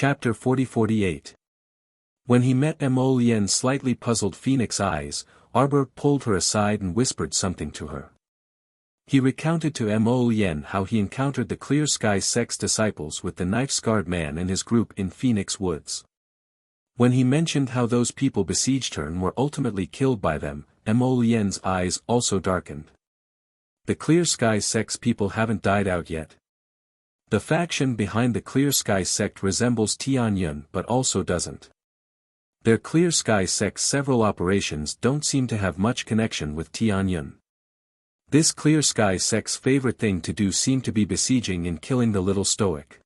Chapter 40-48. When he met Mo Lien's slightly puzzled phoenix eyes, Arbor pulled her aside and whispered something to her. He recounted to Mo Lien how he encountered the Clear Sky sect's disciples with the knife-scarred man and his group in Phoenix Woods. When he mentioned how those people besieged her and were ultimately killed by them, Mo Lien's eyes also darkened. The Clear Sky sect's people haven't died out yet. The faction behind the Clear Sky sect resembles Tianyun but also doesn't. Their Clear Sky sect's several operations don't seem to have much connection with Tianyun. This Clear Sky sect's favorite thing to do seemed to be besieging and killing the little Stoic.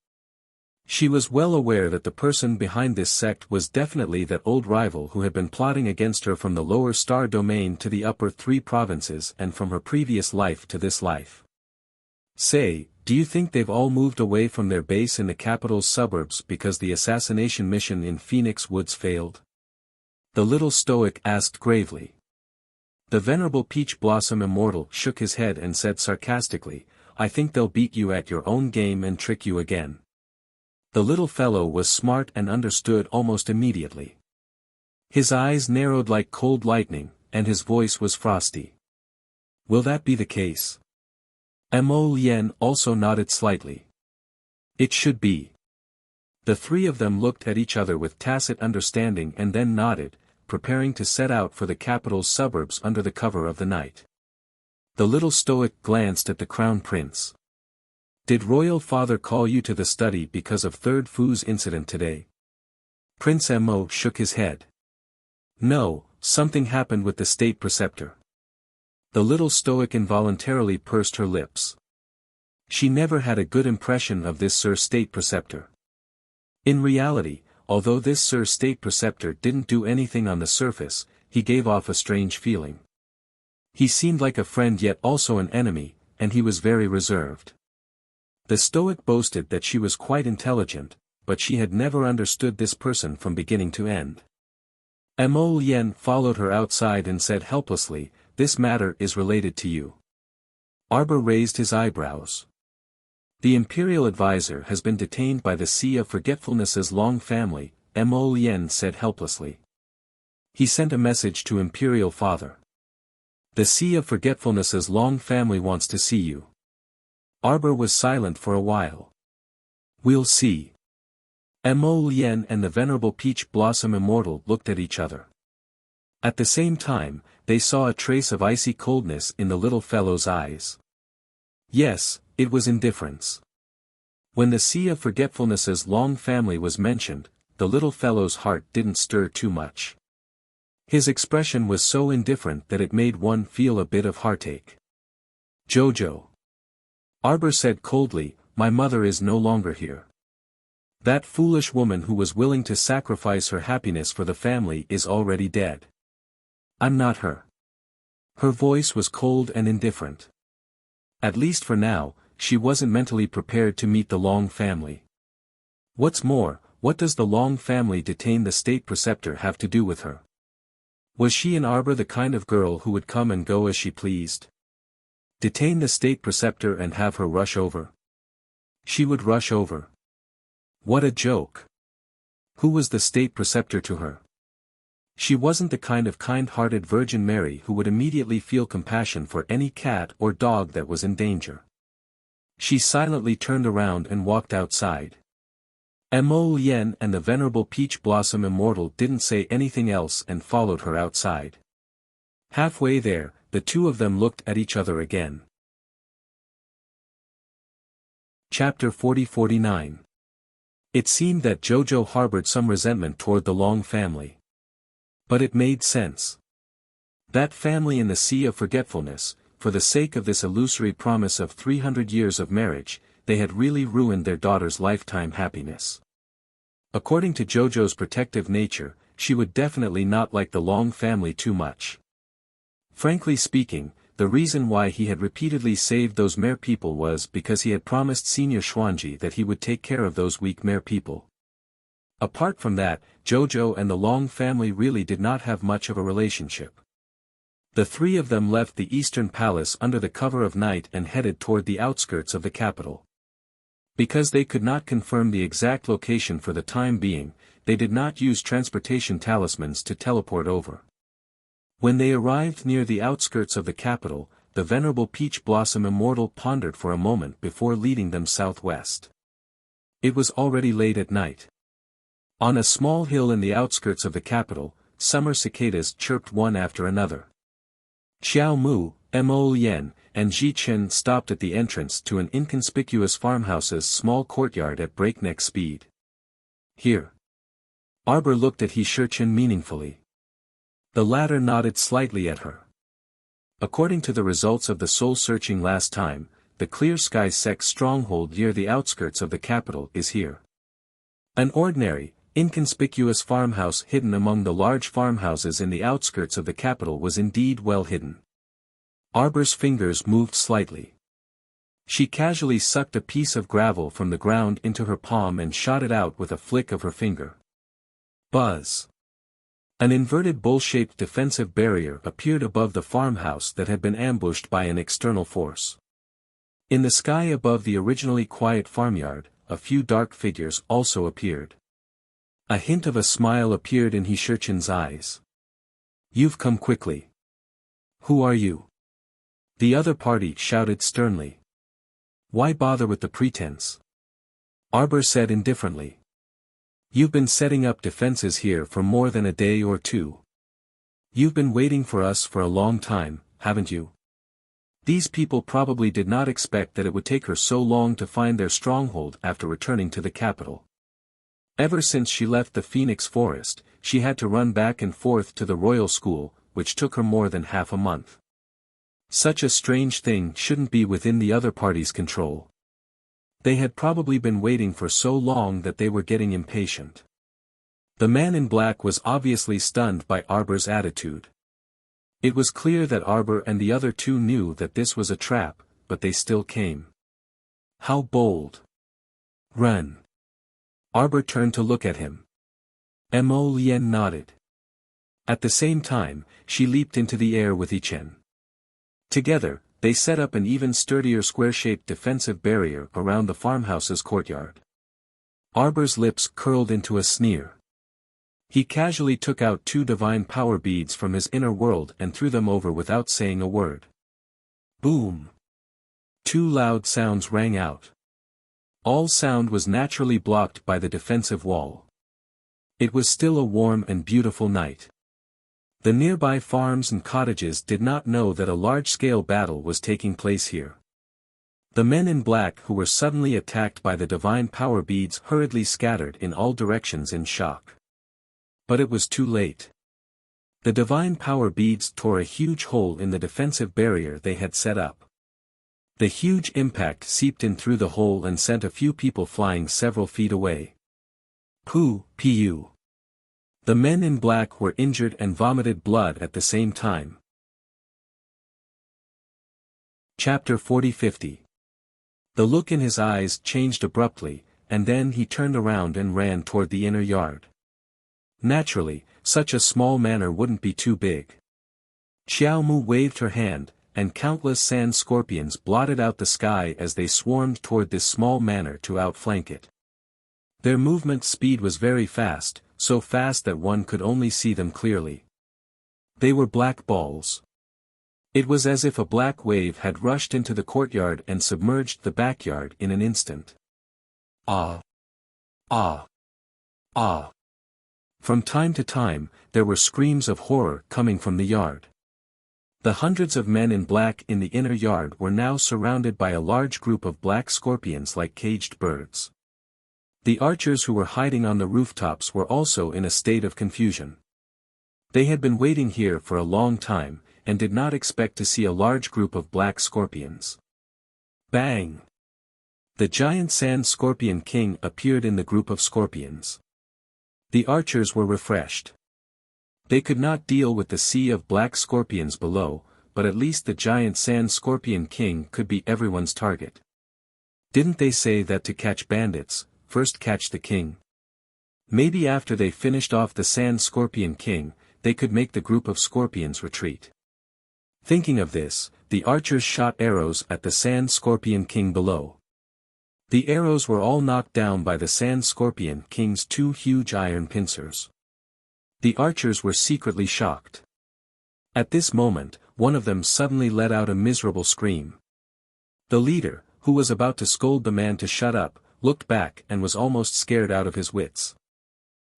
She was well aware that the person behind this sect was definitely that old rival who had been plotting against her from the lower star domain to the upper 3 provinces and from her previous life to this life. Say, do you think they've all moved away from their base in the capital's suburbs because the assassination mission in Phoenix Woods failed? The little Stoic asked gravely. The venerable Peach Blossom Immortal shook his head and said sarcastically, I think they'll beat you at your own game and trick you again. The little fellow was smart and understood almost immediately. His eyes narrowed like cold lightning, and his voice was frosty. Will that be the case? Mo Lien also nodded slightly. It should be. The 3 of them looked at each other with tacit understanding and then nodded, preparing to set out for the capital's suburbs under the cover of the night. The little Stoic glanced at the Crown Prince. Did Royal Father call you to the study because of Third Fu's incident today? Prince Mo shook his head. No, something happened with the State Preceptor. The little Stoic involuntarily pursed her lips. She never had a good impression of this Sir State Preceptor. In reality, although this Sir State Preceptor didn't do anything on the surface, he gave off a strange feeling. He seemed like a friend yet also an enemy, and he was very reserved. The Stoic boasted that she was quite intelligent, but she had never understood this person from beginning to end. Mo Lien followed her outside and said helplessly, this matter is related to you. Arbor raised his eyebrows. The Imperial Advisor has been detained by the Sea of Forgetfulness's Long family, Mo Lien said helplessly. He sent a message to Imperial Father. The Sea of Forgetfulness's Long family wants to see you. Arbor was silent for a while. We'll see. Mo Lien and the Venerable Peach Blossom Immortal looked at each other. At the same time, they saw a trace of icy coldness in the little fellow's eyes. Yes, it was indifference. When the Sea of Forgetfulness's Long family was mentioned, the little fellow's heart didn't stir too much. His expression was so indifferent that it made one feel a bit of heartache. Jojo. Arbor said coldly, my mother is no longer here. That foolish woman who was willing to sacrifice her happiness for the family is already dead. I'm not her. Her voice was cold and indifferent. At least for now, she wasn't mentally prepared to meet the Long family. What's more, what does the Long family detain the State Preceptor have to do with her? Was she and Arbor the kind of girl who would come and go as she pleased? Detain the State Preceptor and have her rush over? She would rush over. What a joke. Who was the State Preceptor to her? She wasn't the kind of kind-hearted Virgin Mary who would immediately feel compassion for any cat or dog that was in danger. She silently turned around and walked outside. Mo Lien and the Venerable Peach Blossom Immortal didn't say anything else and followed her outside. Halfway there, the 2 of them looked at each other again. Chapter 40-49. It seemed that Jojo harbored some resentment toward the Long family. But it made sense. That family in the Sea of Forgetfulness, for the sake of this illusory promise of 300 years of marriage, they had really ruined their daughter's lifetime happiness. According to Jojo's protective nature, she would definitely not like the Long family too much. Frankly speaking, the reason why he had repeatedly saved those mere people was because he had promised Senior Xuanji that he would take care of those weak mere people. Apart from that, Jojo and the Long family really did not have much of a relationship. The 3 of them left the Eastern Palace under the cover of night and headed toward the outskirts of the capital. Because they could not confirm the exact location for the time being, they did not use transportation talismans to teleport over. When they arrived near the outskirts of the capital, the venerable Peach Blossom Immortal pondered for a moment before leading them southwest. It was already late at night. On a small hill in the outskirts of the capital, summer cicadas chirped one after another. Xiao Mu, Mo Lien, and Ji Chen stopped at the entrance to an inconspicuous farmhouse's small courtyard at breakneck speed. Here. Arbor looked at He Shichen meaningfully. The latter nodded slightly at her. According to the results of the soul searching last time, the Clear Sky sect's stronghold near the outskirts of the capital is here. An ordinary, inconspicuous farmhouse hidden among the large farmhouses in the outskirts of the capital was indeed well hidden. Arbor's fingers moved slightly. She casually sucked a piece of gravel from the ground into her palm and shot it out with a flick of her finger. Buzz! An inverted bowl-shaped defensive barrier appeared above the farmhouse that had been ambushed by an external force. In the sky above the originally quiet farmyard, a few dark figures also appeared. A hint of a smile appeared in He Shichen's eyes. You've come quickly. Who are you? The other party shouted sternly. Why bother with the pretense? Arbor said indifferently. You've been setting up defenses here for more than a day or two. You've been waiting for us for a long time, haven't you? These people probably did not expect that it would take her so long to find their stronghold after returning to the capital. Ever since she left the Phoenix Forest, she had to run back and forth to the royal school, which took her more than half a month. Such a strange thing shouldn't be within the other party's control. They had probably been waiting for so long that they were getting impatient. The man in black was obviously stunned by Arbor's attitude. It was clear that Arbor and the other two knew that this was a trap, but they still came. How bold! Run! Arbor turned to look at him. Mo Lien nodded. At the same time, she leaped into the air with Yichen. Together, they set up an even sturdier square-shaped defensive barrier around the farmhouse's courtyard. Arbor's lips curled into a sneer. He casually took out 2 divine power beads from his inner world and threw them over without saying a word. Boom! 2 loud sounds rang out. All sound was naturally blocked by the defensive wall. It was still a warm and beautiful night. The nearby farms and cottages did not know that a large-scale battle was taking place here. The men in black who were suddenly attacked by the divine power beads hurriedly scattered in all directions in shock. But it was too late. The divine power beads tore a huge hole in the defensive barrier they had set up. The huge impact seeped in through the hole and sent a few people flying several feet away. Pu. The men in black were injured and vomited blood at the same time. Chapter 40-50. The look in his eyes changed abruptly, and then he turned around and ran toward the inner yard. Naturally, such a small manor wouldn't be too big. Xiao Mu waved her hand, and countless sand scorpions blotted out the sky as they swarmed toward this small manor to outflank it. Their movement speed was very fast, so fast that one could only see them clearly. They were black balls. It was as if a black wave had rushed into the courtyard and submerged the backyard in an instant. Ah! Ah! Ah! From time to time, there were screams of horror coming from the yard. The hundreds of men in black in the inner yard were now surrounded by a large group of black scorpions like caged birds. The archers who were hiding on the rooftops were also in a state of confusion. They had been waiting here for a long time, and did not expect to see a large group of black scorpions. Bang! The giant sand scorpion king appeared in the group of scorpions. The archers were refreshed. They could not deal with the sea of black scorpions below, but at least the giant sand scorpion king could be everyone's target. Didn't they say that to catch bandits, first catch the king? Maybe after they finished off the sand scorpion king, they could make the group of scorpions retreat. Thinking of this, the archers shot arrows at the sand scorpion king below. The arrows were all knocked down by the Sand Scorpion King's 2 huge iron pincers. The archers were secretly shocked. At this moment, one of them suddenly let out a miserable scream. The leader, who was about to scold the man to shut up, looked back and was almost scared out of his wits.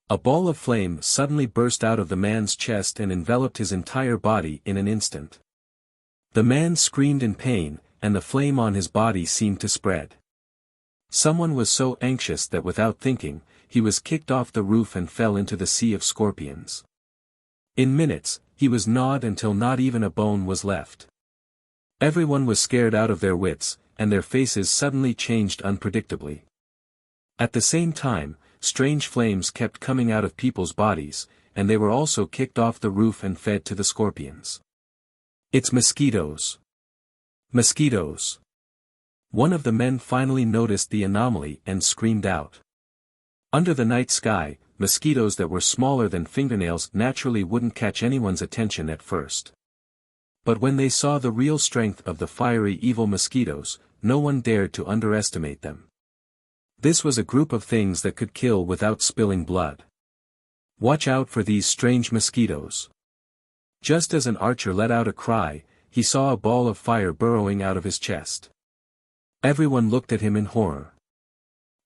A ball of flame suddenly burst out of the man's chest and enveloped his entire body in an instant. The man screamed in pain, and the flame on his body seemed to spread. Someone was so anxious that without thinking, he was kicked off the roof and fell into the sea of scorpions. In minutes, he was gnawed until not even a bone was left. Everyone was scared out of their wits, and their faces suddenly changed unpredictably. At the same time, strange flames kept coming out of people's bodies, and they were also kicked off the roof and fed to the scorpions. "It's mosquitoes! Mosquitoes!" One of the men finally noticed the anomaly and screamed out. Under the night sky, mosquitoes that were smaller than fingernails naturally wouldn't catch anyone's attention at first. But when they saw the real strength of the fiery evil mosquitoes, no one dared to underestimate them. This was a group of things that could kill without spilling blood. Watch out for these strange mosquitoes. Just as an archer let out a cry, he saw a ball of fire burrowing out of his chest. Everyone looked at him in horror.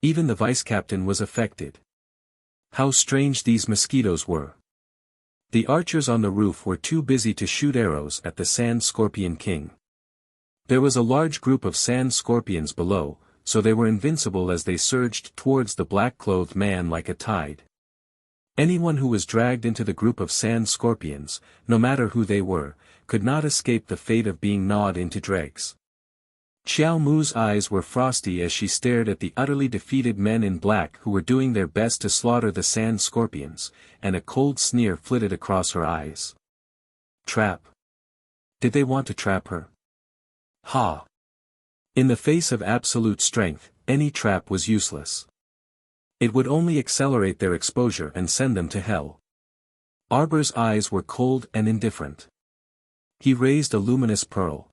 Even the vice-captain was affected. How strange these mosquitoes were. The archers on the roof were too busy to shoot arrows at the Sand Scorpion King. There was a large group of sand scorpions below, so they were invincible as they surged towards the black-clothed man like a tide. Anyone who was dragged into the group of sand scorpions, no matter who they were, could not escape the fate of being gnawed into dregs. Xiao Mu's eyes were frosty as she stared at the utterly defeated men in black who were doing their best to slaughter the sand scorpions, and a cold sneer flitted across her eyes. Trap. Did they want to trap her? Ha! In the face of absolute strength, any trap was useless. It would only accelerate their exposure and send them to hell. Arbor's eyes were cold and indifferent. He raised a luminous pearl.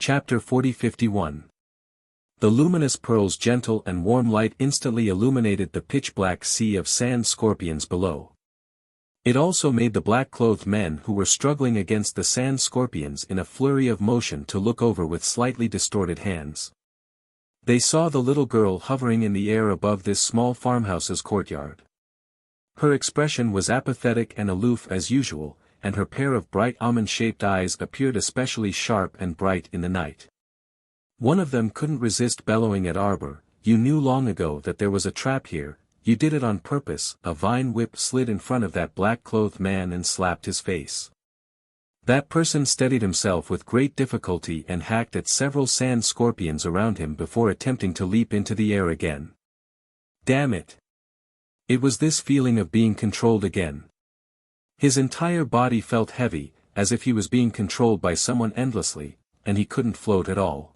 Chapter 40-51. The luminous pearl's gentle and warm light instantly illuminated the pitch-black sea of sand scorpions below. It also made the black-clothed men who were struggling against the sand scorpions in a flurry of motion to look over with slightly distorted hands. They saw the little girl hovering in the air above this small farmhouse's courtyard. Her expression was apathetic and aloof as usual, and her pair of bright almond-shaped eyes appeared especially sharp and bright in the night. One of them couldn't resist bellowing at Arbor, "You knew long ago that there was a trap here, you did it on purpose." A vine whip slid in front of that black-clothed man and slapped his face. That person steadied himself with great difficulty and hacked at several sand scorpions around him before attempting to leap into the air again. Damn it! It was this feeling of being controlled again. His entire body felt heavy, as if he was being controlled by someone endlessly, and he couldn't float at all.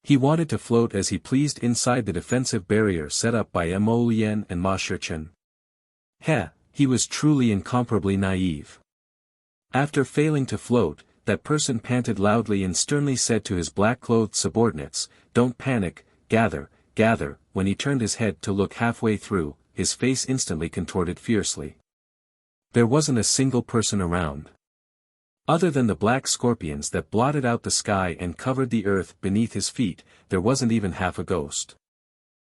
He wanted to float as he pleased inside the defensive barrier set up by Mo Lian and Ma Shichen. He was truly incomparably naive. After failing to float, that person panted loudly and sternly said to his black-clothed subordinates, "Don't panic, gather." When he turned his head to look halfway through, his face instantly contorted fiercely. There wasn't a single person around. Other than the black scorpions that blotted out the sky and covered the earth beneath his feet, there wasn't even half a ghost.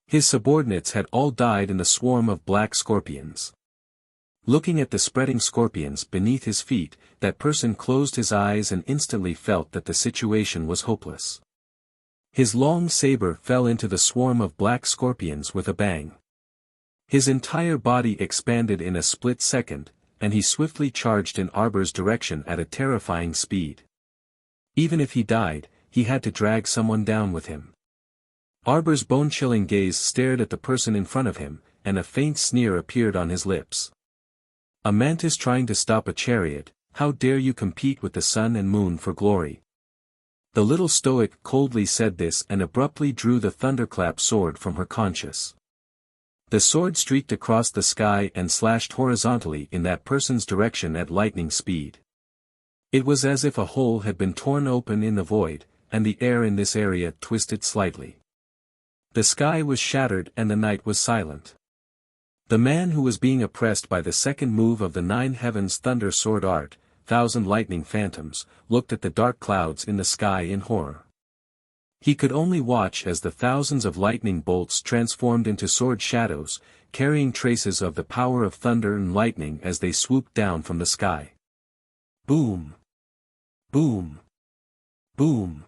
His subordinates had all died in the swarm of black scorpions. Looking at the spreading scorpions beneath his feet, that person closed his eyes and instantly felt that the situation was hopeless. His long saber fell into the swarm of black scorpions with a bang. His entire body expanded in a split second, and he swiftly charged in Arbor's direction at a terrifying speed. Even if he died, he had to drag someone down with him. Arbor's bone-chilling gaze stared at the person in front of him, and a faint sneer appeared on his lips. A mantis trying to stop a chariot, how dare you compete with the sun and moon for glory? The little stoic coldly said this and abruptly drew the thunderclap sword from her conscience. The sword streaked across the sky and slashed horizontally in that person's direction at lightning speed. It was as if a hole had been torn open in the void, and the air in this area twisted slightly. The sky was shattered and the night was silent. The man who was being oppressed by the second move of the 9 heavens thunder sword art, 1,000 lightning phantoms, looked at the dark clouds in the sky in horror. He could only watch as the thousands of lightning bolts transformed into sword shadows, carrying traces of the power of thunder and lightning as they swooped down from the sky. Boom! Boom! Boom!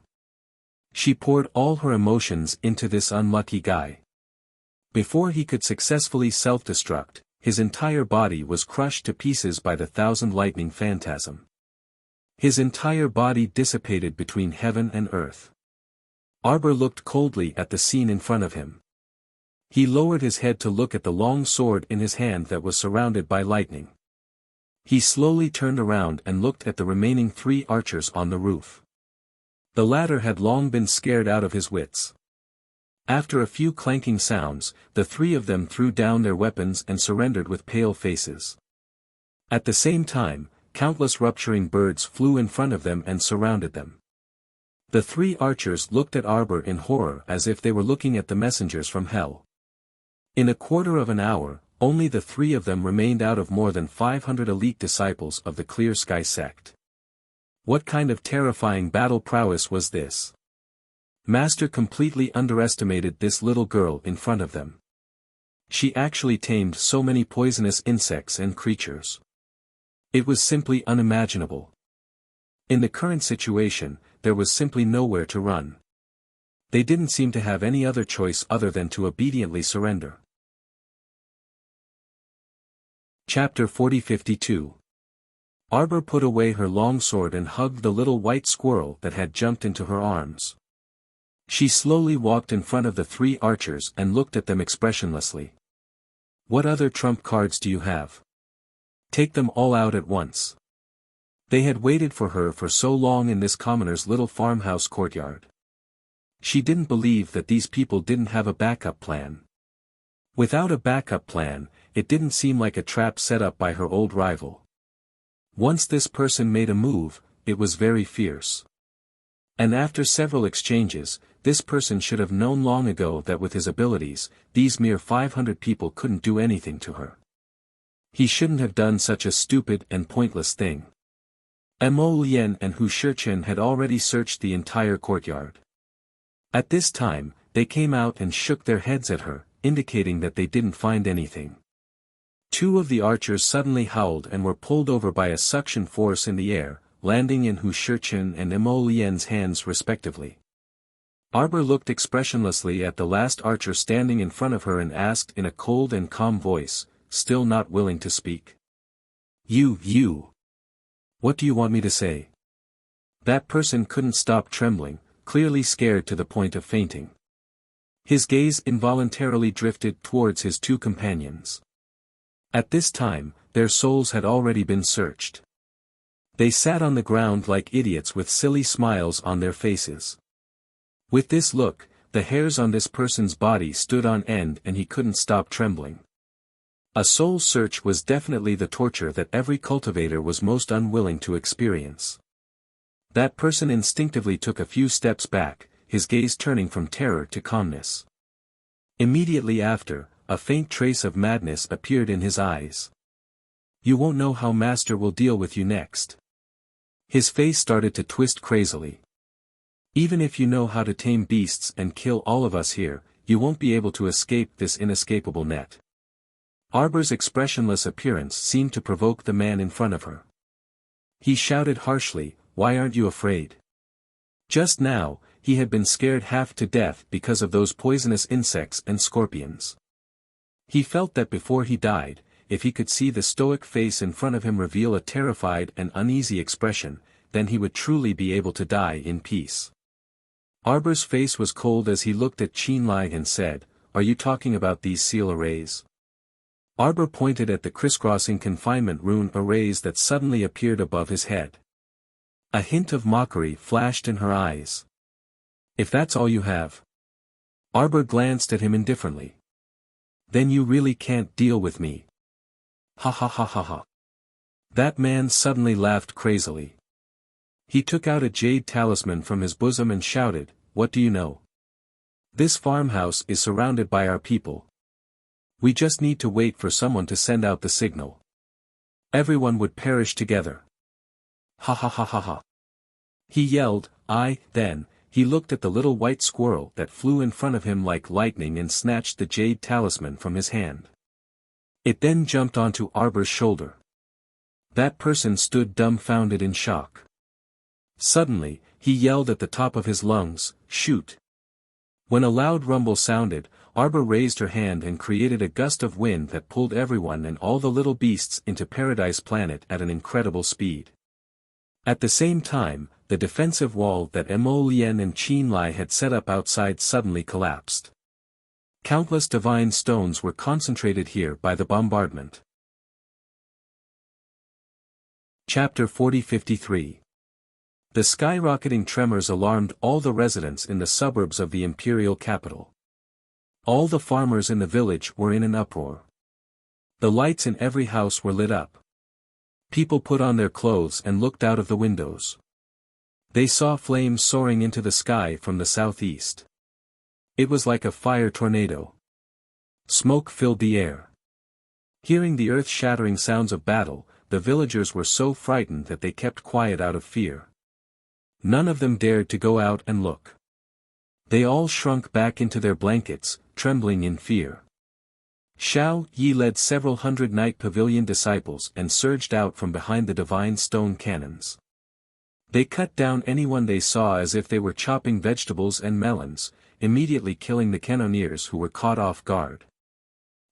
She poured all her emotions into this unlucky guy. Before he could successfully self-destruct, his entire body was crushed to pieces by the 1,000 lightning phantasm. His entire body dissipated between heaven and earth. Arbor looked coldly at the scene in front of him. He lowered his head to look at the long sword in his hand that was surrounded by lightning. He slowly turned around and looked at the remaining 3 archers on the roof. The latter had long been scared out of his wits. After a few clanking sounds, the 3 of them threw down their weapons and surrendered with pale faces. At the same time, countless rupturing birds flew in front of them and surrounded them. The 3 archers looked at Arbor in horror as if they were looking at the messengers from hell. In a quarter of an hour, only the 3 of them remained out of more than 500 elite disciples of the Clear Sky sect. What kind of terrifying battle prowess was this? Master completely underestimated this little girl in front of them. She actually tamed so many poisonous insects and creatures. It was simply unimaginable. In the current situation, there was simply nowhere to run. They didn't seem to have any other choice other than to obediently surrender. Chapter 40-52. Arbor put away her long sword and hugged the little white squirrel that had jumped into her arms. She slowly walked in front of the 3 archers and looked at them expressionlessly. What other trump cards do you have? Take them all out at once. They had waited for her for so long in this commoner's little farmhouse courtyard. She didn't believe that these people didn't have a backup plan. Without a backup plan, it didn't seem like a trap set up by her old rival. Once this person made a move, it was very fierce. And after several exchanges, this person should have known long ago that with his abilities, these mere 500 people couldn't do anything to her. He shouldn't have done such a stupid and pointless thing. Mo Lian and Hu Shichen had already searched the entire courtyard. At this time, they came out and shook their heads at her, indicating that they didn't find anything. 2 of the archers suddenly howled and were pulled over by a suction force in the air, landing in Hu Shichen and Mo Lian's hands respectively. Arbor looked expressionlessly at the last archer standing in front of her and asked in a cold and calm voice, still not willing to speak. You. What do you want me to say? That person couldn't stop trembling, clearly scared to the point of fainting. His gaze involuntarily drifted towards his 2 companions. At this time, their souls had already been searched. They sat on the ground like idiots with silly smiles on their faces. With this look, the hairs on this person's body stood on end and he couldn't stop trembling. A soul search was definitely the torture that every cultivator was most unwilling to experience. That person instinctively took a few steps back, his gaze turning from terror to calmness. Immediately after, a faint trace of madness appeared in his eyes. You won't know how Master will deal with you next. His face started to twist crazily. Even if you know how to tame beasts and kill all of us here, you won't be able to escape this inescapable net. Arbor's expressionless appearance seemed to provoke the man in front of her. He shouted harshly, "Why aren't you afraid?" Just now, he had been scared half to death because of those poisonous insects and scorpions. He felt that before he died, if he could see the stoic face in front of him reveal a terrified and uneasy expression, then he would truly be able to die in peace. Arbor's face was cold as he looked at Qin Lai and said, "Are you talking about these seal arrays?" Arbor pointed at the crisscrossing confinement rune arrays that suddenly appeared above his head. A hint of mockery flashed in her eyes. "If that's all you have?" Arbor glanced at him indifferently. "Then you really can't deal with me." Ha ha ha ha ha. That man suddenly laughed crazily. He took out a jade talisman from his bosom and shouted, "What do you know? This farmhouse is surrounded by our people. We just need to wait for someone to send out the signal. Everyone would perish together." Ha ha ha ha ha. He yelled. Then, he looked at the little white squirrel that flew in front of him like lightning and snatched the jade talisman from his hand. It then jumped onto Arbor's shoulder. That person stood dumbfounded in shock. Suddenly, he yelled at the top of his lungs, "Shoot!" When a loud rumble sounded, Arbor raised her hand and created a gust of wind that pulled everyone and all the little beasts into Paradise Planet at an incredible speed. At the same time, the defensive wall that Mo Lien and Qin Lai had set up outside suddenly collapsed. Countless divine stones were concentrated here by the bombardment. Chapter 40-53. The skyrocketing tremors alarmed all the residents in the suburbs of the imperial capital. All the farmers in the village were in an uproar. The lights in every house were lit up. People put on their clothes and looked out of the windows. They saw flames soaring into the sky from the southeast. It was like a fire tornado. Smoke filled the air. Hearing the earth-shattering sounds of battle, the villagers were so frightened that they kept quiet out of fear. None of them dared to go out and look. They all shrunk back into their blankets, trembling in fear. Xiao Yi led several hundred Night Pavilion disciples and surged out from behind the divine stone cannons. They cut down anyone they saw as if they were chopping vegetables and melons, immediately killing the cannoneers who were caught off guard.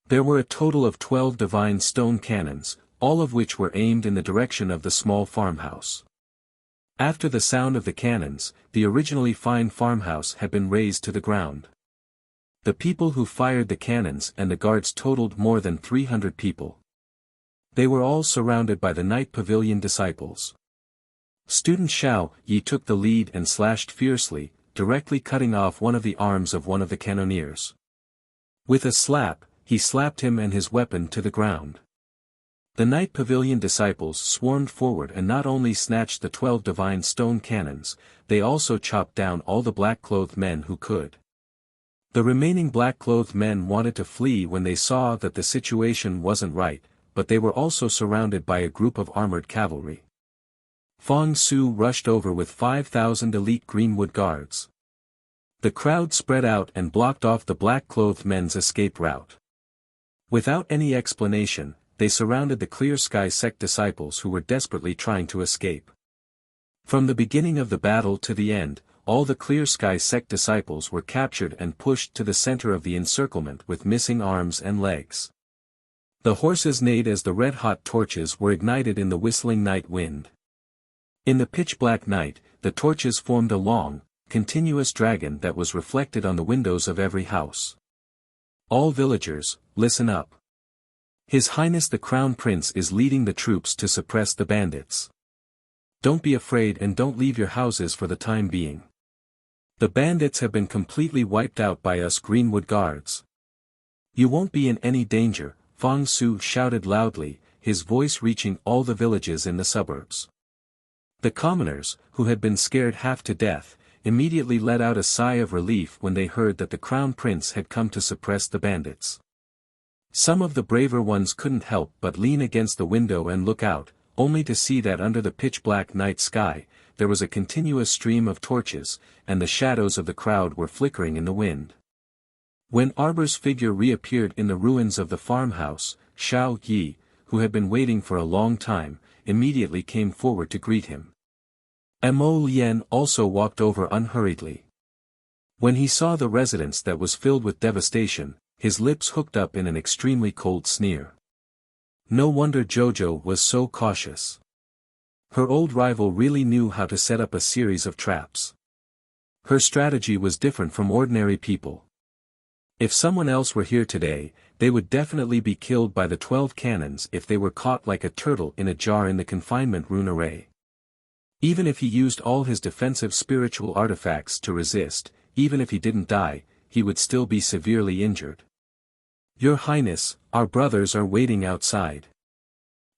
There were a total of 12 divine stone cannons, all of which were aimed in the direction of the small farmhouse. After the sound of the cannons, the originally fine farmhouse had been razed to the ground. The people who fired the cannons and the guards totaled more than 300 people. They were all surrounded by the Night Pavilion disciples. Student Xiao Yi took the lead and slashed fiercely, directly cutting off one of the arms of one of the cannoneers. With a slap, he slapped him and his weapon to the ground. The Night Pavilion disciples swarmed forward and not only snatched the 12 divine stone cannons, they also chopped down all the black-clothed men who could. The remaining black-clothed men wanted to flee when they saw that the situation wasn't right, but they were also surrounded by a group of armored cavalry. Fong Su rushed over with 5,000 elite Greenwood guards. The crowd spread out and blocked off the black-clothed men's escape route. Without any explanation, they surrounded the Clear Sky sect disciples who were desperately trying to escape. From the beginning of the battle to the end, all the Clear Sky sect disciples were captured and pushed to the center of the encirclement with missing arms and legs. The horses neighed as the red-hot torches were ignited in the whistling night wind. In the pitch-black night, the torches formed a long, continuous dragon that was reflected on the windows of every house. All villagers, listen up. His Highness the Crown Prince is leading the troops to suppress the bandits. Don't be afraid and don't leave your houses for the time being. The bandits have been completely wiped out by us Greenwood guards. You won't be in any danger, Fong Su shouted loudly, his voice reaching all the villages in the suburbs. The commoners, who had been scared half to death, immediately let out a sigh of relief when they heard that the Crown Prince had come to suppress the bandits. Some of the braver ones couldn't help but lean against the window and look out, only to see that under the pitch-black night sky, there was a continuous stream of torches, and the shadows of the crowd were flickering in the wind. When Arbor's figure reappeared in the ruins of the farmhouse, Xiao Yi, who had been waiting for a long time, immediately came forward to greet him. Mo Lien also walked over unhurriedly. When he saw the residence that was filled with devastation, his lips hooked up in an extremely cold sneer. No wonder Jojo was so cautious. Her old rival really knew how to set up a series of traps. Her strategy was different from ordinary people. If someone else were here today, they would definitely be killed by the 12 cannons if they were caught like a turtle in a jar in the confinement rune array. Even if he used all his defensive spiritual artifacts to resist, even if he didn't die, he would still be severely injured. Your Highness, our brothers are waiting outside.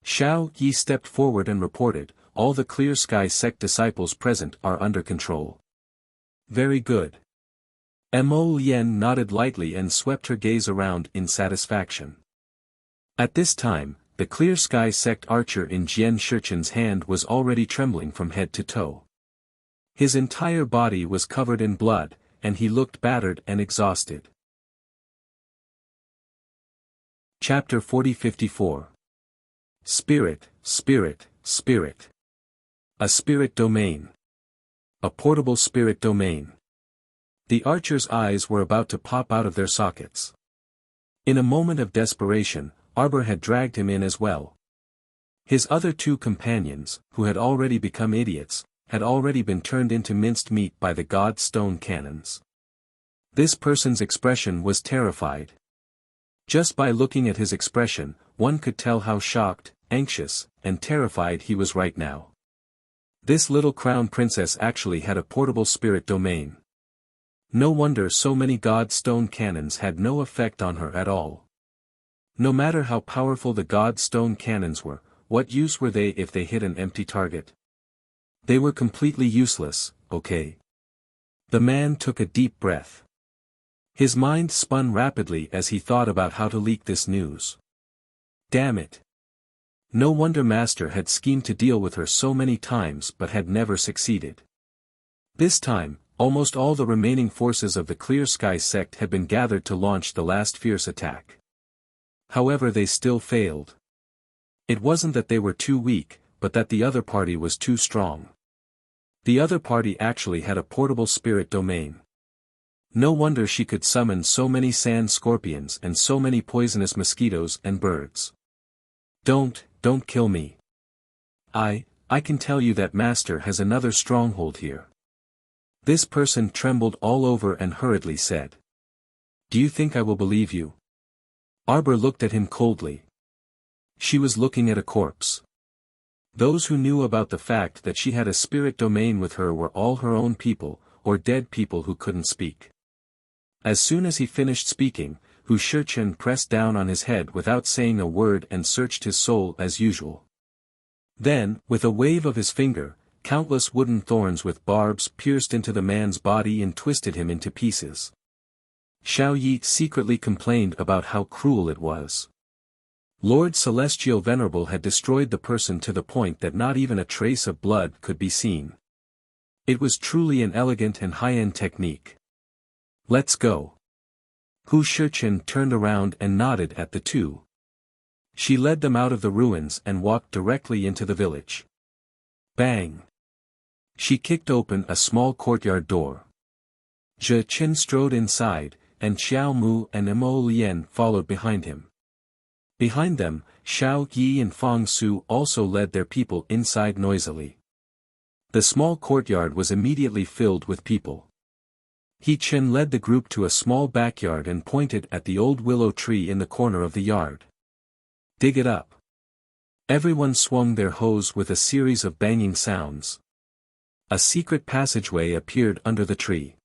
Xiao Yi stepped forward and reported, all the Clear Sky sect disciples present are under control. Very good. Mo Lien nodded lightly and swept her gaze around in satisfaction. At this time, the Clear Sky sect archer in Jian Shichen's hand was already trembling from head to toe. His entire body was covered in blood, and he looked battered and exhausted. Chapter 40-54. Spirit, Spirit, Spirit. A spirit domain. A portable spirit domain. The archer's eyes were about to pop out of their sockets. In a moment of desperation, Arbor had dragged him in as well. His other two companions, who had already become idiots, had already been turned into minced meat by the god stone cannons. This person's expression was terrified. Just by looking at his expression, one could tell how shocked, anxious, and terrified he was right now. This little crown princess actually had a portable spirit domain. No wonder so many god stone cannons had no effect on her at all. No matter how powerful the god stone cannons were, what use were they if they hit an empty target? They were completely useless, okay? The man took a deep breath. His mind spun rapidly as he thought about how to leak this news. Damn it. No wonder Master had schemed to deal with her so many times but had never succeeded. This time, almost all the remaining forces of the Clear Sky sect had been gathered to launch the last fierce attack. However, they still failed. It wasn't that they were too weak, but that the other party was too strong. The other party actually had a portable spirit domain. No wonder she could summon so many sand scorpions and so many poisonous mosquitoes and birds. Don't kill me. I can tell you that Master has another stronghold here. This person trembled all over and hurriedly said. Do you think I will believe you? Arbor looked at him coldly. She was looking at a corpse. Those who knew about the fact that she had a spirit domain with her were all her own people, or dead people who couldn't speak. As soon as he finished speaking, Hu Shichen pressed down on his head without saying a word and searched his soul as usual. Then, with a wave of his finger, countless wooden thorns with barbs pierced into the man's body and twisted him into pieces. Xiao Yi secretly complained about how cruel it was. Lord Celestial Venerable had destroyed the person to the point that not even a trace of blood could be seen. It was truly an elegant and high-end technique. Let's go. Hu Shichen turned around and nodded at the two. She led them out of the ruins and walked directly into the village. Bang! She kicked open a small courtyard door. Zhe Qin strode inside, and Xiao Mu and Mo Lien followed behind him. Behind them, Xiao Yi and Fang Su also led their people inside noisily. The small courtyard was immediately filled with people. He Chen led the group to a small backyard and pointed at the old willow tree in the corner of the yard. Dig it up. Everyone swung their hose with a series of banging sounds. A secret passageway appeared under the tree.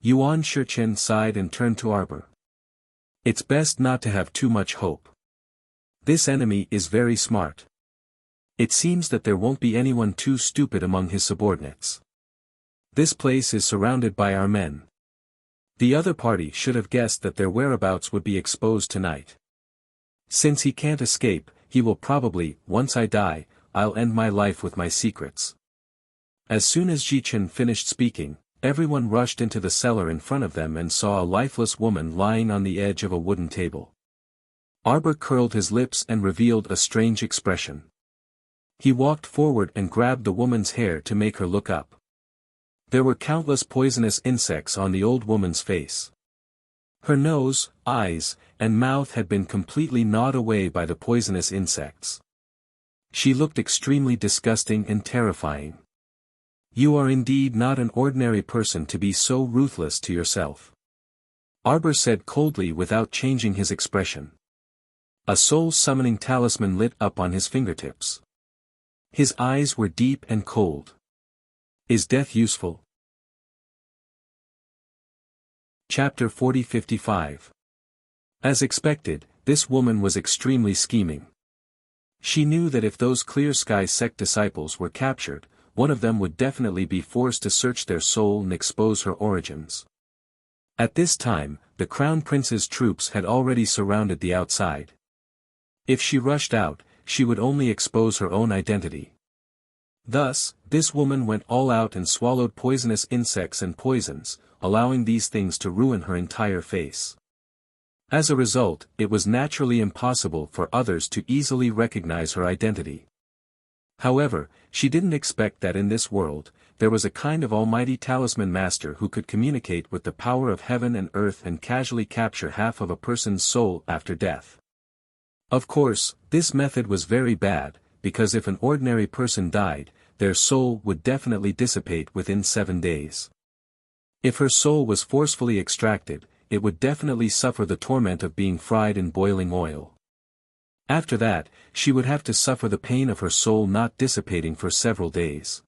Yuan Shichen sighed and turned to Arbor. It's best not to have too much hope. This enemy is very smart. It seems that there won't be anyone too stupid among his subordinates. This place is surrounded by our men. The other party should have guessed that their whereabouts would be exposed tonight. Since he can't escape, he will probably, once I die, I'll end my life with my secrets. As soon as Jichen finished speaking, everyone rushed into the cellar in front of them and saw a lifeless woman lying on the edge of a wooden table. Arbor curled his lips and revealed a strange expression. He walked forward and grabbed the woman's hair to make her look up. There were countless poisonous insects on the old woman's face. Her nose, eyes, and mouth had been completely gnawed away by the poisonous insects. She looked extremely disgusting and terrifying. You are indeed not an ordinary person to be so ruthless to yourself. Arbor said coldly without changing his expression. A soul-summoning talisman lit up on his fingertips. His eyes were deep and cold. Is death useful? Chapter 40-55. As expected, this woman was extremely scheming. She knew that if those Clear Sky sect disciples were captured, one of them would definitely be forced to search their soul and expose her origins. At this time, the Crown Prince's troops had already surrounded the outside. If she rushed out, she would only expose her own identity. Thus, this woman went all out and swallowed poisonous insects and poisons, allowing these things to ruin her entire face. As a result, it was naturally impossible for others to easily recognize her identity. However, she didn't expect that in this world, there was a kind of almighty talisman master who could communicate with the power of heaven and earth and casually capture half of a person's soul after death. Of course, this method was very bad, because if an ordinary person died, their soul would definitely dissipate within 7 days. If her soul was forcefully extracted, it would definitely suffer the torment of being fried in boiling oil. After that, she would have to suffer the pain of her soul not dissipating for several days.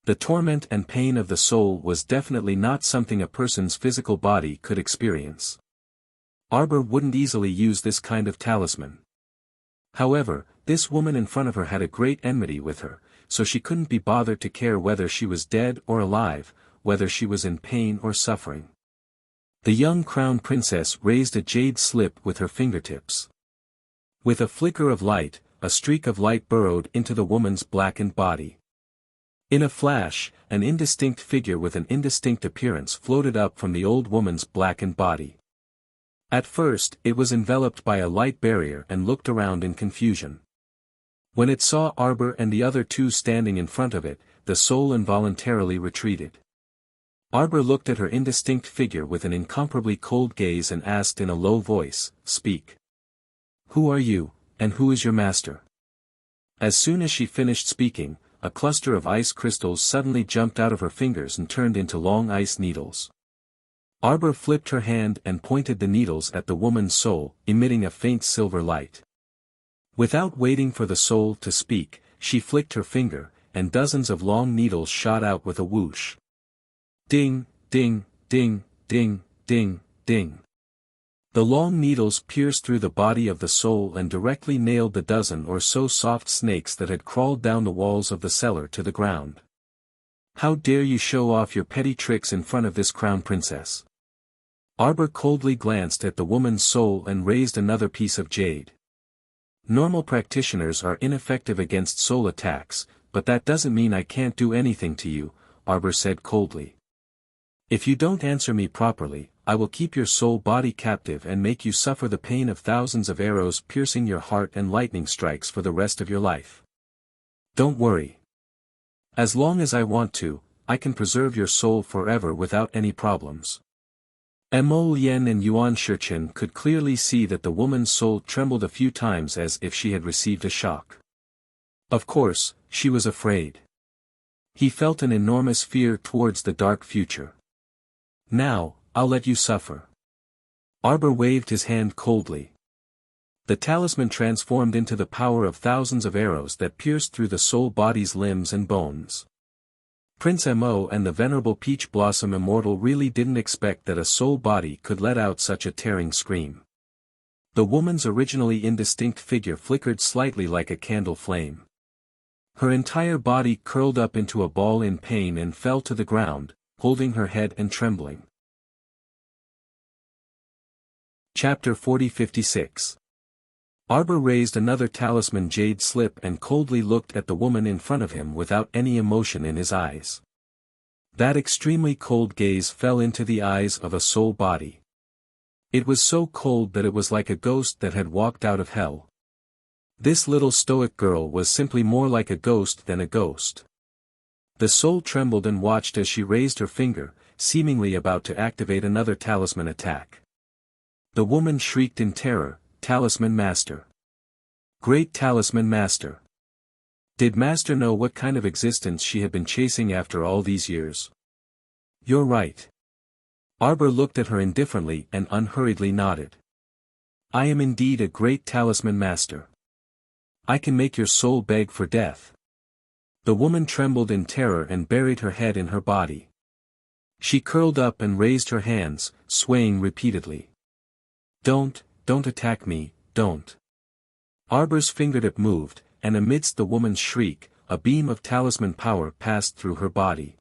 The torment and pain of the soul was definitely not something a person's physical body could experience. Arbor wouldn't easily use this kind of talisman. However, this woman in front of her had a great enmity with her, so she couldn't be bothered to care whether she was dead or alive, whether she was in pain or suffering. The young crown princess raised a jade slip with her fingertips. With a flicker of light, a streak of light burrowed into the woman's blackened body. In a flash, an indistinct figure with an indistinct appearance floated up from the old woman's blackened body. At first, it was enveloped by a light barrier and looked around in confusion. When it saw Arbor and the other two standing in front of it, the soul involuntarily retreated. Arbor looked at her indistinct figure with an incomparably cold gaze and asked in a low voice, "Speak. Who are you, and who is your master?" As soon as she finished speaking, a cluster of ice crystals suddenly jumped out of her fingers and turned into long ice needles. Arbor flipped her hand and pointed the needles at the woman's soul, emitting a faint silver light. Without waiting for the soul to speak, she flicked her finger, and dozens of long needles shot out with a whoosh. Ding, ding, ding, ding, ding, ding. The long needles pierced through the body of the soul and directly nailed the dozen or so soft snakes that had crawled down the walls of the cellar to the ground. "How dare you show off your petty tricks in front of this crown princess?" Arbor coldly glanced at the woman's soul and raised another piece of jade. "Normal practitioners are ineffective against soul attacks, but that doesn't mean I can't do anything to you," Arbor said coldly. "If you don't answer me properly, I will keep your soul body captive and make you suffer the pain of thousands of arrows piercing your heart and lightning strikes for the rest of your life. Don't worry. As long as I want to, I can preserve your soul forever without any problems." Mo Yen and Yuan Shichen could clearly see that the woman's soul trembled a few times as if she had received a shock. Of course, she was afraid. He felt an enormous fear towards the dark future. "Now, I'll let you suffer." Arbor waved his hand coldly. The talisman transformed into the power of thousands of arrows that pierced through the soul body's limbs and bones. Prince Mo and the Venerable Peach Blossom Immortal really didn't expect that a soul body could let out such a tearing scream. The woman's originally indistinct figure flickered slightly like a candle flame. Her entire body curled up into a ball in pain and fell to the ground, holding her head and trembling. Chapter 4056. Arbor raised another talisman jade slip and coldly looked at the woman in front of him without any emotion in his eyes. That extremely cold gaze fell into the eyes of a soul body. It was so cold that it was like a ghost that had walked out of hell. This little stoic girl was simply more like a ghost than a ghost. The soul trembled and watched as she raised her finger, seemingly about to activate another talisman attack. The woman shrieked in terror, "Talisman Master! Great Talisman Master!" Did Master know what kind of existence she had been chasing after all these years? "You're right." Arbor looked at her indifferently and unhurriedly nodded. "I am indeed a great Talisman Master. I can make your soul beg for death." The woman trembled in terror and buried her head in her body. She curled up and raised her hands, swaying repeatedly. Don't attack me, don't. Arbor's fingertip moved, and amidst the woman's shriek, a beam of talisman power passed through her body.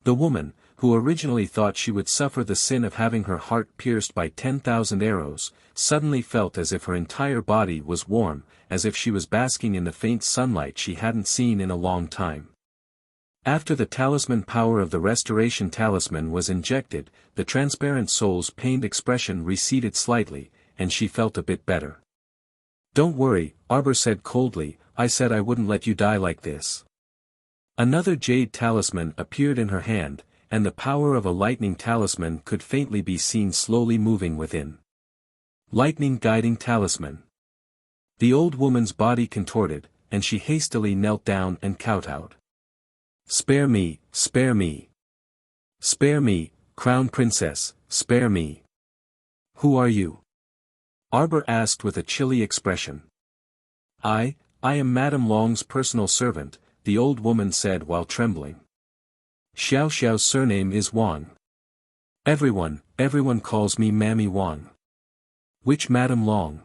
The woman, who originally thought she would suffer the sin of having her heart pierced by 10,000 arrows, suddenly felt as if her entire body was warm, as if she was basking in the faint sunlight she hadn't seen in a long time. After the talisman power of the restoration talisman was injected, the transparent soul's pained expression receded slightly, and she felt a bit better. "Don't worry," Arbor said coldly, "I said I wouldn't let you die like this." Another jade talisman appeared in her hand, and the power of a lightning talisman could faintly be seen slowly moving within. Lightning guiding talisman. The old woman's body contorted, and she hastily knelt down and kowtowed. "Spare me, spare me. Spare me, Crown Princess, spare me." "Who are you?" Arbor asked with a chilly expression. I am Madame Long's personal servant," the old woman said while trembling. "Xiao Xiao's surname is Wang. Everyone calls me Mammy Wang." "Which Madame Long?"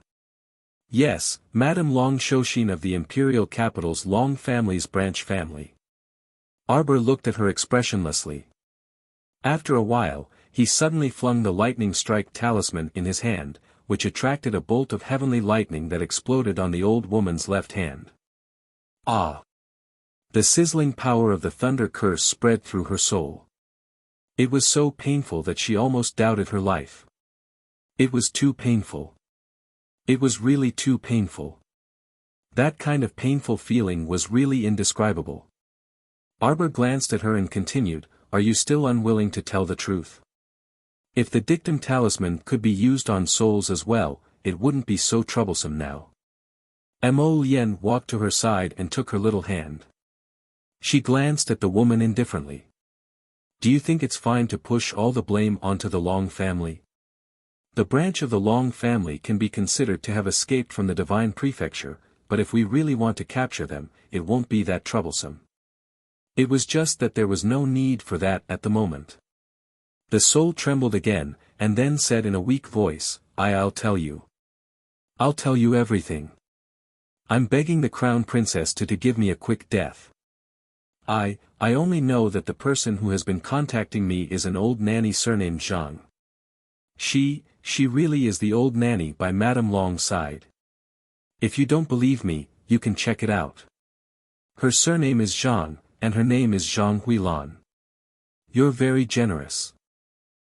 "Yes, Madame Long Shoshin of the imperial capital's Long family's branch family." Arbor looked at her expressionlessly. After a while, he suddenly flung the lightning strike talisman in his hand, which attracted a bolt of heavenly lightning that exploded on the old woman's left hand. Ah! The sizzling power of the thunder curse spread through her soul. It was so painful that she almost doubted her life. It was too painful. It was really too painful. That kind of painful feeling was really indescribable. Arbor glanced at her and continued, "Are you still unwilling to tell the truth? If the dictum talisman could be used on souls as well, it wouldn't be so troublesome now." Mo Lien walked to her side and took her little hand. She glanced at the woman indifferently. "Do you think it's fine to push all the blame onto the Long family? The branch of the Long family can be considered to have escaped from the divine prefecture, but if we really want to capture them, it won't be that troublesome." It was just that there was no need for that at the moment. The soul trembled again, and then said in a weak voice, I'll tell you. I'll tell you everything. I'm begging the Crown Princess to give me a quick death. I only know that the person who has been contacting me is an old nanny surnamed Zhang. She really is the old nanny by Madame Long's side. If you don't believe me, you can check it out. Her surname is Zhang, and her name is Zhang Huilan. You're very generous.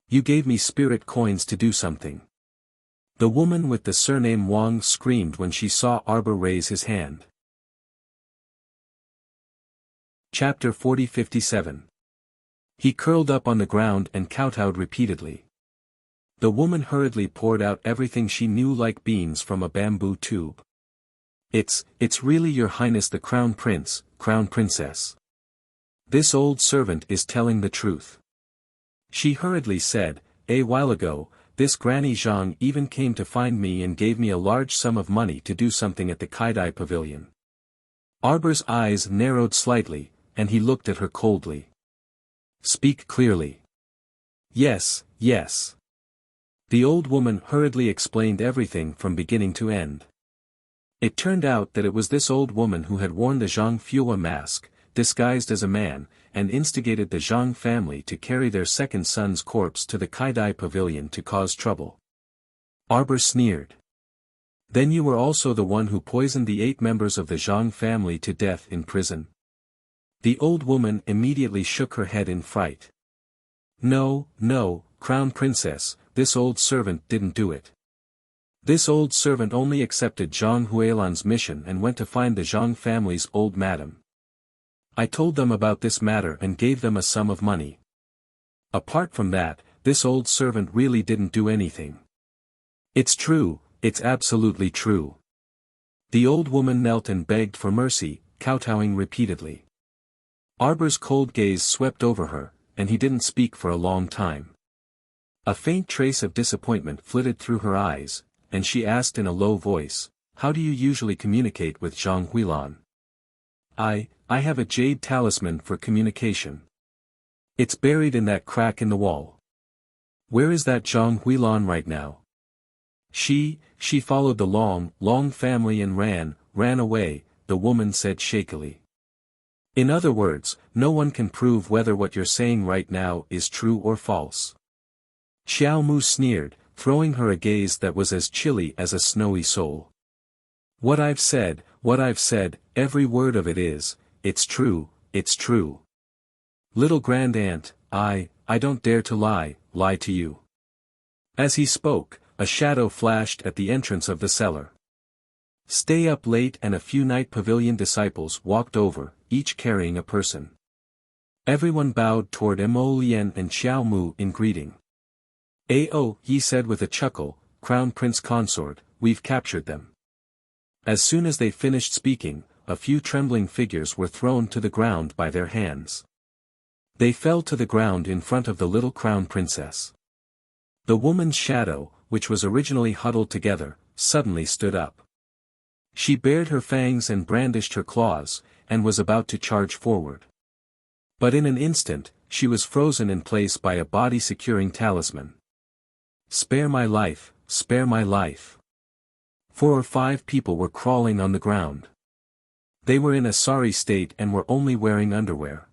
You gave me spirit coins to do something. The woman with the surname Wang screamed when she saw Arbor raise his hand. Chapter 40-57. He curled up on the ground and kowtowed repeatedly. The woman hurriedly poured out everything she knew like beans from a bamboo tube. It's really Your Highness the Crown Prince, Crown Princess. This old servant is telling the truth. She hurriedly said, "A while ago, this Granny Zhang even came to find me and gave me a large sum of money to do something at the Kaidai Pavilion." Arbor's eyes narrowed slightly, and he looked at her coldly. "Speak clearly." Yes. The old woman hurriedly explained everything from beginning to end. It turned out that it was this old woman who had worn the Zhang Fuwa mask, disguised as a man, and instigated the Zhang family to carry their second son's corpse to the Kaidai Pavilion to cause trouble. Arbor sneered. "Then you were also the one who poisoned the 8 members of the Zhang family to death in prison?" The old woman immediately shook her head in fright. No, Crown Princess, this old servant didn't do it. This old servant only accepted Zhang Huilan's mission and went to find the Zhang family's old madam. I told them about this matter and gave them a sum of money. Apart from that, this old servant really didn't do anything. It's true, it's absolutely true. The old woman knelt and begged for mercy, kowtowing repeatedly. Arbor's cold gaze swept over her, and he didn't speak for a long time. A faint trace of disappointment flitted through her eyes, and she asked in a low voice, "How do you usually communicate with Zhang Huilan?" I have a jade talisman for communication. It's buried in that crack in the wall. Where is that Zhang Huilan right now? She followed the long family and ran away, the woman said shakily. In other words, no one can prove whether what you're saying right now is true or false. Xiao Mu sneered, throwing her a gaze that was as chilly as a snowy soul. What I've said, every word of it is, it's true, it's true. Little grand aunt, I don't dare to lie to you. As he spoke, a shadow flashed at the entrance of the cellar. Stay up late and a few night pavilion disciples walked over, each carrying a person. Everyone bowed toward Mo Lian and Xiao Mu in greeting. "Oh," he said with a chuckle, "Crown Prince Consort, we've captured them." As soon as they finished speaking, a few trembling figures were thrown to the ground by their hands. They fell to the ground in front of the little crown princess. The woman's shadow, which was originally huddled together, suddenly stood up. She bared her fangs and brandished her claws, and was about to charge forward. But in an instant, she was frozen in place by a body-securing talisman. "Spare my life, spare my life." 4 or 5 people were crawling on the ground. They were in a sorry state and were only wearing underwear.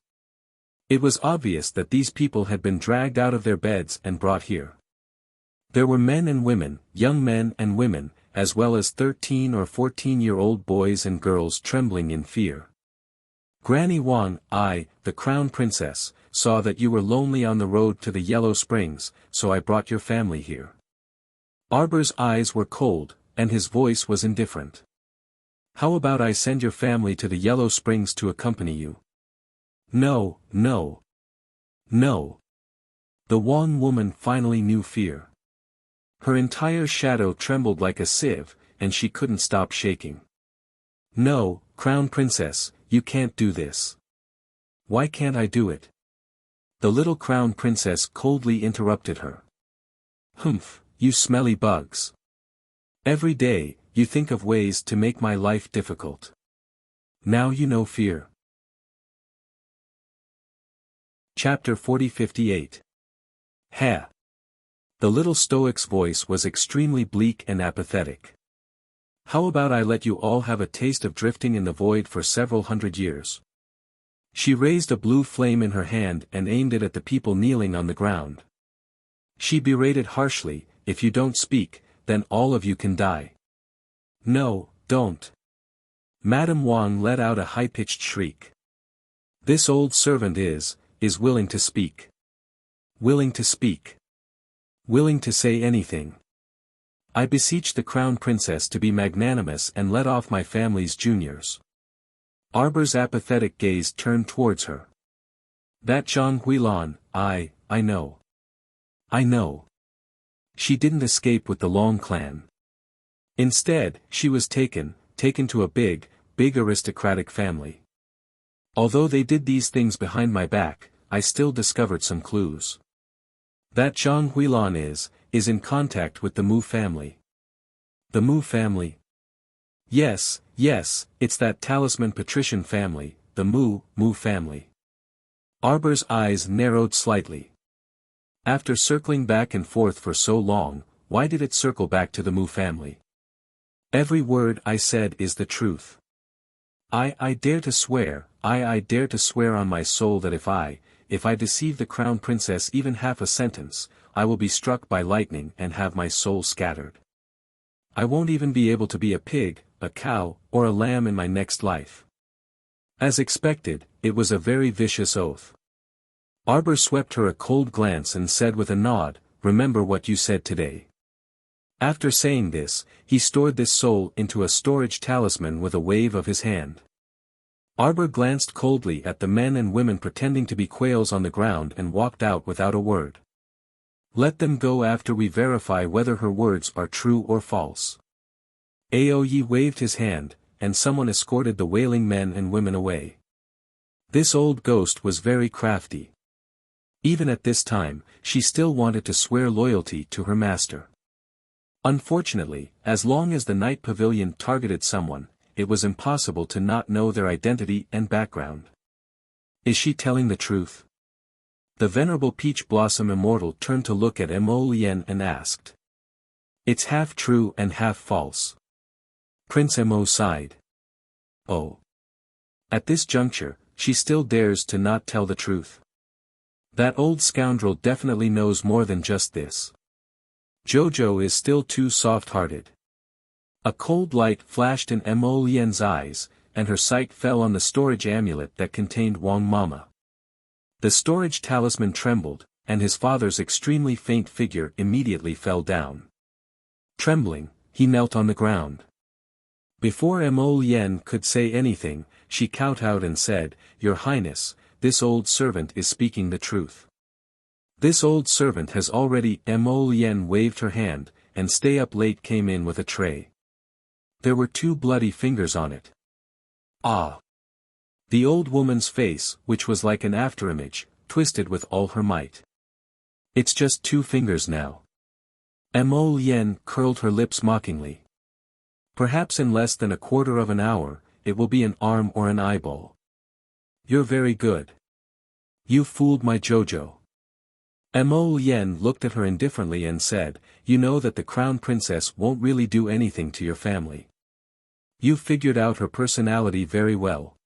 It was obvious that these people had been dragged out of their beds and brought here. There were men and women, young men and women, as well as 13 or 14-year-old boys and girls trembling in fear. Granny Wang, the Crown Princess, saw that you were lonely on the road to the Yellow Springs, so I brought your family here. Arbor's eyes were cold, and his voice was indifferent. How about I send your family to the Yellow Springs to accompany you? No, no. No. The Wang woman finally knew fear. Her entire shadow trembled like a sieve, and she couldn't stop shaking. No, Crown Princess, you can't do this. Why can't I do it? The little Crown Princess coldly interrupted her. Humph, you smelly bugs. Every day, you think of ways to make my life difficult. Now you know fear. Chapter 40-58. Ha! The little stoic's voice was extremely bleak and apathetic. How about I let you all have a taste of drifting in the void for several hundred years? She raised a blue flame in her hand and aimed it at the people kneeling on the ground. She berated harshly, "If you don't speak, then all of you can die." "No, don't." Madame Wang let out a high-pitched shriek. "This old servant is willing to speak. Willing to speak. Willing to say anything. I beseech the Crown Princess to be magnanimous and let off my family's juniors." Arbor's apathetic gaze turned towards her. "That Zhang Huilan, I know. I know. She didn't escape with the Long clan. Instead, she was taken to a big aristocratic family. Although they did these things behind my back, I still discovered some clues. That Zhang Huilan is in contact with the Mu family." "The Mu family?" Yes, it's that talisman patrician family, the Mu family." Arbor's eyes narrowed slightly. After circling back and forth for so long, why did it circle back to the Mu family? "Every word I said is the truth. I dare to swear, I dare to swear on my soul that if I deceive the Crown Princess even half a sentence, I will be struck by lightning and have my soul scattered. I won't even be able to be a pig, a cow, or a lamb in my next life." As expected, it was a very vicious oath. Arbor swept her a cold glance and said with a nod, "Remember what you said today." After saying this, he stored this soul into a storage talisman with a wave of his hand. Arbor glanced coldly at the men and women pretending to be quails on the ground and walked out without a word. "Let them go after we verify whether her words are true or false." Aoyi waved his hand, and someone escorted the wailing men and women away. This old ghost was very crafty. Even at this time, she still wanted to swear loyalty to her master. Unfortunately, as long as the night pavilion targeted someone, it was impossible to not know their identity and background. Is she telling the truth? The venerable Peach Blossom Immortal turned to look at Mo Lian and asked. It's half true and half false. Prince Mo sighed. Oh. At this juncture, she still dares to not tell the truth. That old scoundrel definitely knows more than just this. Jojo is still too soft-hearted. A cold light flashed in Mo Lian's eyes, and her sight fell on the storage amulet that contained Wang Mama. The storage talisman trembled, and his father's extremely faint figure immediately fell down. Trembling, he knelt on the ground. Before Mo Lian could say anything, she kowtowed and said, "Your Highness, this old servant is speaking the truth. This old servant has already." Mo Lian waved her hand, and Stay Up Late came in with a tray. There were 2 bloody fingers on it. Ah! The old woman's face, which was like an afterimage, twisted with all her might. It's just 2 fingers now. Mo Lian curled her lips mockingly. Perhaps in less than a quarter of an hour, it will be an arm or an eyeball. You're very good. You fooled my Jojo. Mo Lian looked at her indifferently and said, "You know that the crown princess won't really do anything to your family. You figured out her personality very well.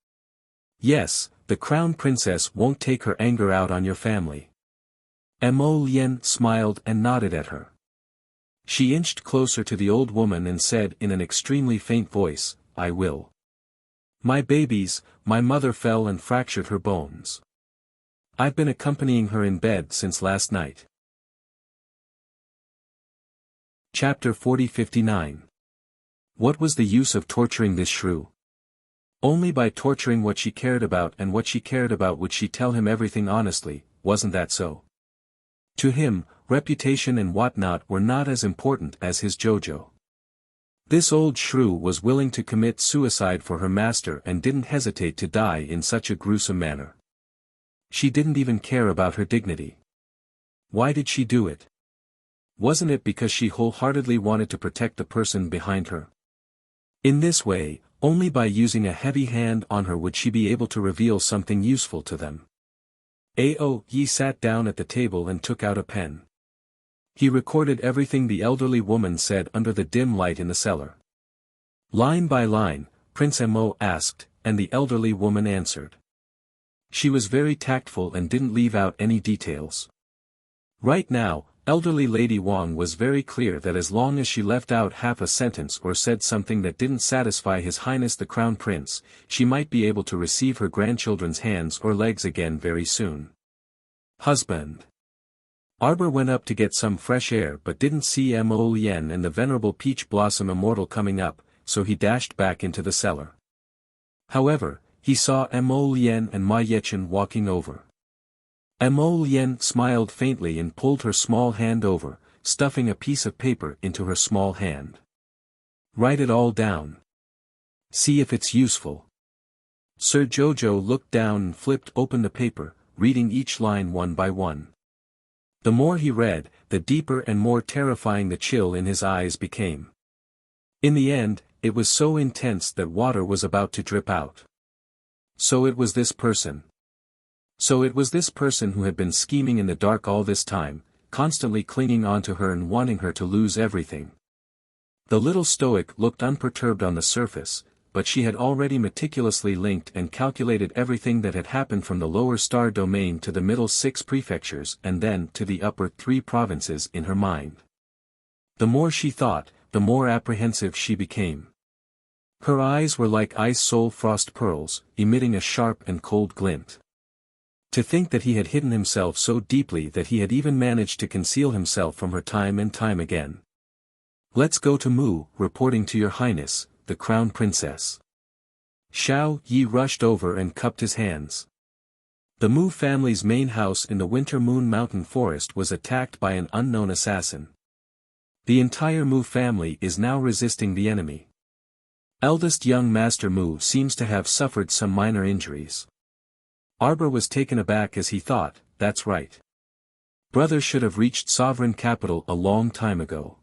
Yes, the crown princess won't take her anger out on your family." Mo Lian smiled and nodded at her. She inched closer to the old woman and said in an extremely faint voice, "I will. My babies, my mother fell and fractured her bones. I've been accompanying her in bed since last night." Chapter 40-59. What was the use of torturing this shrew? Only by torturing what she cared about, and what she cared about would she tell him everything honestly, wasn't that so? To him, reputation and whatnot were not as important as his Jojo. This old shrew was willing to commit suicide for her master and didn't hesitate to die in such a gruesome manner. She didn't even care about her dignity. Why did she do it? Wasn't it because she wholeheartedly wanted to protect the person behind her? In this way, only by using a heavy hand on her would she be able to reveal something useful to them. Ao Yi sat down at the table and took out a pen. He recorded everything the elderly woman said under the dim light in the cellar. Line by line, Prince Mo asked, and the elderly woman answered. She was very tactful and didn't leave out any details. Right now, elderly Lady Wang was very clear that as long as she left out half a sentence or said something that didn't satisfy His Highness the Crown Prince, she might be able to receive her grandchildren's hands or legs again very soon. Husband. Arbor went up to get some fresh air but didn't see Mo Lian and the venerable Peach Blossom Immortal coming up, so he dashed back into the cellar. However, he saw Mo Lian and Ma Yechen walking over. Mo Lian smiled faintly and pulled her small hand over, stuffing a piece of paper into her small hand. "Write it all down. See if it's useful." Sir Jojo looked down and flipped open the paper, reading each line one by one. The more he read, the deeper and more terrifying the chill in his eyes became. In the end, it was so intense that water was about to drip out. So it was this person. So it was this person who had been scheming in the dark all this time, constantly clinging on to her and wanting her to lose everything. The little stoic looked unperturbed on the surface, but she had already meticulously linked and calculated everything that had happened from the lower star domain to the middle 6 prefectures and then to the upper 3 provinces in her mind. The more she thought, the more apprehensive she became. Her eyes were like ice soul frost pearls, emitting a sharp and cold glint. To think that he had hidden himself so deeply that he had even managed to conceal himself from her time and time again. "Let's go to Mu, reporting to your Highness, the Crown Princess." Xiao Yi rushed over and cupped his hands. The Mu family's main house in the Winter Moon Mountain Forest was attacked by an unknown assassin. The entire Mu family is now resisting the enemy. Eldest young Master Mu seems to have suffered some minor injuries. Arbor was taken aback as he thought, that's right. Brother should have reached sovereign capital a long time ago.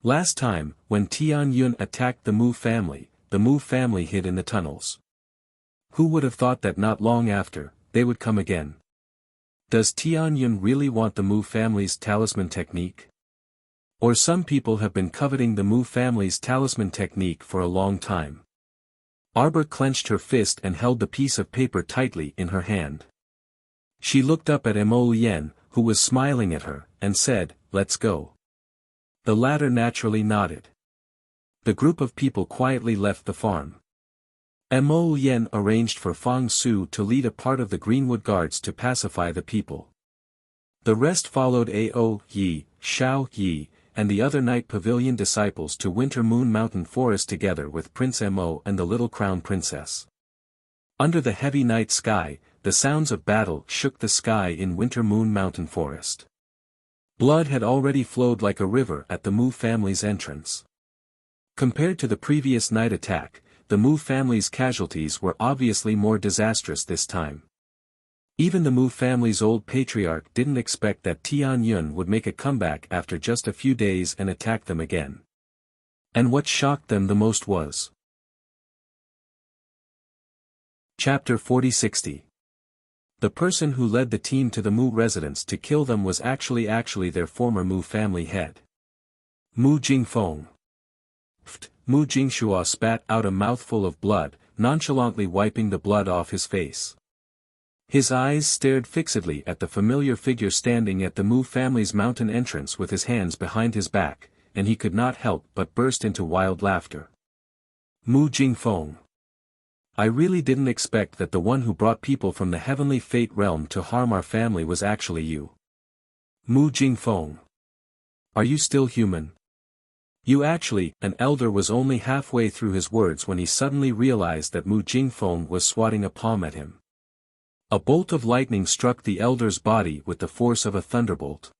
Last time, when Tian Yun attacked the Mu family hid in the tunnels. Who would have thought that not long after, they would come again? Does Tian Yun really want the Mu family's talisman technique? Or some people have been coveting the Mu family's talisman technique for a long time. Arbor clenched her fist and held the piece of paper tightly in her hand. She looked up at Mo Yen, who was smiling at her, and said, "Let's go." The latter naturally nodded. The group of people quietly left the farm. Mo Yen arranged for Fang Su to lead a part of the Greenwood Guards to pacify the people. The rest followed Ao Yi, Xiao Yi, and the other Night Pavilion disciples to Winter Moon Mountain Forest together with Prince Mo and the little Crown Princess. Under the heavy night sky, the sounds of battle shook the sky in Winter Moon Mountain Forest. Blood had already flowed like a river at the Mu family's entrance. Compared to the previous night attack, the Mu family's casualties were obviously more disastrous this time. Even the Mu family's old patriarch didn't expect that Tian Yun would make a comeback after just a few days and attack them again. And what shocked them the most was Chapter 4060. The person who led the team to the Mu residence to kill them was actually their former Mu family head. Mu Jingfeng. Mu Jingshua spat out a mouthful of blood, nonchalantly wiping the blood off his face. His eyes stared fixedly at the familiar figure standing at the Mu family's mountain entrance with his hands behind his back, and he could not help but burst into wild laughter. Mu Jingfeng. I really didn't expect that the one who brought people from the heavenly fate realm to harm our family was actually you. Mu Jingfeng. Are you still human? You actually, an elder was only halfway through his words when he suddenly realized that Mu Jingfeng was swatting a palm at him. A bolt of lightning struck the elder's body with the force of a thunderbolt.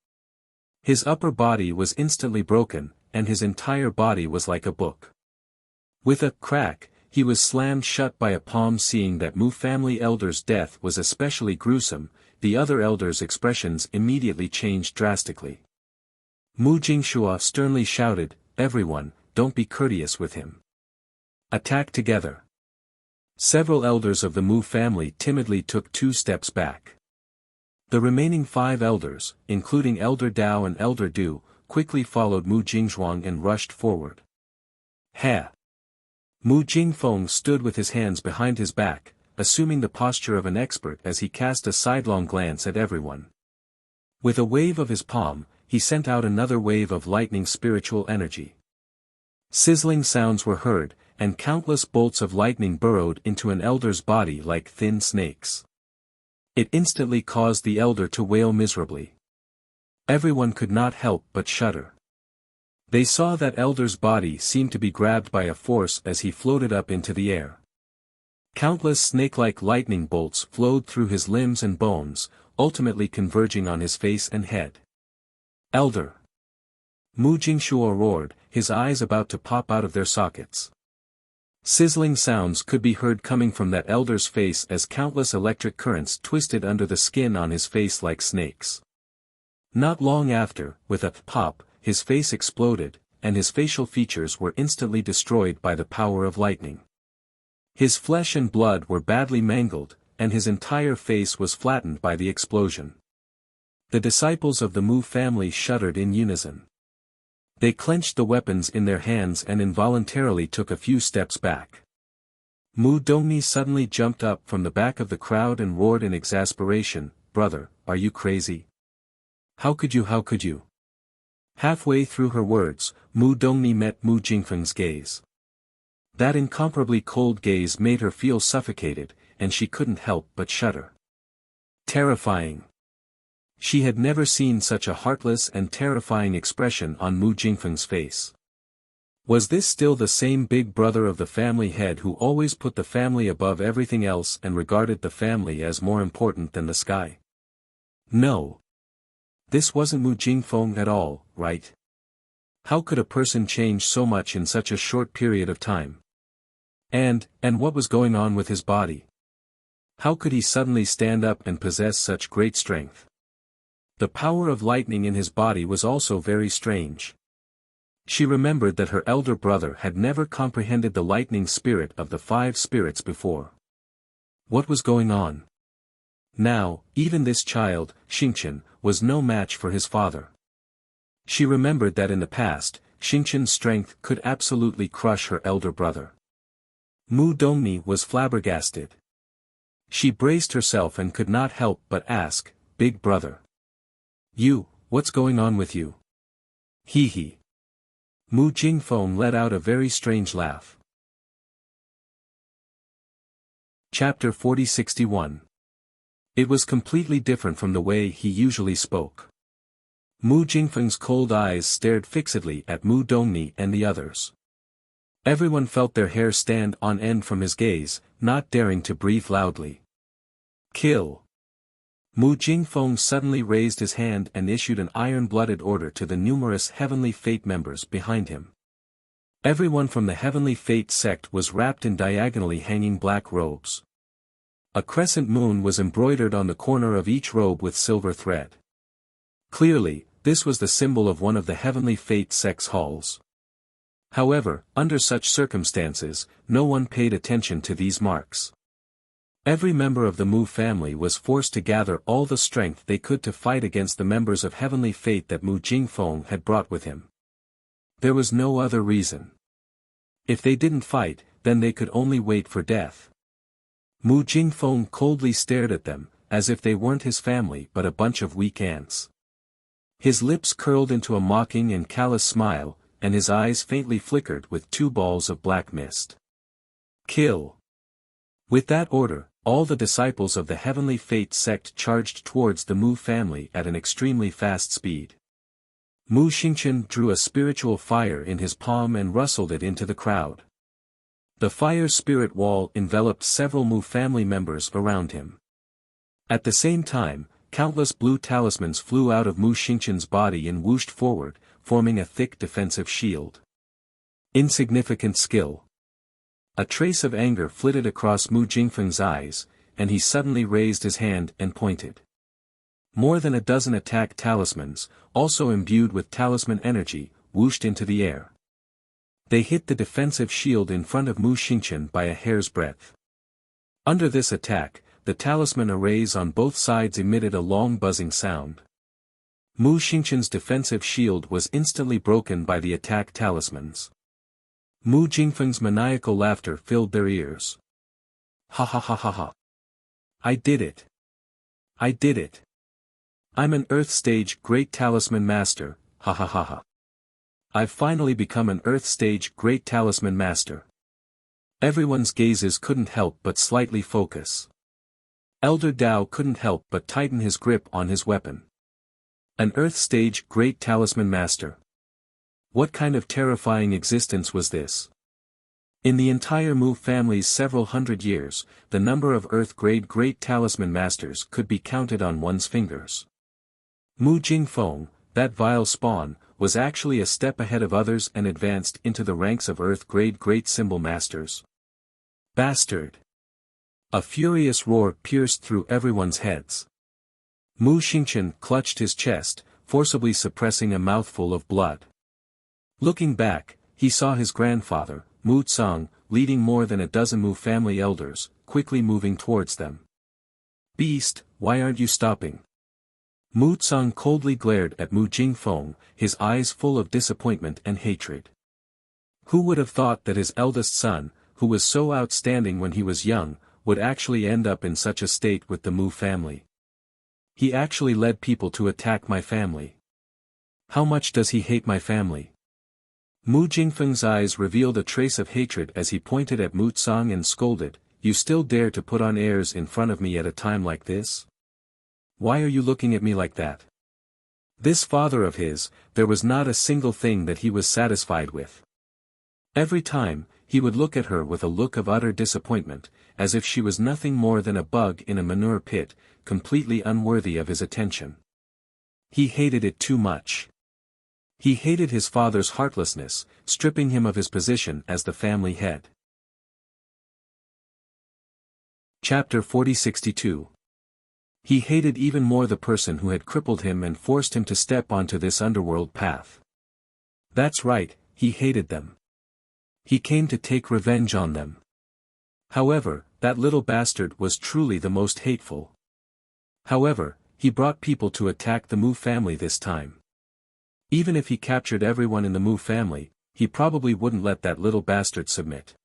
His upper body was instantly broken, and his entire body was like a book. With a crack, he was slammed shut by a palm. Seeing that Mu family elder's death was especially gruesome, the other elders' expressions immediately changed drastically. Mu Jingshua sternly shouted, "Everyone, don't be courteous with him. Attack together." Several elders of the Mu family timidly took 2 steps back. The remaining 5 elders, including Elder Dao and Elder Du, quickly followed Mu Jingzhuang and rushed forward. Ha! Mu Jingfeng stood with his hands behind his back, assuming the posture of an expert as he cast a sidelong glance at everyone. With a wave of his palm, he sent out another wave of lightning spiritual energy. Sizzling sounds were heard, and countless bolts of lightning burrowed into an elder's body like thin snakes. It instantly caused the elder to wail miserably. Everyone could not help but shudder. They saw that elder's body seemed to be grabbed by a force as he floated up into the air. Countless snake-like lightning bolts flowed through his limbs and bones, ultimately converging on his face and head. Elder! Mu Jingshua roared, his eyes about to pop out of their sockets. Sizzling sounds could be heard coming from that elder's face as countless electric currents twisted under the skin on his face like snakes. Not long after, with a pop, his face exploded, and his facial features were instantly destroyed by the power of lightning. His flesh and blood were badly mangled, and his entire face was flattened by the explosion. The disciples of the Mu family shuddered in unison. They clenched the weapons in their hands and involuntarily took a few steps back. Mu Dongni suddenly jumped up from the back of the crowd and roared in exasperation, "Brother, are you crazy? How could you? Halfway through her words, Mu Dongni met Mu Jingfeng's gaze. That incomparably cold gaze made her feel suffocated, and she couldn't help but shudder. Terrifying. She had never seen such a heartless and terrifying expression on Mu Jingfeng's face. Was this still the same big brother of the family head who always put the family above everything else and regarded the family as more important than the sky? No. This wasn't Mu Jingfeng at all, right? How could a person change so much in such a short period of time? And what was going on with his body? How could he suddenly stand up and possess such great strength? The power of lightning in his body was also very strange. She remembered that her elder brother had never comprehended the lightning spirit of the 5 spirits before. What was going on? Now, even this child, Xingqian, was no match for his father. She remembered that in the past, Xingqian's strength could absolutely crush her elder brother. Mu Dongni was flabbergasted. She braced herself and could not help but ask, "Big brother. What's going on with you?" Hee hee. Mu Jingfeng let out a very strange laugh. Chapter 4061. It was completely different from the way he usually spoke. Mu Jingfeng's cold eyes stared fixedly at Mu Dongni and the others. Everyone felt their hair stand on end from his gaze, not daring to breathe loudly. "Kill!" Mu Jingfeng suddenly raised his hand and issued an iron-blooded order to the numerous Heavenly Fate members behind him. Everyone from the Heavenly Fate sect was wrapped in diagonally hanging black robes. A crescent moon was embroidered on the corner of each robe with silver thread. Clearly, this was the symbol of one of the Heavenly Fate sect's halls. However, under such circumstances, no one paid attention to these marks. Every member of the Mu family was forced to gather all the strength they could to fight against the members of Heavenly Fate that Mu Jingfeng had brought with him. There was no other reason. If they didn't fight, then they could only wait for death. Mu Jingfeng coldly stared at them, as if they weren't his family but a bunch of weak ants. His lips curled into a mocking and callous smile, and his eyes faintly flickered with two balls of black mist. "Kill!" With that order, all the disciples of the Heavenly Fate sect charged towards the Mu family at an extremely fast speed. Mu Xingqian drew a spiritual fire in his palm and rustled it into the crowd. The fire spirit wall enveloped several Mu family members around him. At the same time, countless blue talismans flew out of Mu Xingqian's body and whooshed forward, forming a thick defensive shield. Insignificant skill. A trace of anger flitted across Mu Jingfeng's eyes, and he suddenly raised his hand and pointed. More than a dozen attack talismans, also imbued with talisman energy, whooshed into the air. They hit the defensive shield in front of Mu Xingqian by a hair's breadth. Under this attack, the talisman arrays on both sides emitted a long buzzing sound. Mu Xingqian's defensive shield was instantly broken by the attack talismans. Mu Jingfeng's maniacal laughter filled their ears. "Ha ha ha ha ha. I did it. I did it. I'm an Earth Stage Great Talisman Master, ha ha ha ha. I've finally become an Earth Stage Great Talisman Master." Everyone's gazes couldn't help but slightly focus. Elder Dao couldn't help but tighten his grip on his weapon. An Earth Stage Great Talisman Master. What kind of terrifying existence was this? In the entire Mu family's several hundred years, the number of Earth-grade Great Talisman Masters could be counted on one's fingers. Mu Jingfeng, that vile spawn, was actually a step ahead of others and advanced into the ranks of Earth-grade Great Symbol Masters. Bastard! A furious roar pierced through everyone's heads. Mu Xingqian clutched his chest, forcibly suppressing a mouthful of blood. Looking back, he saw his grandfather, Mu Tsang, leading more than a dozen Mu family elders, quickly moving towards them. "Beast, why aren't you stopping?" Mu Tsang coldly glared at Mu Jingfeng, his eyes full of disappointment and hatred. Who would have thought that his eldest son, who was so outstanding when he was young, would actually end up in such a state with the Mu family? He actually led people to attack my family. How much does he hate my family? Mu Jingfeng's eyes revealed a trace of hatred as he pointed at Mu Tsang and scolded, "You still dare to put on airs in front of me at a time like this? Why are you looking at me like that?" This father of his, there was not a single thing that he was satisfied with. Every time, he would look at her with a look of utter disappointment, as if she was nothing more than a bug in a manure pit, completely unworthy of his attention. He hated it too much. He hated his father's heartlessness, stripping him of his position as the family head. Chapter 4062. He hated even more the person who had crippled him and forced him to step onto this underworld path. That's right, he hated them. He came to take revenge on them. However, that little bastard was truly the most hateful. However, he brought people to attack the Mu family this time. Even if he captured everyone in the Mu family, he probably wouldn't let that little bastard submit.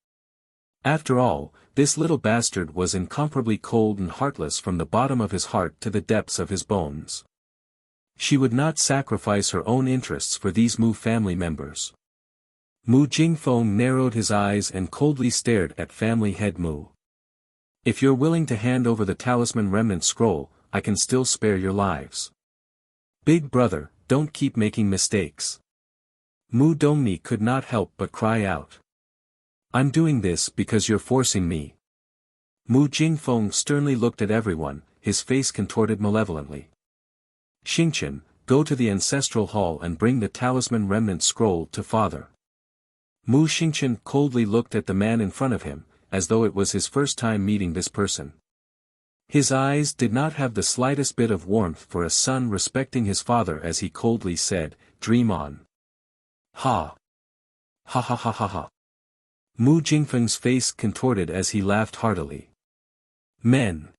After all, this little bastard was incomparably cold and heartless from the bottom of his heart to the depths of his bones. She would not sacrifice her own interests for these Mu family members. Mu Jingfeng narrowed his eyes and coldly stared at family head Mu. If you're willing to hand over the talisman remnant scroll, I can still spare your lives. Big brother, don't keep making mistakes. Mu Dongni could not help but cry out. I'm doing this because you're forcing me. Mu Jingfeng sternly looked at everyone, his face contorted malevolently. Xingqian, go to the ancestral hall and bring the talisman remnant scroll to father. Mu Xingqian coldly looked at the man in front of him, as though it was his first time meeting this person. His eyes did not have the slightest bit of warmth for a son respecting his father as he coldly said, dream on. Ha! Ha ha ha ha ha. Mu Jingfeng's face contorted as he laughed heartily. Men!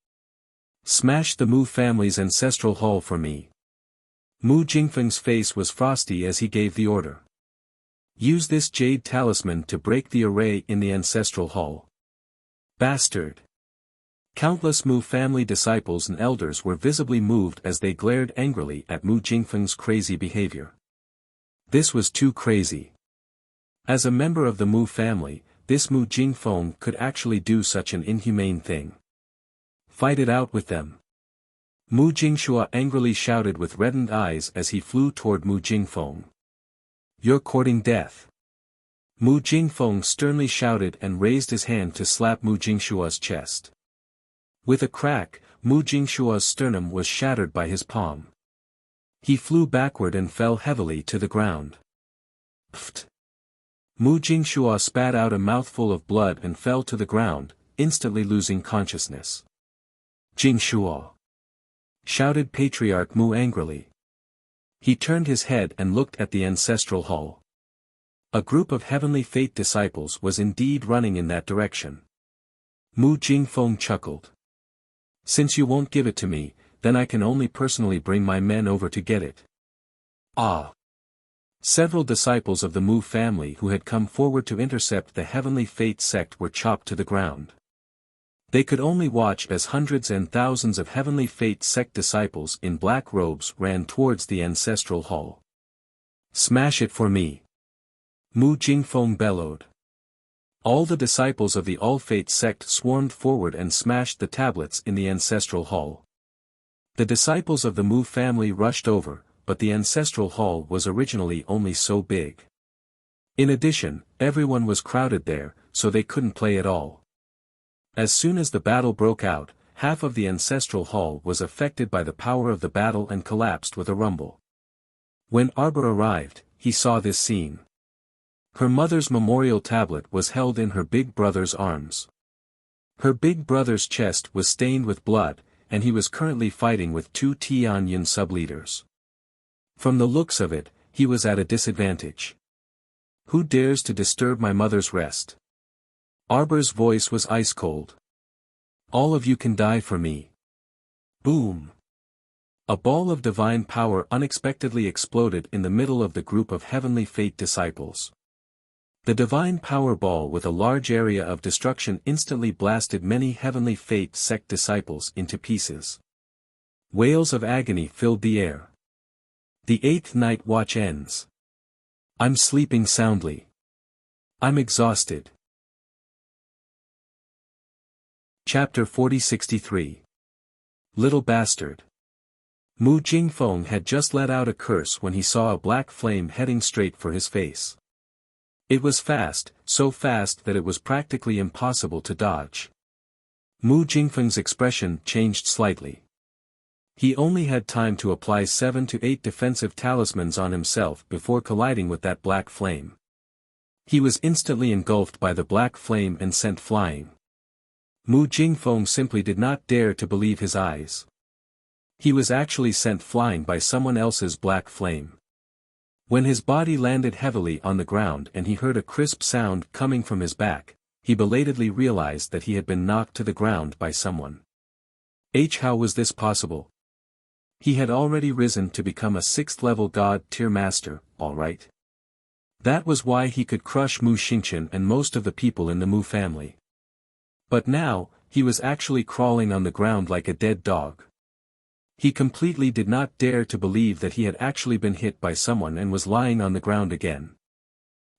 Smash the Mu family's ancestral hall for me. Mu Jingfeng's face was frosty as he gave the order. Use this jade talisman to break the array in the ancestral hall. Bastard! Countless Mu family disciples and elders were visibly moved as they glared angrily at Mu Jingfeng's crazy behavior. This was too crazy. As a member of the Mu family, this Mu Jingfeng could actually do such an inhumane thing. Fight it out with them. Mu Jingshua angrily shouted with reddened eyes as he flew toward Mu Jingfeng. You're courting death. Mu Jingfeng sternly shouted and raised his hand to slap Mu Jingshua's chest. With a crack, Mu Jingshua's sternum was shattered by his palm. He flew backward and fell heavily to the ground. Pfft! Mu Jingshua spat out a mouthful of blood and fell to the ground, instantly losing consciousness. Jingshua! Shouted Patriarch Mu angrily. He turned his head and looked at the ancestral hall. A group of Heavenly Fate disciples was indeed running in that direction. Mu Jingfeng chuckled. Since you won't give it to me, then I can only personally bring my men over to get it. Ah! Several disciples of the Mu family who had come forward to intercept the Heavenly Fate sect were chopped to the ground. They could only watch as hundreds and thousands of Heavenly Fate sect disciples in black robes ran towards the ancestral hall. Smash it for me! Mu Jingfeng bellowed. All the disciples of the All-Fate sect swarmed forward and smashed the tablets in the ancestral hall. The disciples of the Mu family rushed over, but the ancestral hall was originally only so big. In addition, everyone was crowded there, so they couldn't play at all. As soon as the battle broke out, half of the ancestral hall was affected by the power of the battle and collapsed with a rumble. When Arbor arrived, he saw this scene. Her mother's memorial tablet was held in her big brother's arms. Her big brother's chest was stained with blood, and he was currently fighting with two Tianyun sub-leaders. From the looks of it, he was at a disadvantage. Who dares to disturb my mother's rest? Arbor's voice was ice-cold. All of you can die for me. Boom! A ball of divine power unexpectedly exploded in the middle of the group of Heavenly Fate disciples. The divine power ball with a large area of destruction instantly blasted many Heavenly Fate sect disciples into pieces. Wails of agony filled the air. The 8th night watch ends. I'm sleeping soundly. I'm exhausted. Chapter 4063. Little Bastard. Mu Jingfeng had just let out a curse when he saw a black flame heading straight for his face. It was fast, so fast that it was practically impossible to dodge. Mu Jingfeng's expression changed slightly. He only had time to apply 7 to 8 defensive talismans on himself before colliding with that black flame. He was instantly engulfed by the black flame and sent flying. Mu Jingfeng simply did not dare to believe his eyes. He was actually sent flying by someone else's black flame. When his body landed heavily on the ground and he heard a crisp sound coming from his back, he belatedly realized that he had been knocked to the ground by someone. How was this possible? He had already risen to become a 6th-level god-tier master, alright. That was why he could crush Mu Xingqian and most of the people in the Mu family. But now, he was actually crawling on the ground like a dead dog. He completely did not dare to believe that he had actually been hit by someone and was lying on the ground again.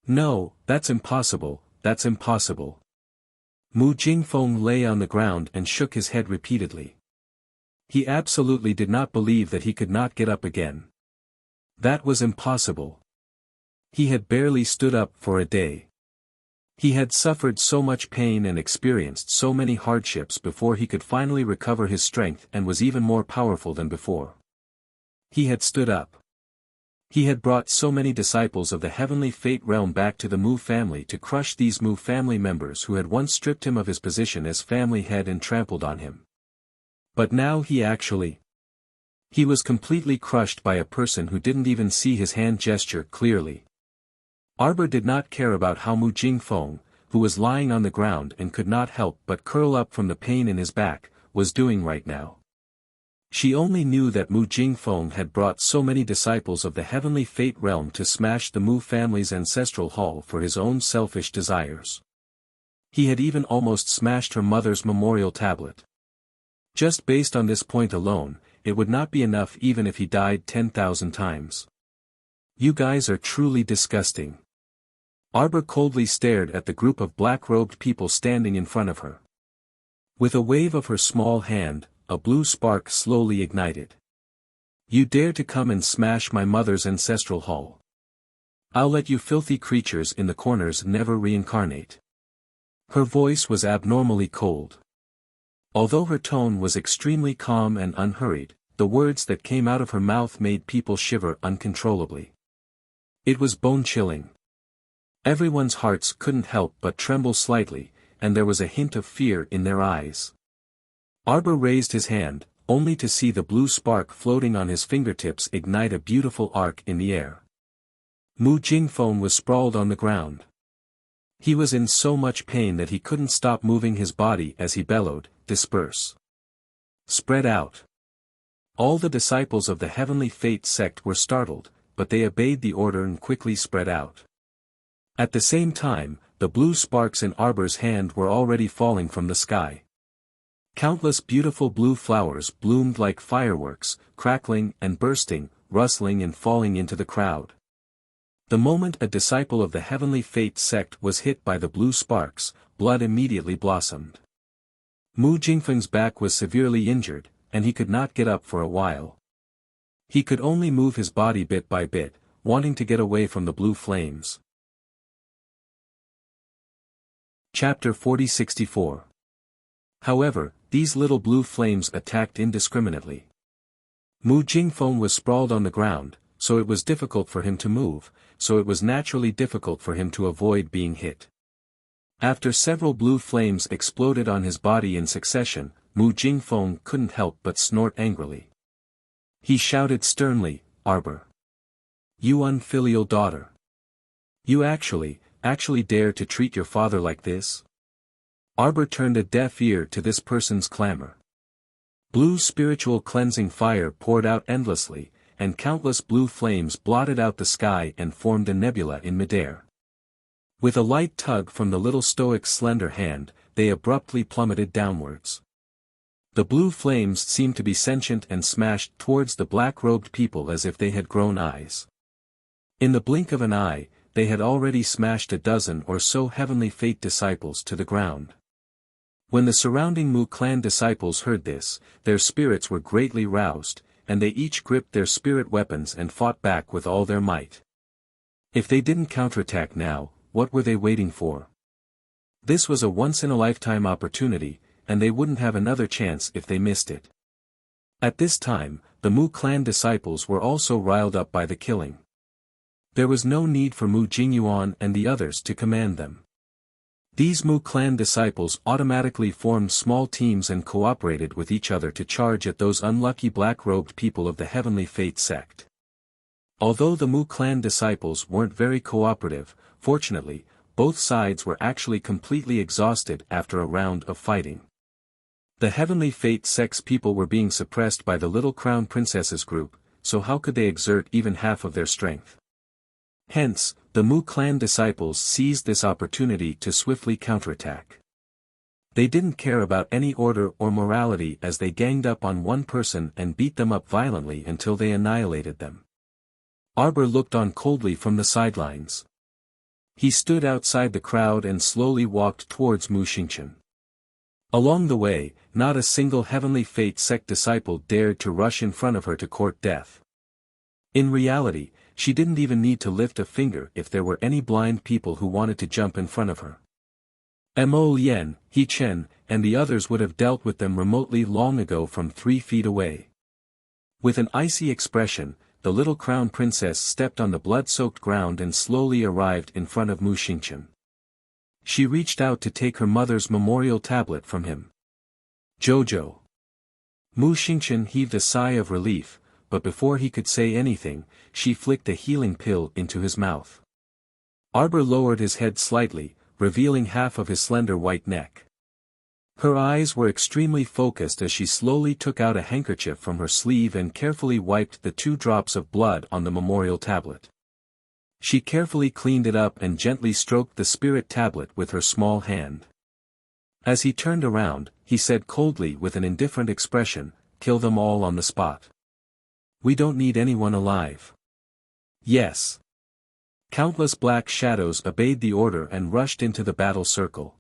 No, that's impossible, that's impossible. Mu Jingfeng lay on the ground and shook his head repeatedly. He absolutely did not believe that he could not get up again. That was impossible. He had barely stood up for a day. He had suffered so much pain and experienced so many hardships before he could finally recover his strength and was even more powerful than before. He had stood up. He had brought so many disciples of the heavenly fate realm back to the Mu family to crush these Mu family members who had once stripped him of his position as family head and trampled on him. But now he was completely crushed by a person who didn't even see his hand gesture clearly. Arbor did not care about how Mu Jingfeng, who was lying on the ground and could not help but curl up from the pain in his back, was doing right now. She only knew that Mu Jingfeng had brought so many disciples of the heavenly fate realm to smash the Mu family's ancestral hall for his own selfish desires. He had even almost smashed her mother's memorial tablet. Just based on this point alone, it would not be enough even if he died 10,000 times. You guys are truly disgusting. Arbor coldly stared at the group of black-robed people standing in front of her. With a wave of her small hand, a blue spark slowly ignited. You dare to come and smash my mother's ancestral hall? I'll let you filthy creatures in the corners never reincarnate. Her voice was abnormally cold. Although her tone was extremely calm and unhurried, the words that came out of her mouth made people shiver uncontrollably. It was bone-chilling. Everyone's hearts couldn't help but tremble slightly, and there was a hint of fear in their eyes. Arbor raised his hand, only to see the blue spark floating on his fingertips ignite a beautiful arc in the air. Mu Jingfeng was sprawled on the ground. He was in so much pain that he couldn't stop moving his body as he bellowed, "Disperse! Spread out!" All the disciples of the Heavenly Fate sect were startled, but they obeyed the order and quickly spread out. At the same time, the blue sparks in Arbor's hand were already falling from the sky. Countless beautiful blue flowers bloomed like fireworks, crackling and bursting, rustling and falling into the crowd. The moment a disciple of the Heavenly Fate sect was hit by the blue sparks, blood immediately blossomed. Mu Jingfeng's back was severely injured, and he could not get up for a while. He could only move his body bit by bit, wanting to get away from the blue flames. Chapter 4064. However, these little blue flames attacked indiscriminately. Mu Jingfeng was sprawled on the ground, so it was difficult for him to move, so it was naturally difficult for him to avoid being hit. After several blue flames exploded on his body in succession, Mu Jingfeng couldn't help but snort angrily. He shouted sternly, "Arbor! You unfilial daughter! You actually dare to treat your father like this?" Arbor turned a deaf ear to this person's clamor. Blue spiritual cleansing fire poured out endlessly, and countless blue flames blotted out the sky and formed a nebula in midair. With a light tug from the little stoic's slender hand, they abruptly plummeted downwards. The blue flames seemed to be sentient and smashed towards the black-robed people as if they had grown eyes. In the blink of an eye, they had already smashed a dozen or so Heavenly Fate disciples to the ground. When the surrounding Mu clan disciples heard this, their spirits were greatly roused, and they each gripped their spirit weapons and fought back with all their might. If they didn't counterattack now, what were they waiting for? This was a once-in-a-lifetime opportunity, and they wouldn't have another chance if they missed it. At this time, the Mu clan disciples were also riled up by the killing. There was no need for Mu Jingyuan and the others to command them. These Mu clan disciples automatically formed small teams and cooperated with each other to charge at those unlucky black-robed people of the Heavenly Fate sect. Although the Mu clan disciples weren't very cooperative, fortunately, both sides were actually completely exhausted after a round of fighting. The Heavenly Fate Sect's people were being suppressed by the little Crown Princess's group, so how could they exert even half of their strength? Hence, the Mu clan disciples seized this opportunity to swiftly counterattack. They didn't care about any order or morality as they ganged up on one person and beat them up violently until they annihilated them. Arbor looked on coldly from the sidelines. He stood outside the crowd and slowly walked towards Mu Xingqian. Along the way, not a single Heavenly Fate Sect disciple dared to rush in front of her to court death. In reality, she didn't even need to lift a finger if there were any blind people who wanted to jump in front of her. Mo Lien, He Chen, and the others would have dealt with them remotely long ago from 3 feet away. With an icy expression, the little crown princess stepped on the blood-soaked ground and slowly arrived in front of Mu Xingqian. She reached out to take her mother's memorial tablet from him. Jojo. Mu Xingqian heaved a sigh of relief, but before he could say anything, she flicked a healing pill into his mouth. Arbor lowered his head slightly, revealing half of his slender white neck. Her eyes were extremely focused as she slowly took out a handkerchief from her sleeve and carefully wiped the 2 drops of blood on the memorial tablet. She carefully cleaned it up and gently stroked the spirit tablet with her small hand. As he turned around, he said coldly with an indifferent expression, "Kill them all on the spot. We don't need anyone alive." Yes. Countless black shadows obeyed the order and rushed into the battle circle.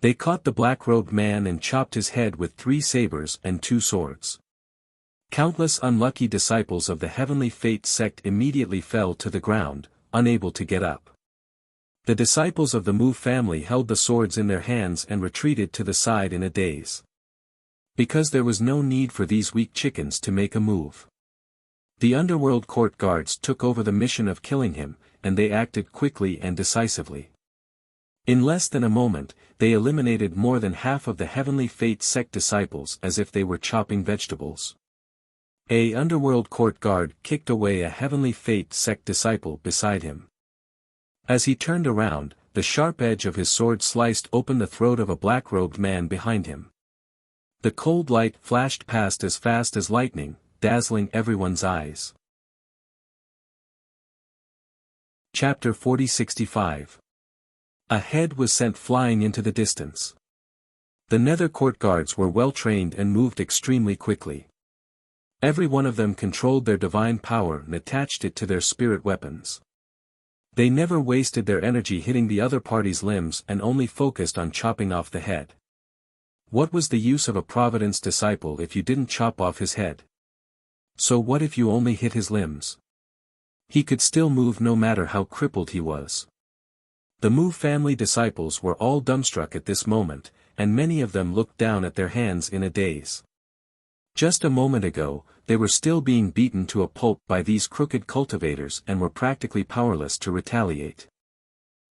They caught the black-robed man and chopped his head with 3 sabers and 2 swords. Countless unlucky disciples of the Heavenly Fate Sect immediately fell to the ground, unable to get up. The disciples of the Mu family held the swords in their hands and retreated to the side in a daze. Because there was no need for these weak chickens to make a move. The underworld court guards took over the mission of killing him, and they acted quickly and decisively. In less than a moment, they eliminated more than half of the Heavenly Fate Sect disciples as if they were chopping vegetables. A underworld court guard kicked away a Heavenly Fate Sect disciple beside him. As he turned around, the sharp edge of his sword sliced open the throat of a black-robed man behind him. The cold light flashed past as fast as lightning, dazzling everyone's eyes. Chapter 4065. A head was sent flying into the distance. The nether court guards were well trained and moved extremely quickly. Every one of them controlled their divine power and attached it to their spirit weapons. They never wasted their energy hitting the other party's limbs and only focused on chopping off the head. What was the use of a Providence disciple if you didn't chop off his head? So what if you only hit his limbs? He could still move no matter how crippled he was. The Mu family disciples were all dumbstruck at this moment, and many of them looked down at their hands in a daze. Just a moment ago, they were still being beaten to a pulp by these crooked cultivators and were practically powerless to retaliate.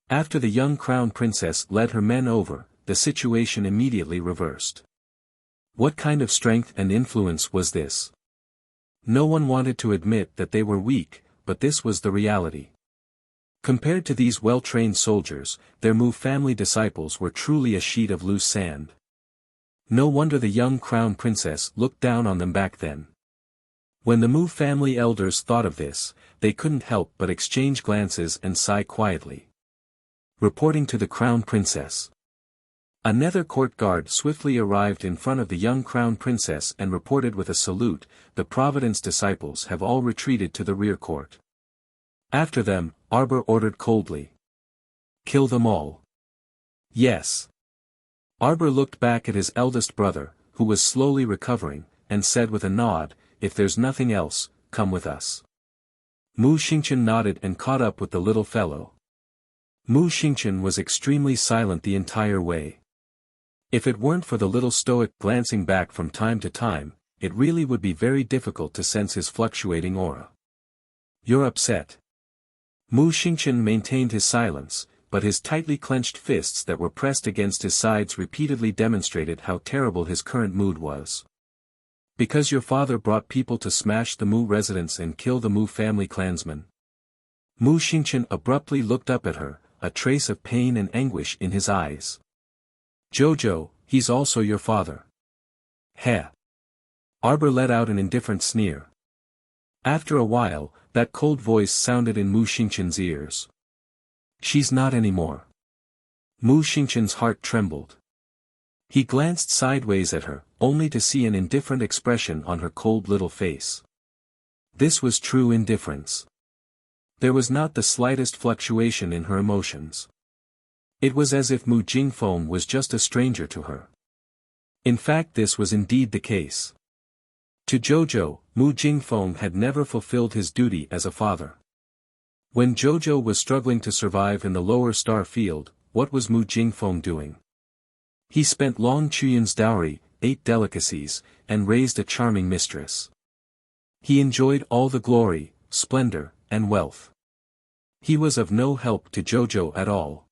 After the young crown princess led her men over, the situation immediately reversed. What kind of strength and influence was this? No one wanted to admit that they were weak, but this was the reality. Compared to these well-trained soldiers, their Mu family disciples were truly a sheet of loose sand. No wonder the young crown princess looked down on them back then. When the Mu family elders thought of this, they couldn't help but exchange glances and sigh quietly. Reporting to the crown princess. A nether court guard swiftly arrived in front of the young crown princess and reported with a salute, "The Providence disciples have all retreated to the rear court." After them, Arbor ordered coldly. "Kill them all." "Yes." Arbor looked back at his eldest brother, who was slowly recovering, and said with a nod, "If there's nothing else, come with us." Mu Xingqian nodded and caught up with the little fellow. Mu Xingqian was extremely silent the entire way. If it weren't for the little stoic glancing back from time to time, it really would be very difficult to sense his fluctuating aura. "You're upset." Mu Xingqian maintained his silence, but his tightly clenched fists that were pressed against his sides repeatedly demonstrated how terrible his current mood was. "Because your father brought people to smash the Mu residence and kill the Mu family clansmen." Mu Xingqian abruptly looked up at her, a trace of pain and anguish in his eyes. "Jojo, he's also your father." Heh. Arbor let out an indifferent sneer. After a while, that cold voice sounded in Mu Xingqian's ears. She's not anymore. Mu Xingqian's heart trembled. He glanced sideways at her, only to see an indifferent expression on her cold little face. This was true indifference. There was not the slightest fluctuation in her emotions. It was as if Mu Jingfeng was just a stranger to her. In fact, this was indeed the case. To Jojo, Mu Jingfeng had never fulfilled his duty as a father. When Jojo was struggling to survive in the lower star field, what was Mu Jingfeng doing? He spent Long Chuyun's dowry, 8 delicacies, and raised a charming mistress. He enjoyed all the glory, splendor, and wealth. He was of no help to Jojo at all.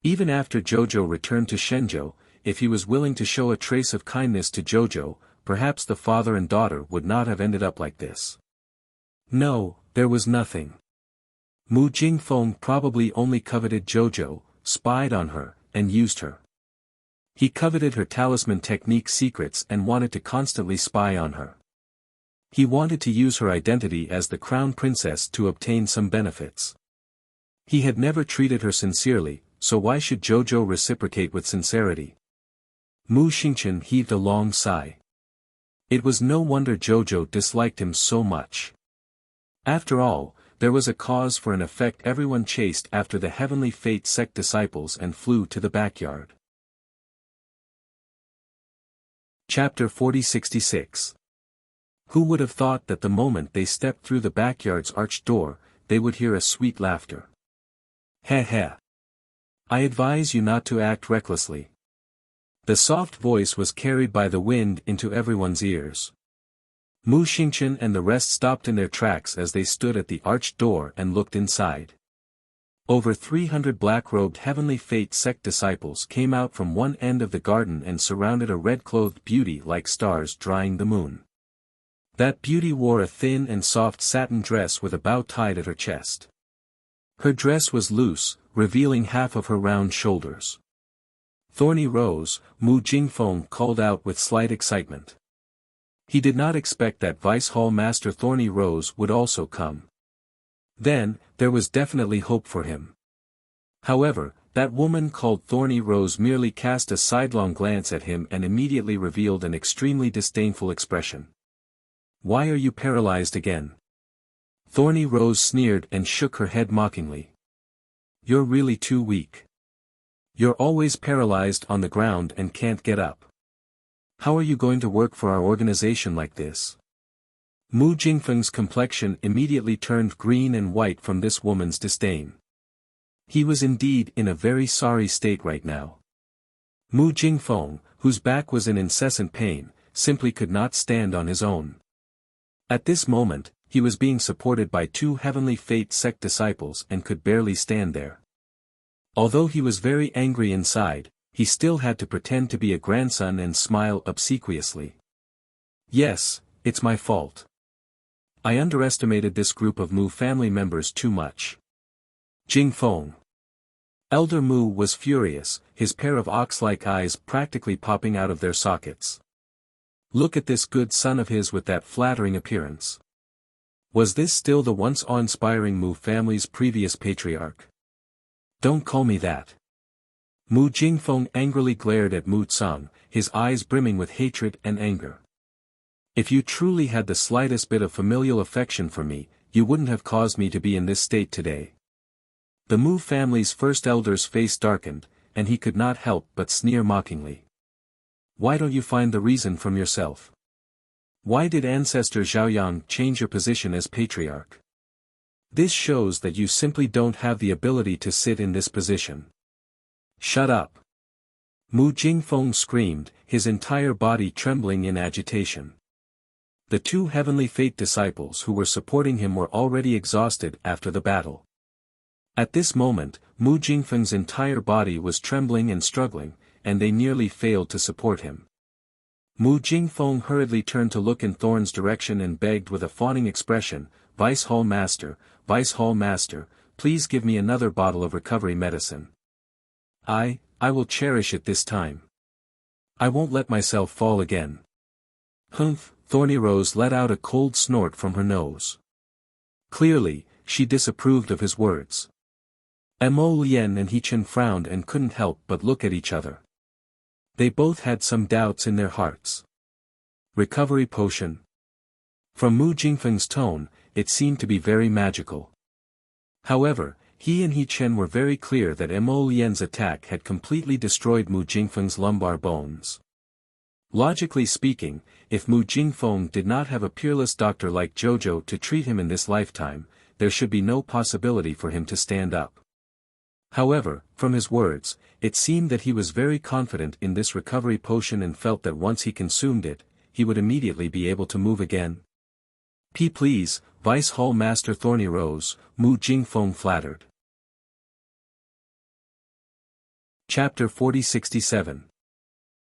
Even after Jojo returned to Shenzhou, if he was willing to show a trace of kindness to Jojo, perhaps the father and daughter would not have ended up like this. No, there was nothing. Mu Jingfeng probably only coveted Jojo, spied on her, and used her. He coveted her talisman technique secrets and wanted to constantly spy on her. He wanted to use her identity as the crown princess to obtain some benefits. He had never treated her sincerely, so why should Jojo reciprocate with sincerity? Mu Xingqian heaved a long sigh. It was no wonder Jojo disliked him so much. After all, there was a cause for an effect. Everyone chased after the Heavenly Fate sect disciples and flew to the backyard. Chapter 4066. Who would have thought that the moment they stepped through the backyard's arched door, they would hear a sweet laughter. Heh heh. I advise you not to act recklessly. The soft voice was carried by the wind into everyone's ears. Mu Xingqian and the rest stopped in their tracks as they stood at the arched door and looked inside. Over 300 black-robed Heavenly Fate sect disciples came out from one end of the garden and surrounded a red-clothed beauty like stars drying the moon. That beauty wore a thin and soft satin dress with a bow tied at her chest. Her dress was loose, revealing half of her round shoulders. Thorny Rose, Mu Jingfeng called out with slight excitement. He did not expect that Vice Hall Master Thorny Rose would also come. Then, there was definitely hope for him. However, that woman called Thorny Rose merely cast a sidelong glance at him and immediately revealed an extremely disdainful expression. Why are you paralyzed again? Thorny Rose sneered and shook her head mockingly. You're really too weak. You're always paralyzed on the ground and can't get up. How are you going to work for our organization like this? Mu Jingfeng's complexion immediately turned green and white from this woman's disdain. He was indeed in a very sorry state right now. Mu Jingfeng, whose back was in incessant pain, simply could not stand on his own. At this moment, he was being supported by 2 Heavenly Fate sect disciples and could barely stand there. Although he was very angry inside, he still had to pretend to be a grandson and smile obsequiously. Yes, it's my fault. I underestimated this group of Mu family members too much. Jingfeng. Elder Mu was furious, his pair of ox-like eyes practically popping out of their sockets. Look at this good son of his with that flattering appearance. Was this still the once awe-inspiring Mu family's previous patriarch? Don't call me that. Mu Jingfeng angrily glared at Mu Tsang, his eyes brimming with hatred and anger. If you truly had the slightest bit of familial affection for me, you wouldn't have caused me to be in this state today. The Mu family's first elder's face darkened, and he could not help but sneer mockingly. Why don't you find the reason from yourself? Why did ancestor Zhaoyang change your position as patriarch? This shows that you simply don't have the ability to sit in this position. Shut up! Mu Jingfeng screamed, his entire body trembling in agitation. The 2 Heavenly Fate disciples who were supporting him were already exhausted after the battle. At this moment, Mu Jingfeng's entire body was trembling and struggling, and they nearly failed to support him. Mu Jingfeng hurriedly turned to look in Thorn's direction and begged with a fawning expression, Vice Hall Master, please give me another bottle of recovery medicine. I will cherish it this time. I won't let myself fall again. Humph, Thorny Rose let out a cold snort from her nose. Clearly, she disapproved of his words. Mo Lien and He-Chen frowned and couldn't help but look at each other. They both had some doubts in their hearts. Recovery potion. From Mu Jingfeng's tone, it seemed to be very magical. However, he and He-Chen were very clear that Mo Lien's attack had completely destroyed Mu Jingfeng's lumbar bones. Logically speaking, if Mu Jingfeng did not have a peerless doctor like Jojo to treat him in this lifetime, there should be no possibility for him to stand up. However, from his words, it seemed that he was very confident in this recovery potion and felt that once he consumed it, he would immediately be able to move again. Please, Vice Hall Master Thorny Rose, Mu Jingfeng flattered. Chapter 4067.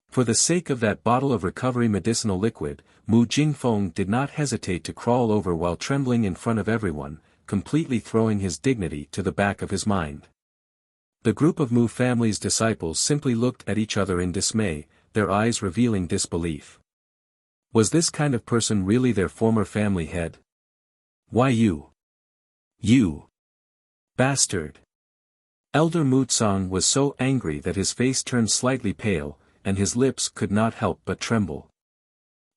For the sake of that bottle of recovery medicinal liquid, Mu Jingfeng did not hesitate to crawl over while trembling in front of everyone, completely throwing his dignity to the back of his mind. The group of Mu family's disciples simply looked at each other in dismay, their eyes revealing disbelief. Was this kind of person really their former family head? Why you? You! Bastard! Elder Mu Tsang was so angry that his face turned slightly pale, and his lips could not help but tremble.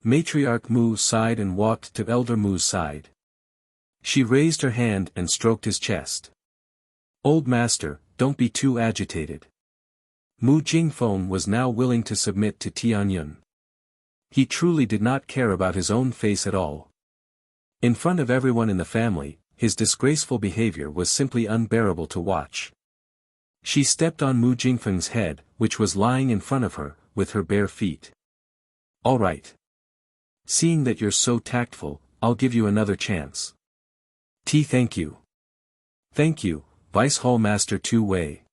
Matriarch Mu sighed and walked to Elder Mu's side. She raised her hand and stroked his chest. Old master, don't be too agitated. Mu Jingfeng was now willing to submit to Tianyun. He truly did not care about his own face at all. In front of everyone in the family, his disgraceful behavior was simply unbearable to watch. She stepped on Mu Jingfeng's head, which was lying in front of her, with her bare feet. All right. Seeing that you're so tactful, I'll give you another chance. Thank you. Thank you, Vice Hall Master Tu Wei.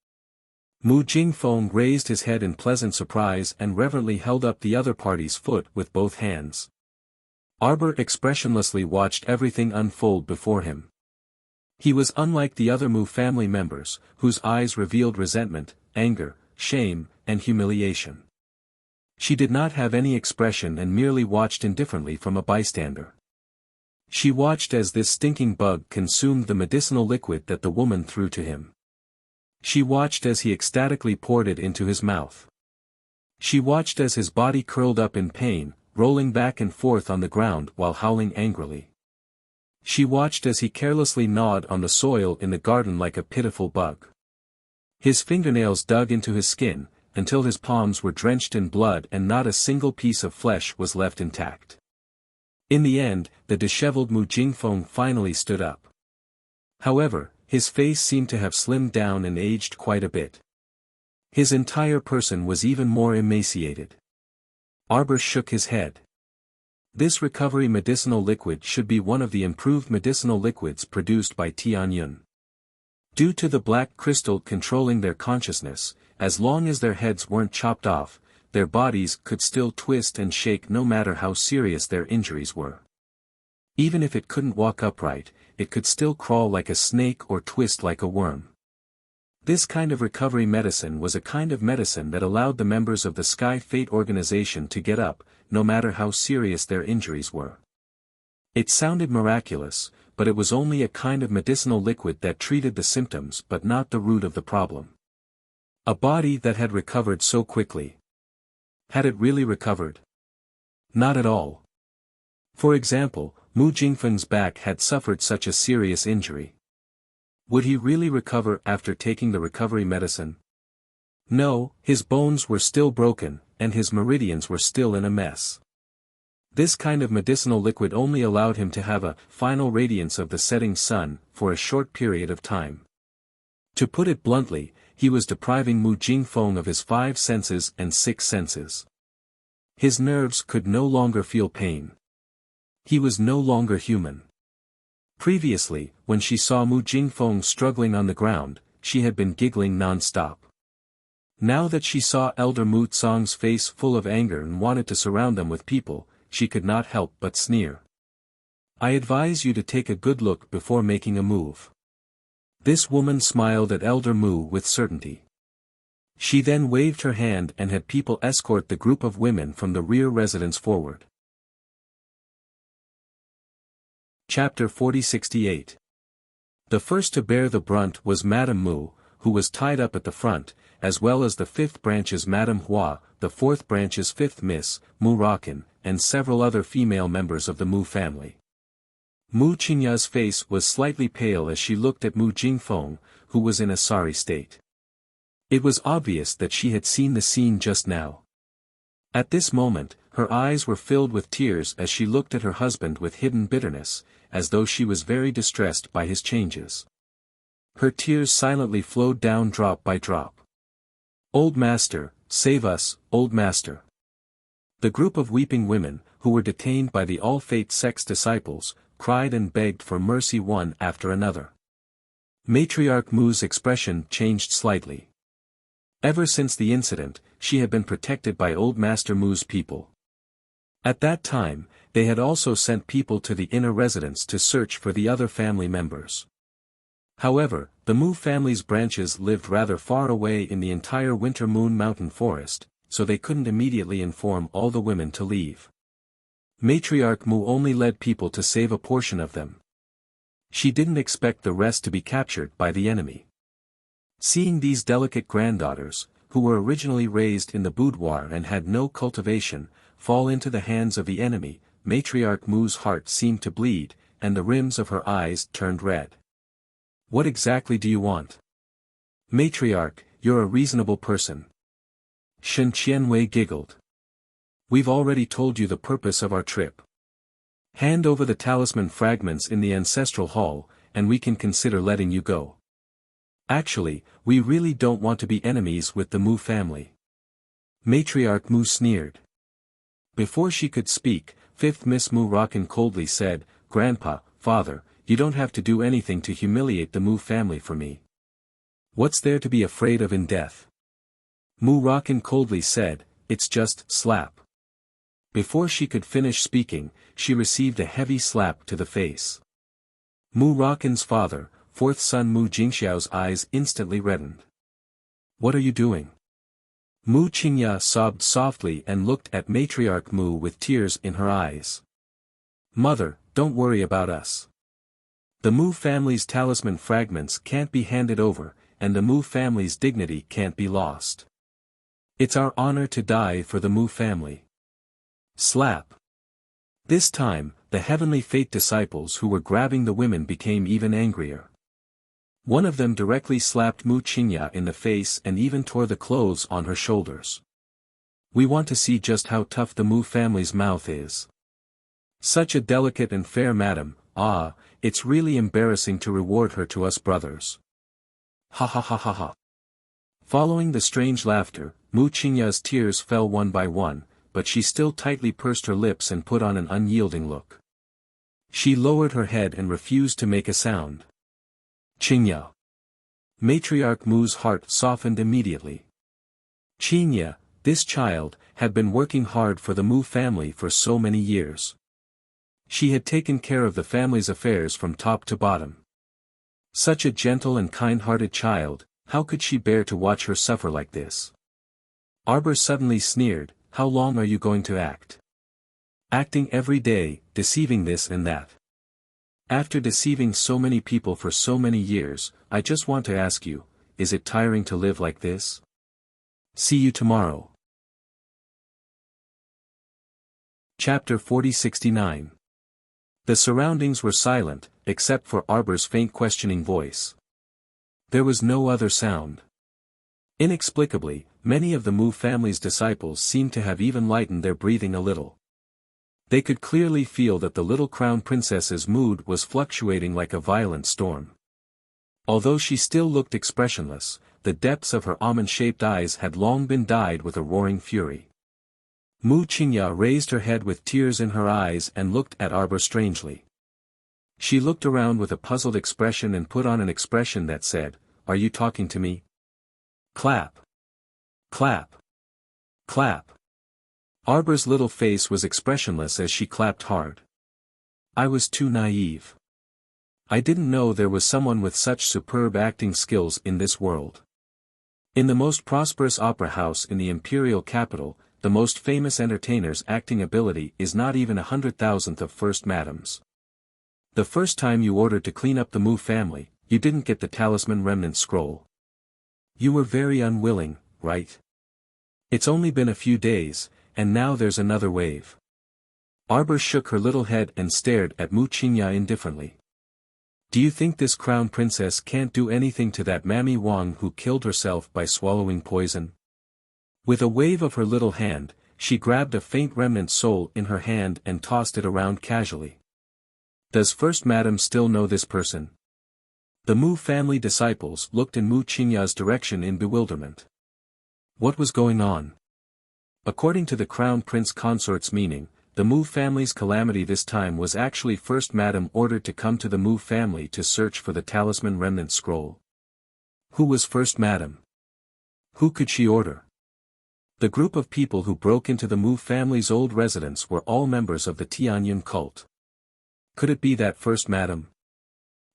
Mu Jingfeng raised his head in pleasant surprise and reverently held up the other party's foot with both hands. Arbor expressionlessly watched everything unfold before him. He was unlike the other Mu family members, whose eyes revealed resentment, anger, shame, and humiliation. She did not have any expression and merely watched indifferently from a bystander. She watched as this stinking bug consumed the medicinal liquid that the woman threw to him. She watched as he ecstatically poured it into his mouth. She watched as his body curled up in pain, rolling back and forth on the ground while howling angrily. She watched as he carelessly gnawed on the soil in the garden like a pitiful bug. His fingernails dug into his skin, until his palms were drenched in blood and not a single piece of flesh was left intact. In the end, the disheveled Mu Jingfeng finally stood up. However, his face seemed to have slimmed down and aged quite a bit. His entire person was even more emaciated. Arbor shook his head. This recovery medicinal liquid should be one of the improved medicinal liquids produced by Tianyun. Due to the black crystal controlling their consciousness, as long as their heads weren't chopped off, their bodies could still twist and shake no matter how serious their injuries were. Even if it couldn't walk upright, it could still crawl like a snake or twist like a worm. This kind of recovery medicine was a kind of medicine that allowed the members of the Sky Fate organization to get up, no matter how serious their injuries were. It sounded miraculous, but it was only a kind of medicinal liquid that treated the symptoms but not the root of the problem. A body that had recovered so quickly. Had it really recovered? Not at all. For example, Mu Jingfeng's back had suffered such a serious injury. Would he really recover after taking the recovery medicine? No, his bones were still broken, and his meridians were still in a mess. This kind of medicinal liquid only allowed him to have a final radiance of the setting sun for a short period of time. To put it bluntly, he was depriving Mu Jingfeng of his 5 senses and 6 senses. His nerves could no longer feel pain. He was no longer human. Previously, when she saw Mu Jingfeng struggling on the ground, she had been giggling non-stop. Now that she saw Elder Mu Tsang's face full of anger and wanted to surround them with people, she could not help but sneer. I advise you to take a good look before making a move. This woman smiled at Elder Mu with certainty. She then waved her hand and had people escort the group of women from the rear residence forward. Chapter 4068. The first to bear the brunt was Madame Mu, who was tied up at the front, as well as the fifth branch's Madame Hua, the fourth branch's fifth Miss, Mu Rakan, and several other female members of the Mu family. Mu Qingya's face was slightly pale as she looked at Mu Jingfeng, who was in a sorry state. It was obvious that she had seen the scene just now. At this moment, her eyes were filled with tears as she looked at her husband with hidden bitterness, as though she was very distressed by his changes. Her tears silently flowed down drop by drop. "Old master, save us, old master." The group of weeping women, who were detained by the all-fate sect's disciples, cried and begged for mercy one after another. Matriarch Mu's expression changed slightly. Ever since the incident, she had been protected by Old Master Mu's people. At that time, they had also sent people to the inner residence to search for the other family members. However, the Mu family's branches lived rather far away in the entire Winter Moon Mountain forest, so they couldn't immediately inform all the women to leave. Matriarch Mu only led people to save a portion of them. She didn't expect the rest to be captured by the enemy. Seeing these delicate granddaughters, who were originally raised in the boudoir and had no cultivation, fall into the hands of the enemy, Matriarch Mu's heart seemed to bleed, and the rims of her eyes turned red. "What exactly do you want?" "Matriarch, you're a reasonable person." Shen Qianwei giggled. "We've already told you the purpose of our trip. Hand over the talisman fragments in the ancestral hall, and we can consider letting you go. Actually, we really don't want to be enemies with the Mu family." Matriarch Mu sneered. Before she could speak, fifth Miss Mu Rakan coldly said, "Grandpa, father, you don't have to do anything to humiliate the Mu family for me. What's there to be afraid of in death?" Mu Rakan coldly said, "It's just slap." Before she could finish speaking, she received a heavy slap to the face. Mu Rakan's father, fourth son Mu Jingxiao's eyes instantly reddened. "What are you doing?" Mu Qingya sobbed softly and looked at Matriarch Mu with tears in her eyes. "Mother, don't worry about us. The Mu family's talisman fragments can't be handed over, and the Mu family's dignity can't be lost. It's our honor to die for the Mu family." Slap. This time, the heavenly fate disciples who were grabbing the women became even angrier. One of them directly slapped Mu Qingya in the face and even tore the clothes on her shoulders. "We want to see just how tough the Mu family's mouth is. Such a delicate and fair madam, it's really embarrassing to reward her to us brothers." Ha ha ha ha ha. Following the strange laughter, Mu Qingya's tears fell one by one, but she still tightly pursed her lips and put on an unyielding look. She lowered her head and refused to make a sound. "Qingya." Matriarch Mu's heart softened immediately. Qingya, this child, had been working hard for the Mu family for so many years. She had taken care of the family's affairs from top to bottom. Such a gentle and kind-hearted child, how could she bear to watch her suffer like this? Arbor suddenly sneered, "How long are you going to act? Acting every day, deceiving this and that. After deceiving so many people for so many years, I just want to ask you, is it tiring to live like this? See you tomorrow." Chapter 4069. The surroundings were silent, except for Arbor's faint questioning voice. There was no other sound. Inexplicably, many of the Mu family's disciples seemed to have even lightened their breathing a little. They could clearly feel that the little crown princess's mood was fluctuating like a violent storm. Although she still looked expressionless, the depths of her almond-shaped eyes had long been dyed with a roaring fury. Mu Qingya raised her head with tears in her eyes and looked at Arbor strangely. She looked around with a puzzled expression and put on an expression that said, "Are you talking to me?" Clap. Clap. Clap. Arbor's little face was expressionless as she clapped hard. "I was too naive. I didn't know there was someone with such superb acting skills in this world. In the most prosperous opera house in the imperial capital, the most famous entertainer's acting ability is not even 100,000th of first madam's. The first time you ordered to clean up the Mu family, you didn't get the talisman remnant scroll. You were very unwilling, right? It's only been a few days, and now there's another wave. Arbor shook her little head and stared at Mu Qingya indifferently. Do you think this crown princess can't do anything to that Mammy Wang who killed herself by swallowing poison? With a wave of her little hand, she grabbed a faint remnant soul in her hand and tossed it around casually. Does First Madam still know this person? The Mu family disciples looked in Mu Qingya's direction in bewilderment. What was going on? According to the Crown Prince Consort's meaning, the Mu family's calamity this time was actually First Madam ordered to come to the Mu family to search for the talisman remnant scroll. Who was First Madam? Who could she order? The group of people who broke into the Mu family's old residence were all members of the Tianyun cult. Could it be that First Madam?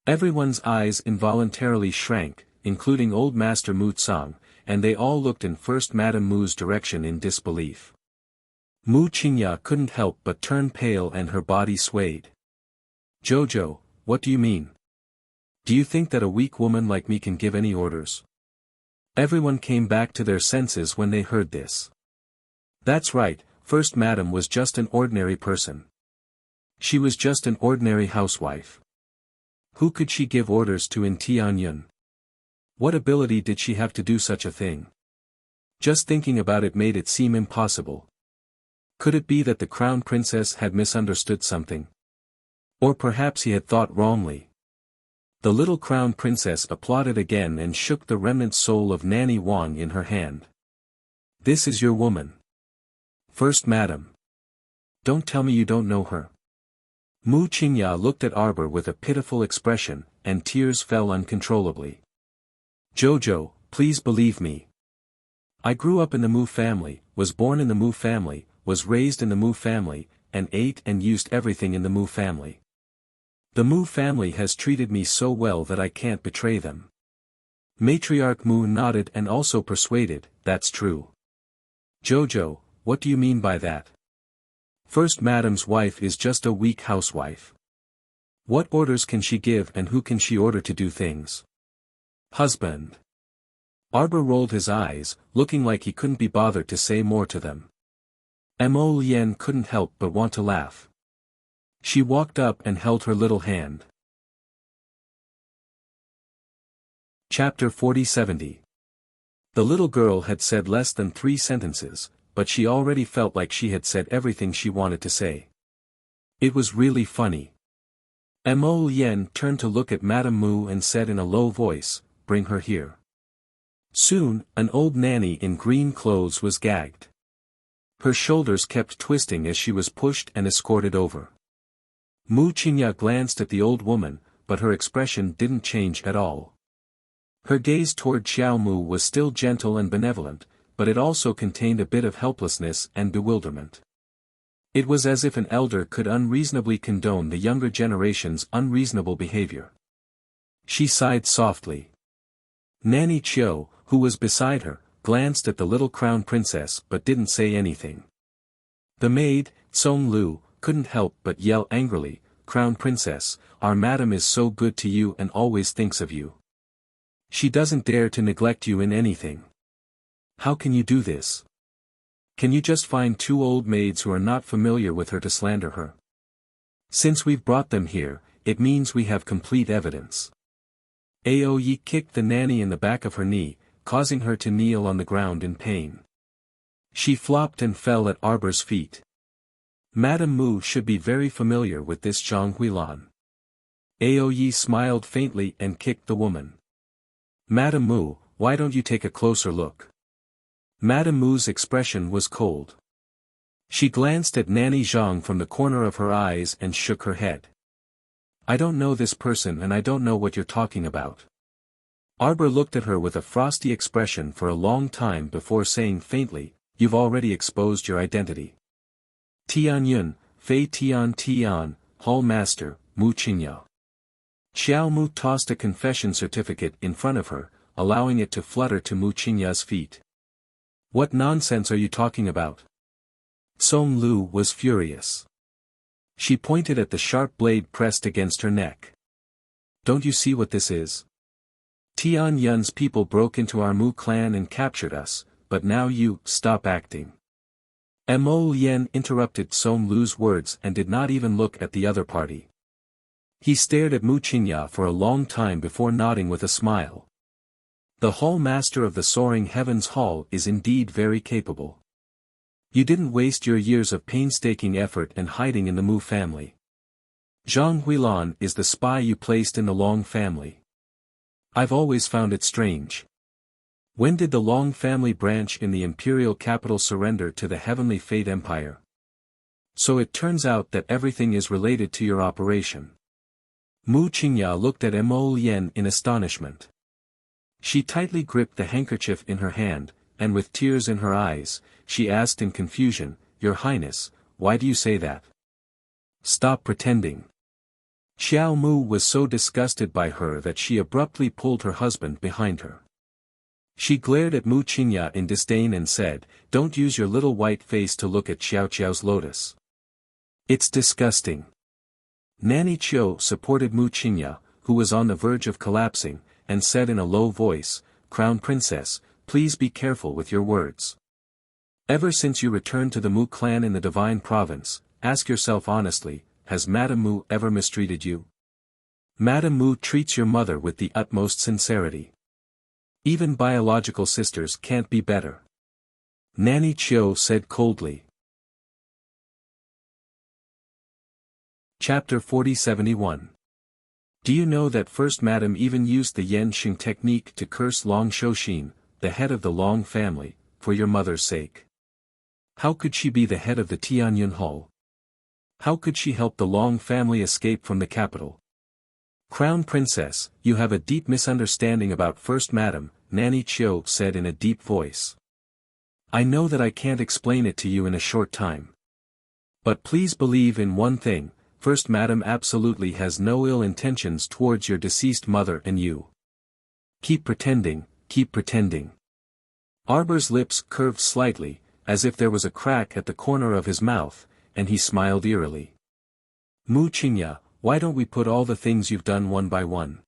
Everyone's eyes involuntarily shrank, including Old Master Mu Tsang, and they all looked in First Madam Mu's direction in disbelief. Mu Qingya couldn't help but turn pale and her body swayed. Jojo, what do you mean? Do you think that a weak woman like me can give any orders? Everyone came back to their senses when they heard this. That's right, First Madam was just an ordinary person. She was just an ordinary housewife. Who could she give orders to in Tianyun? What ability did she have to do such a thing? Just thinking about it made it seem impossible. Could it be that the crown princess had misunderstood something? Or perhaps he had thought wrongly. The little crown princess applauded again and shook the remnant soul of Nanny Wang in her hand. This is your woman. First Madam. Don't tell me you don't know her. Mu Qingya looked at Arbor with a pitiful expression, and tears fell uncontrollably. Jojo, please believe me. I grew up in the Mu family, was born in the Mu family, was raised in the Mu family, and ate and used everything in the Mu family. The Mu family has treated me so well that I can't betray them. Matriarch Mu nodded and also persuaded, that's true. Jojo, what do you mean by that? First Madam's wife is just a weak housewife. What orders can she give and who can she order to do things? Husband. Arbor rolled his eyes, looking like he couldn't be bothered to say more to them. Mo Lien couldn't help but want to laugh. She walked up and held her little hand. Chapter 40-70. The little girl had said less than 3 sentences, but she already felt like she had said everything she wanted to say. It was really funny. Mo Lien turned to look at Madame Mu and said in a low voice, "Bring her here." Soon, an old nanny in green clothes was gagged. Her shoulders kept twisting as she was pushed and escorted over. Mu Qingya glanced at the old woman, but her expression didn't change at all. Her gaze toward Xiao Mu was still gentle and benevolent, but it also contained a bit of helplessness and bewilderment. It was as if an elder could unreasonably condone the younger generation's unreasonable behavior. She sighed softly. Nanny Chiu, who was beside her, glanced at the little crown princess but didn't say anything. The maid, Song Lu, couldn't help but yell angrily, "Crown Princess, our madam is so good to you and always thinks of you. She doesn't dare to neglect you in anything. How can you do this? Can you just find 2 old maids who are not familiar with her to slander her? Since we've brought them here, it means we have complete evidence." Aoyi kicked the nanny in the back of her knee, causing her to kneel on the ground in pain. She flopped and fell at Arbor's feet. Madame Mu should be very familiar with this Zhang Huilan. Aoyi smiled faintly and kicked the woman. "Madame Mu, why don't you take a closer look?" Madame Mu's expression was cold. She glanced at Nanny Zhang from the corner of her eyes and shook her head. "I don't know this person and I don't know what you're talking about." Arbor looked at her with a frosty expression for a long time before saying faintly, "You've already exposed your identity." Tianyun, Fei Tian, Hall Master, Mu Qingya. Xiao Mu tossed a confession certificate in front of her, allowing it to flutter to Mu Qingya's feet. "What nonsense are you talking about?" Song Lu was furious. She pointed at the sharp blade pressed against her neck. Don't you see what this is? Tian Yun's people broke into our Mu clan and captured us, but now you, stop acting. Mo Lien interrupted Song Lu's words and did not even look at the other party. He stared at Mu Qingya for a long time before nodding with a smile. The Hall Master of the Soaring Heavens Hall is indeed very capable. You didn't waste your years of painstaking effort and hiding in the Mu family. Zhang Huilan is the spy you placed in the Long family. I've always found it strange. When did the Long family branch in the imperial capital surrender to the Heavenly Fate Empire? So it turns out that everything is related to your operation. Mu Qingya looked at Mo Lien in astonishment. She tightly gripped the handkerchief in her hand, and with tears in her eyes, she asked in confusion, Your Highness, why do you say that? Stop pretending. Xiao Mu was so disgusted by her that she abruptly pulled her husband behind her. She glared at Mu Qingya in disdain and said, Don't use your little white face to look at Xiao Qiao's lotus. It's disgusting. Nanny Qiu supported Mu Qingya, who was on the verge of collapsing, and said in a low voice, Crown Princess, please be careful with your words. Ever since you returned to the Mu clan in the Divine Province, ask yourself honestly, has Madame Mu ever mistreated you? Madame Mu treats your mother with the utmost sincerity. Even biological sisters can't be better. Nanny Qiu said coldly. Chapter 4071. Do you know that First Madam even used the Yen Xing technique to curse Long Shouxin, the head of the Long family, for your mother's sake? How could she be the head of the Tianyun Hall? How could she help the Long family escape from the capital? Crown Princess, you have a deep misunderstanding about First Madam, Nanny Qiu said in a deep voice. I know that I can't explain it to you in a short time. But please believe in one thing, First Madam absolutely has no ill intentions towards your deceased mother and you. Keep pretending, keep pretending. Arbor's lips curved slightly, as if there was a crack at the corner of his mouth, and he smiled eerily. Mu Qingya, why don't we put all the things you've done one by one?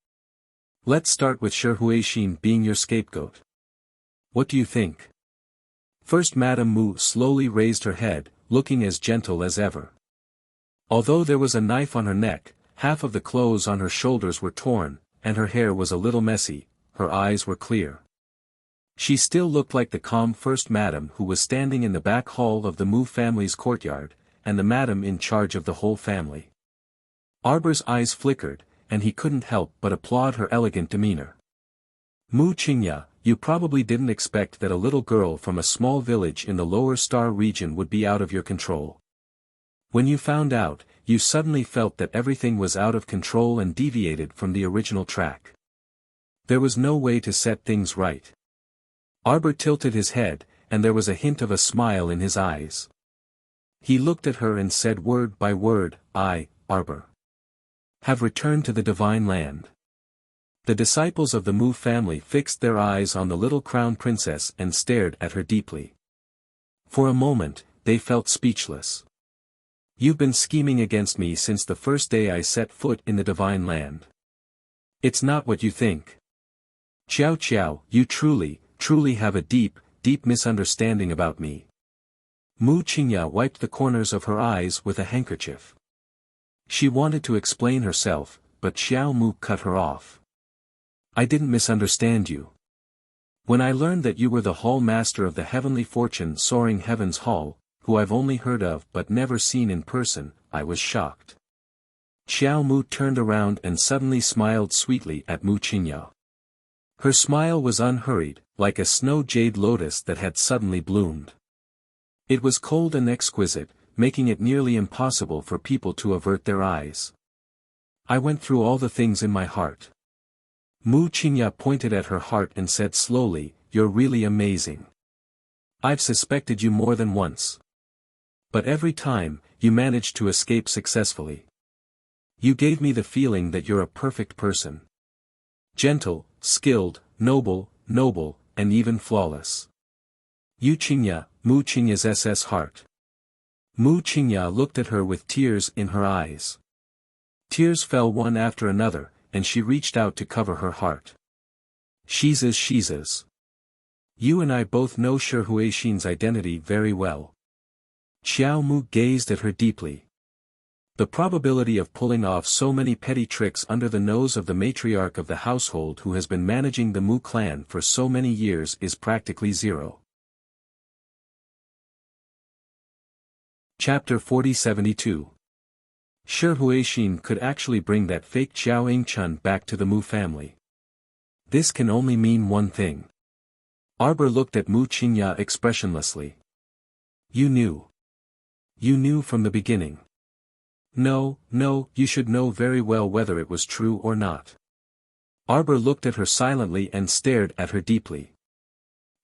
Let's start with Shi Huixin being your scapegoat. What do you think? First Madame Mu slowly raised her head, looking as gentle as ever. Although there was a knife on her neck, half of the clothes on her shoulders were torn, and her hair was a little messy, her eyes were clear. She still looked like the calm First Madam who was standing in the back hall of the Mu family's courtyard, and the madam in charge of the whole family. Arbor's eyes flickered, and he couldn't help but applaud her elegant demeanor. Mu Qingya, you probably didn't expect that a little girl from a small village in the Lower Star region would be out of your control. When you found out, you suddenly felt that everything was out of control and deviated from the original track. There was no way to set things right. Arbor tilted his head, and there was a hint of a smile in his eyes. He looked at her and said word by word, I, Arbor, have returned to the Divine Land. The disciples of the Mu family fixed their eyes on the little Crown Princess and stared at her deeply. For a moment, they felt speechless. You've been scheming against me since the first day I set foot in the Divine Land. It's not what you think. Xiao Qiao, you truly have a deep misunderstanding about me. Mu Qingya wiped the corners of her eyes with a handkerchief. She wanted to explain herself, but Xiao Mu cut her off. I didn't misunderstand you. When I learned that you were the Hall Master of the Heavenly Fortune Soaring Heavens Hall, who I've only heard of but never seen in person, I was shocked. Xiao Mu turned around and suddenly smiled sweetly at Mu Qingya. Her smile was unhurried, like a snow jade lotus that had suddenly bloomed. It was cold and exquisite, making it nearly impossible for people to avert their eyes. I went through all the things in my heart. Mu Qingya pointed at her heart and said slowly, You're really amazing. I've suspected you more than once. But every time, you managed to escape successfully. You gave me the feeling that you're a perfect person. Gentle, skilled, noble, and even flawless. Mu Qingya's SS heart. Mu Qingya looked at her with tears in her eyes. Tears fell one after another, and she reached out to cover her heart. Shizas. You and I both know Shi Huixin's identity very well. Xiao Mu gazed at her deeply. The probability of pulling off so many petty tricks under the nose of the matriarch of the household who has been managing the Mu clan for so many years is practically zero. Chapter 4072. Shi Huixin could actually bring that fake Xiao Yingchun back to the Mu family. This can only mean one thing. Arbor looked at Mu Qingya expressionlessly. You knew. You knew from the beginning. No, you should know very well whether it was true or not. Arbor looked at her silently and stared at her deeply.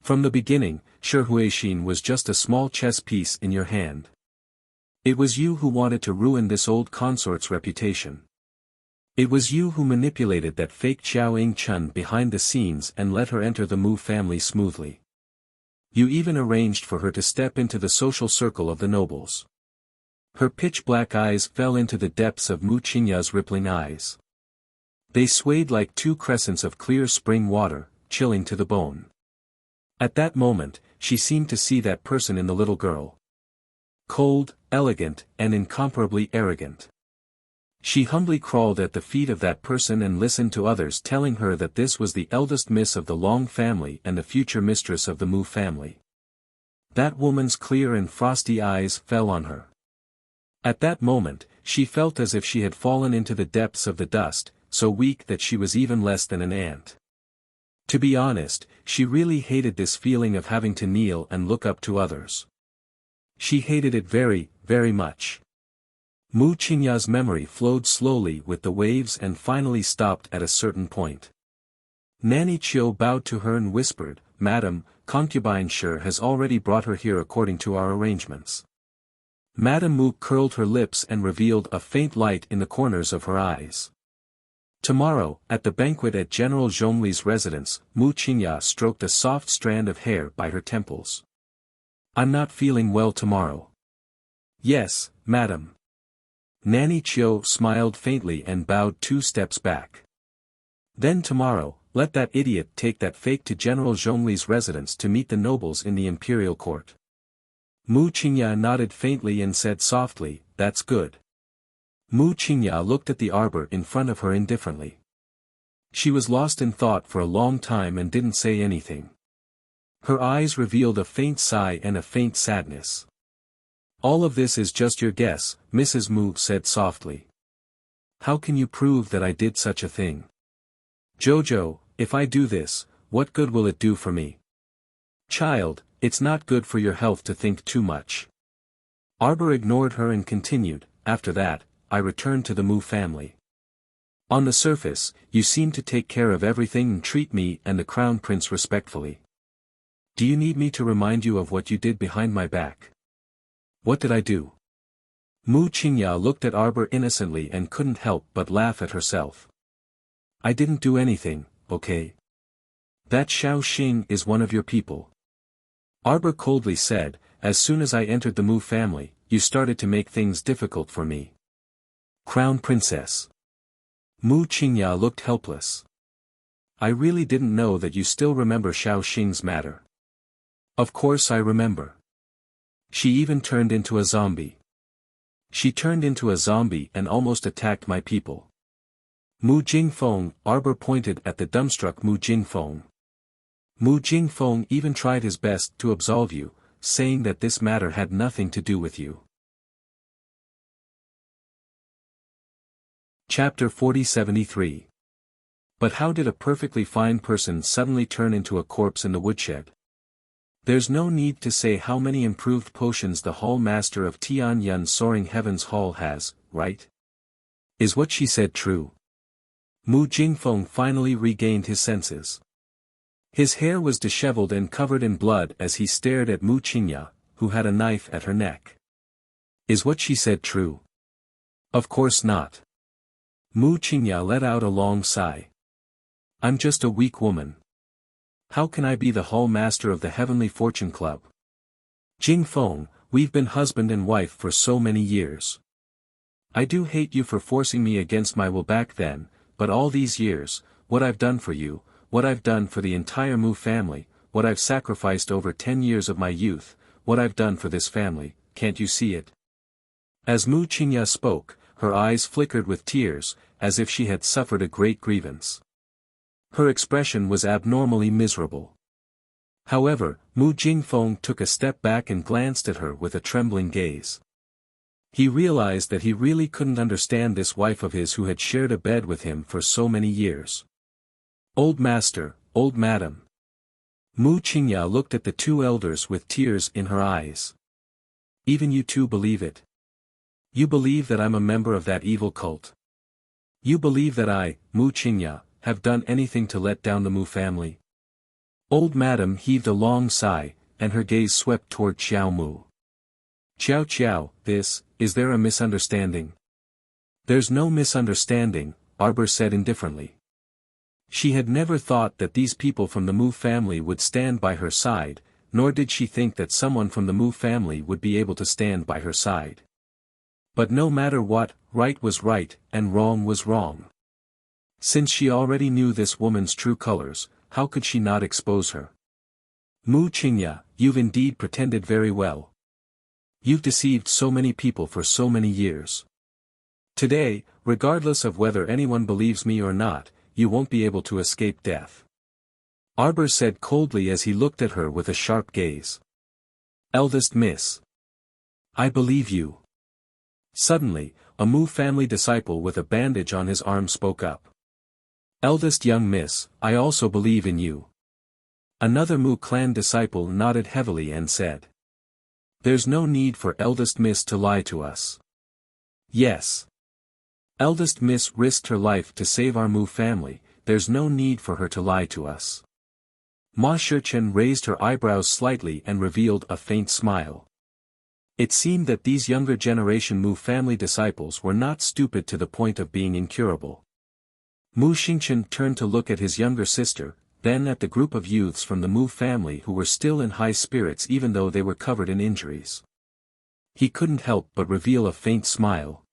From the beginning, Shi Huixin was just a small chess piece in your hand. It was you who wanted to ruin this old consort's reputation. It was you who manipulated that fake Xiao Yingchun behind the scenes and let her enter the Mu family smoothly. You even arranged for her to step into the social circle of the nobles. Her pitch-black eyes fell into the depths of Mu Qingya's rippling eyes. They swayed like two crescents of clear spring water, chilling to the bone. At that moment, she seemed to see that person in the little girl. Cold, elegant, and incomparably arrogant. She humbly crawled at the feet of that person and listened to others telling her that this was the eldest miss of the Long family and the future mistress of the Mu family. That woman's clear and frosty eyes fell on her. At that moment, she felt as if she had fallen into the depths of the dust, so weak that she was even less than an ant. To be honest, she really hated this feeling of having to kneel and look up to others. She hated it very, very much. Mu Qingya's memory flowed slowly with the waves and finally stopped at a certain point. Nanny Chiu bowed to her and whispered, "Madam, concubine Shi has already brought her here according to our arrangements." Madame Mu curled her lips and revealed a faint light in the corners of her eyes. Tomorrow, at the banquet at General Zhongli's residence, Mu Qingya stroked a soft strand of hair by her temples. "I'm not feeling well tomorrow." "Yes, madam." Nanny Chiu smiled faintly and bowed 2 steps back. "Then tomorrow, let that idiot take that fake to General Zhongli's residence to meet the nobles in the imperial court." Mu Qingya nodded faintly and said softly, "That's good." Mu Qingya looked at the arbor in front of her indifferently. She was lost in thought for a long time and didn't say anything. Her eyes revealed a faint sigh and a faint sadness. "All of this is just your guess," Mrs. Mu said softly. "How can you prove that I did such a thing? Jojo, if I do this, what good will it do for me? Child, it's not good for your health to think too much." Arbor ignored her and continued, "After that, I returned to the Mu family. On the surface, you seem to take care of everything and treat me and the crown prince respectfully. Do you need me to remind you of what you did behind my back? What did I do?" Mu Qingya looked at Arbor innocently and couldn't help but laugh at herself. "I didn't do anything, okay? That Xiao Xing is one of your people." Arbor coldly said, "As soon as I entered the Mu family, you started to make things difficult for me." "Crown Princess." Mu Qingya looked helpless. "I really didn't know that you still remember Xiao Xing's matter." "Of course I remember. She even turned into a zombie. She turned into a zombie and almost attacked my people." Mu Jingfeng, Arbor pointed at the dumbstruck Mu Jingfeng. "Mu Jingfeng even tried his best to absolve you, saying that this matter had nothing to do with you." Chapter 4073. But how did a perfectly fine person suddenly turn into a corpse in the woodshed? There's no need to say how many improved potions the Hall Master of Tianyun Soaring Heavens Hall has, right? Is what she said true? Mu Jingfeng finally regained his senses. His hair was disheveled and covered in blood as he stared at Mu Qingya, who had a knife at her neck. Is what she said true? Of course not. Mu Qingya let out a long sigh. I'm just a weak woman. How can I be the Hall Master of the Heavenly Fortune Club? Jingfeng, We've been husband and wife for so many years. I do hate you for forcing me against my will back then, but all these years, what I've done for you, what I've done for the entire Mu family, what I've sacrificed over 10 years of my youth, what I've done for this family, can't you see it? As Mu Qingya spoke, her eyes flickered with tears, as if she had suffered a great grievance. Her expression was abnormally miserable. However, Mu Jingfeng took a step back and glanced at her with a trembling gaze. He realized that he really couldn't understand this wife of his who had shared a bed with him for so many years. Old master, old madam. Mu Qingya looked at the two elders with tears in her eyes. Even you two believe it. You believe that I'm a member of that evil cult. You believe that I, Mu Qingya, have done anything to let down the Mu family? Old madam heaved a long sigh, and her gaze swept toward Xiao Mu. Xiao, is there a misunderstanding? There's no misunderstanding, Arbor said indifferently. She had never thought that these people from the Mu family would stand by her side, nor did she think that someone from the Mu family would be able to stand by her side. But no matter what, right was right, and wrong was wrong. Since she already knew this woman's true colors, how could she not expose her? Mu Qingya, you've indeed pretended very well. You've deceived so many people for so many years. Today, regardless of whether anyone believes me or not, you won't be able to escape death. Arbor said coldly as he looked at her with a sharp gaze. Eldest miss. I believe you. Suddenly, a Mu family disciple with a bandage on his arm spoke up. Eldest young miss, I also believe in you. Another Mu clan disciple nodded heavily and said. There's no need for eldest miss to lie to us. Yes. Eldest miss risked her life to save our Mu family, there's no need for her to lie to us. Ma Shichen raised her eyebrows slightly and revealed a faint smile. It seemed that these younger generation Mu family disciples were not stupid to the point of being incurable. Mu Xingchen turned to look at his younger sister, then at the group of youths from the Mu family who were still in high spirits even though they were covered in injuries. He couldn't help but reveal a faint smile.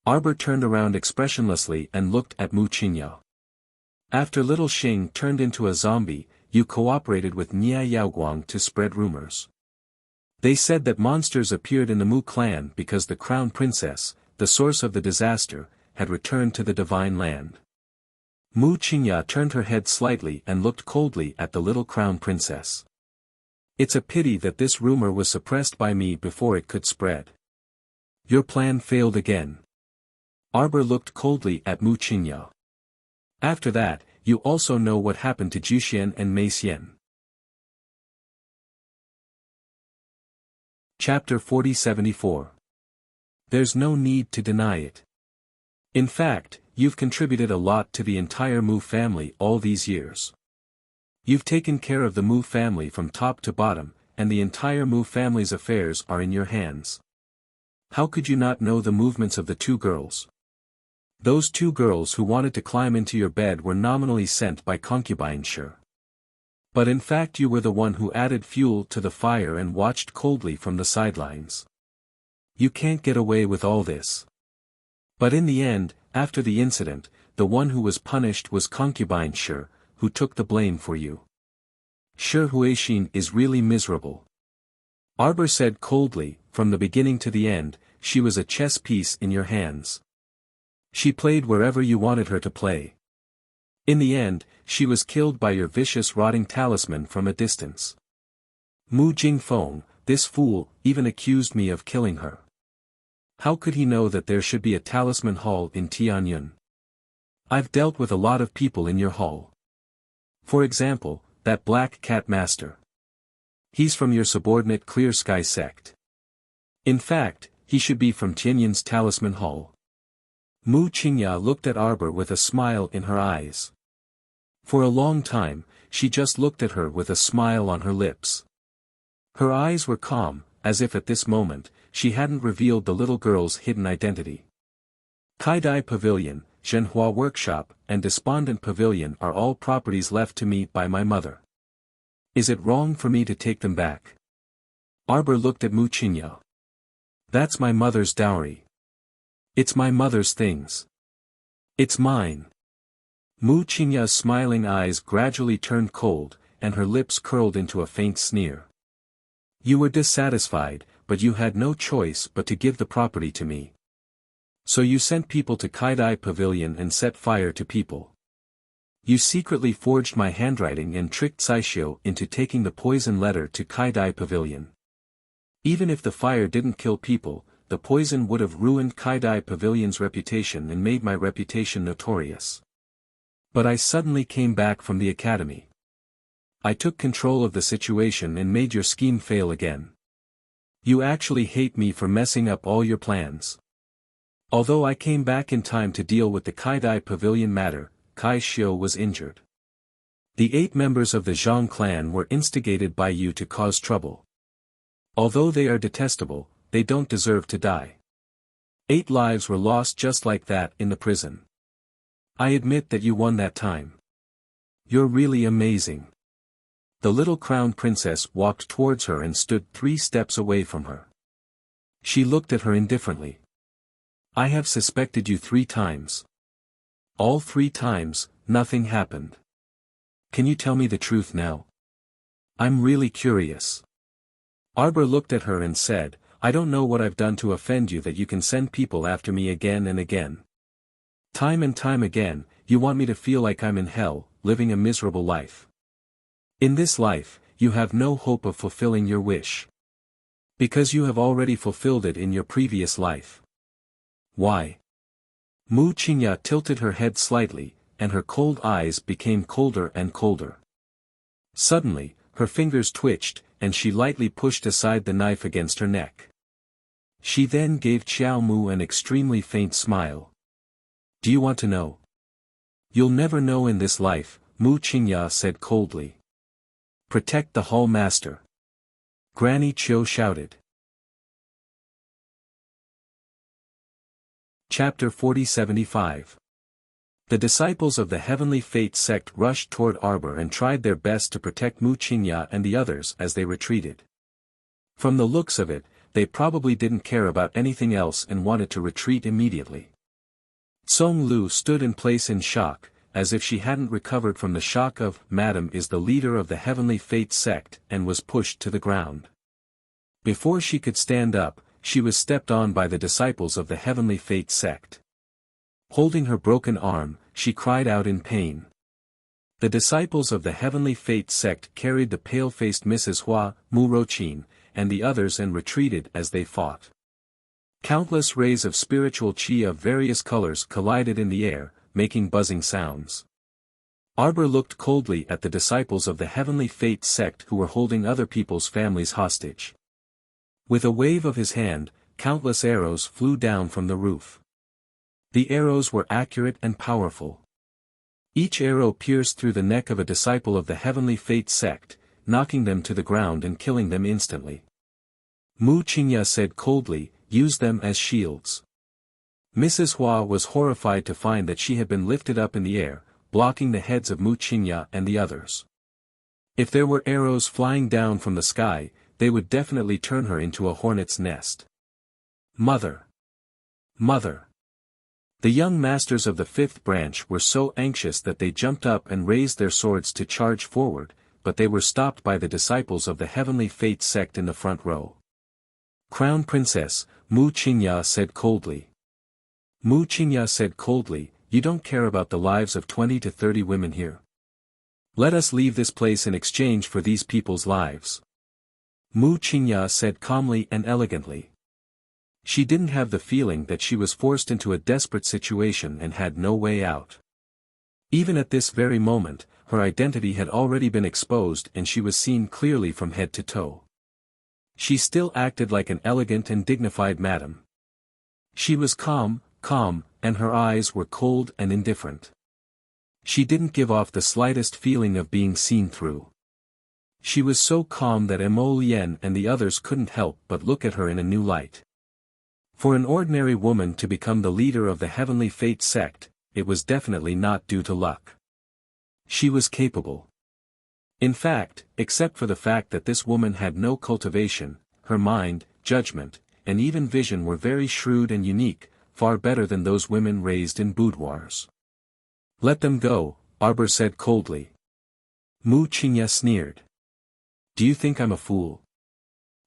Arbor turned around expressionlessly and looked at Mu Qingya. After little Xing turned into a zombie, you cooperated with Nia Yaoguang to spread rumors. They said that monsters appeared in the Mu clan because the crown princess, the source of the disaster, had returned to the divine land. Mu Qingya turned her head slightly and looked coldly at the little crown princess. It's a pity that this rumor was suppressed by me before it could spread. Your plan failed again. Arbor looked coldly at Mu Qingya. After that, you also know what happened to Juxian and Mei Xian. Chapter 4074. There's no need to deny it. In fact, you've contributed a lot to the entire Mu family all these years. You've taken care of the Mu family from top to bottom, and the entire Mu family's affairs are in your hands. How could you not know the movements of the two girls? Those two girls who wanted to climb into your bed were nominally sent by concubine Shi. But in fact you were the one who added fuel to the fire and watched coldly from the sidelines. You can't get away with all this. But in the end, after the incident, the one who was punished was concubine Shi, who took the blame for you. Shi Huixin is really miserable. Arbor said coldly, from the beginning to the end, she was a chess piece in your hands. She played wherever you wanted her to play. In the end, she was killed by your vicious rotting talisman from a distance. Mu Jingfeng, this fool, even accused me of killing her. How could he know that there should be a talisman hall in Tianyun? I've dealt with a lot of people in your hall. For example, that black cat master. He's from your subordinate Clear Sky sect. In fact, he should be from Tianyun's talisman hall. Mu Qingya looked at Arbor with a smile in her eyes. For a long time, she just looked at her with a smile on her lips. Her eyes were calm, as if at this moment, she hadn't revealed the little girl's hidden identity. Kaidai Pavilion, Zhenhua Workshop, and Despondent Pavilion are all properties left to me by my mother. Is it wrong for me to take them back? Arbor looked at Wuxia. That's my mother's dowry. It's my mother's things. It's mine. Wuxia's smiling eyes gradually turned cold, and her lips curled into a faint sneer. You were dissatisfied, but you had no choice but to give the property to me. So you sent people to Kaidai Pavilion and set fire to people. You secretly forged my handwriting and tricked Saishio into taking the poison letter to Kaidai Pavilion. Even if the fire didn't kill people, the poison would have ruined Kaidai Pavilion's reputation and made my reputation notorious. But I suddenly came back from the academy. I took control of the situation and made your scheme fail again. You actually hate me for messing up all your plans. Although I came back in time to deal with the Kaidai Pavilion matter, Kai Shio was injured. The 8 members of the Zhang clan were instigated by you to cause trouble. Although they are detestable, they don't deserve to die. 8 lives were lost just like that in the prison. I admit that you won that time. You're really amazing. The little crown princess walked towards her and stood 3 steps away from her. She looked at her indifferently. I have suspected you 3 times. All 3 times, nothing happened. Can you tell me the truth now? I'm really curious. Arbor looked at her and said, I don't know what I've done to offend you that you can send people after me again and again. Time and time again, you want me to feel like I'm in hell, living a miserable life. In this life, you have no hope of fulfilling your wish. Because you have already fulfilled it in your previous life. Why? Wuxia tilted her head slightly, and her cold eyes became colder and colder. Suddenly, her fingers twitched, and she lightly pushed aside the knife against her neck. She then gave Xiao Mu an extremely faint smile. Do you want to know? You'll never know in this life, Wuxia said coldly. Protect the Hall Master. Granny Cho shouted. Chapter 4075. The disciples of the Heavenly Fate sect rushed toward Arbor and tried their best to protect Wuxia and the others as they retreated. From the looks of it, they probably didn't care about anything else and wanted to retreat immediately. Song Lu stood in place in shock, as if she hadn't recovered from the shock of Madam is the leader of the Heavenly Fate sect and was pushed to the ground. Before she could stand up, she was stepped on by the disciples of the Heavenly Fate sect. Holding her broken arm, she cried out in pain. The disciples of the Heavenly Fate sect carried the pale-faced Mrs. Hua, Mu Rochin, and the others and retreated as they fought. Countless rays of spiritual chi of various colors collided in the air, making buzzing sounds. Arbor looked coldly at the disciples of the Heavenly Fate sect who were holding other people's families hostage. With a wave of his hand, countless arrows flew down from the roof. The arrows were accurate and powerful. Each arrow pierced through the neck of a disciple of the Heavenly Fate sect, knocking them to the ground and killing them instantly. Wuxia said coldly, use them as shields. Mrs. Hua was horrified to find that she had been lifted up in the air, blocking the heads of Wuxia and the others. If there were arrows flying down from the sky, they would definitely turn her into a hornet's nest. Mother! Mother! The young masters of the 5th branch were so anxious that they jumped up and raised their swords to charge forward, but they were stopped by the disciples of the Heavenly Fate sect in the front row. Crown Princess, Wuxia said coldly. Wuxia said coldly, you don't care about the lives of 20 to 30 women here. Let us leave this place in exchange for these people's lives. Wuxia said calmly and elegantly. She didn't have the feeling that she was forced into a desperate situation and had no way out. Even at this very moment, her identity had already been exposed and she was seen clearly from head to toe. She still acted like an elegant and dignified madam. She was calm, and her eyes were cold and indifferent. She didn't give off the slightest feeling of being seen through. She was so calm that Mo Lien and the others couldn't help but look at her in a new light. For an ordinary woman to become the leader of the Heavenly Fate sect, it was definitely not due to luck. She was capable. In fact, except for the fact that this woman had no cultivation, her mind, judgment, and even vision were very shrewd and unique, far better than those women raised in boudoirs. "Let them go," Arbor said coldly. Mu Qingya sneered. "Do you think I'm a fool?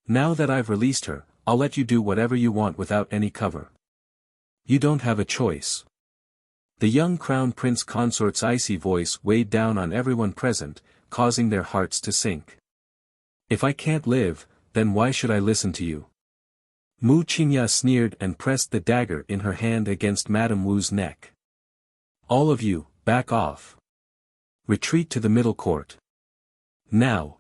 Now that I've released her, I'll let you do whatever you want without any cover. You don't have a choice." The young crown prince consort's icy voice weighed down on everyone present, causing their hearts to sink. "If I can't live, then why should I listen to you?" Mu Qingya sneered and pressed the dagger in her hand against Madame Wu's neck. "All of you, back off. Retreat to the middle court. Now."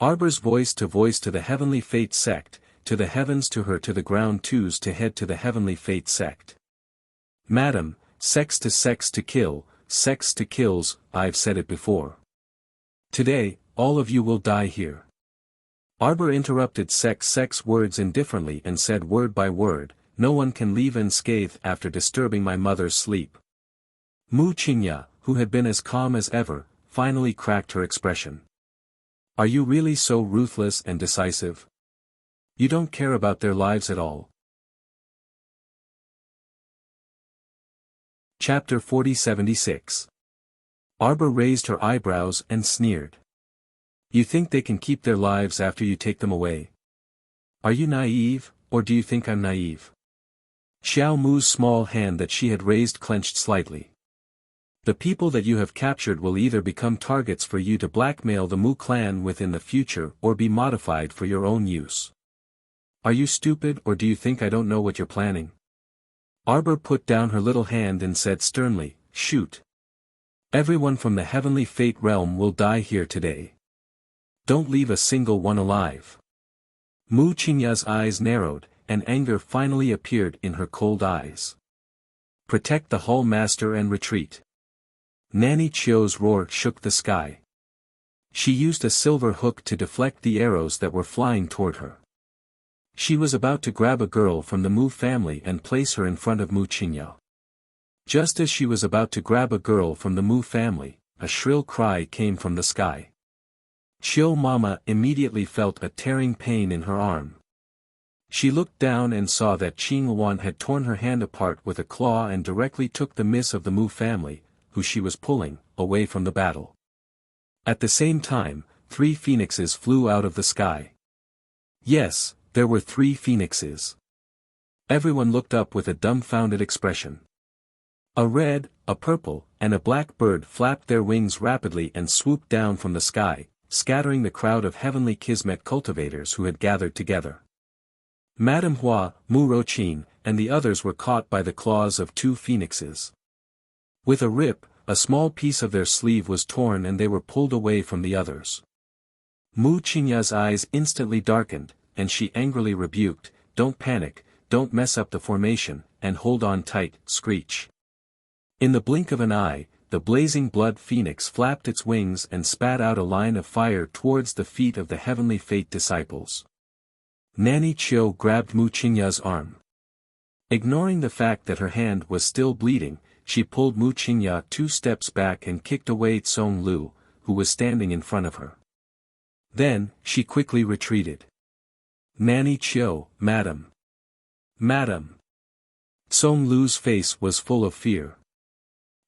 Arbor's voice to the heavenly fate sect, to the heavens to her to the ground twos to head to the heavenly fate sect. "Madam, sex to kill, sex to kills, I've said it before. Today, all of you will die here." Arbor interrupted sex words indifferently and said word by word, "No one can leave unscathed after disturbing my mother's sleep." Mu Qingya, who had been as calm as ever, finally cracked her expression. "Are you really so ruthless and decisive? You don't care about their lives at all?" Chapter 4076. Arbor raised her eyebrows and sneered. "You think they can keep their lives after you take them away? Are you naive, or do you think I'm naive?" Xiao Mu's small hand that she had raised clenched slightly. "The people that you have captured will either become targets for you to blackmail the Mu clan with in the future or be modified for your own use. Are you stupid or do you think I don't know what you're planning?" Arbor put down her little hand and said sternly, "Shoot. Everyone from the heavenly fate realm will die here today. Don't leave a single one alive." Mu Qingya's eyes narrowed, and anger finally appeared in her cold eyes. "Protect the Hall Master and retreat." Nanny Chio's roar shook the sky. She used a silver hook to deflect the arrows that were flying toward her. She was about to grab a girl from the Mu family and place her in front of Mu Qingya. Just as she was about to grab a girl from the Mu family, a shrill cry came from the sky. Chiu Mama immediately felt a tearing pain in her arm. She looked down and saw that Qing Luan had torn her hand apart with a claw and directly took the miss of the Mu family, who she was pulling, away from the battle. At the same time, 3 phoenixes flew out of the sky. Yes, there were 3 phoenixes. Everyone looked up with a dumbfounded expression. A red, a purple, and a black bird flapped their wings rapidly and swooped down from the sky, scattering the crowd of heavenly kismet cultivators who had gathered together. Madame Hua, Mu Rochin, and the others were caught by the claws of 2 phoenixes. With a rip, a small piece of their sleeve was torn and they were pulled away from the others. Mu Qingya's eyes instantly darkened, and she angrily rebuked, "Don't panic, don't mess up the formation, and hold on tight, Screech." In the blink of an eye, the blazing blood phoenix flapped its wings and spat out a line of fire towards the feet of the heavenly fate disciples. Nanny Chio grabbed Mu Qingya's arm. Ignoring the fact that her hand was still bleeding, she pulled Mu Qingya 2 steps back and kicked away Tsong Lu, who was standing in front of her. Then, she quickly retreated. "Nanny Chio, madam. Madam." Tsong Lu's face was full of fear.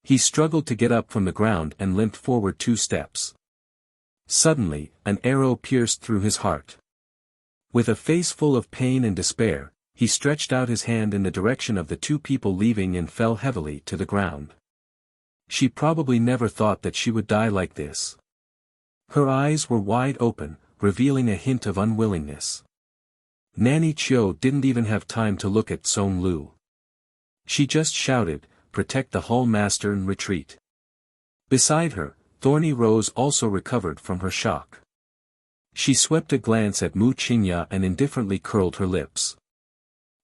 He struggled to get up from the ground and limped forward 2 steps. Suddenly, an arrow pierced through his heart. With a face full of pain and despair, he stretched out his hand in the direction of the 2 people leaving and fell heavily to the ground. She probably never thought that she would die like this. Her eyes were wide open, revealing a hint of unwillingness. Nanny Chio didn't even have time to look at Tsong Lu. She just shouted, "Protect the Hall Master and retreat." Beside her, Thorny Rose also recovered from her shock. She swept a glance at Mu Qingya and indifferently curled her lips.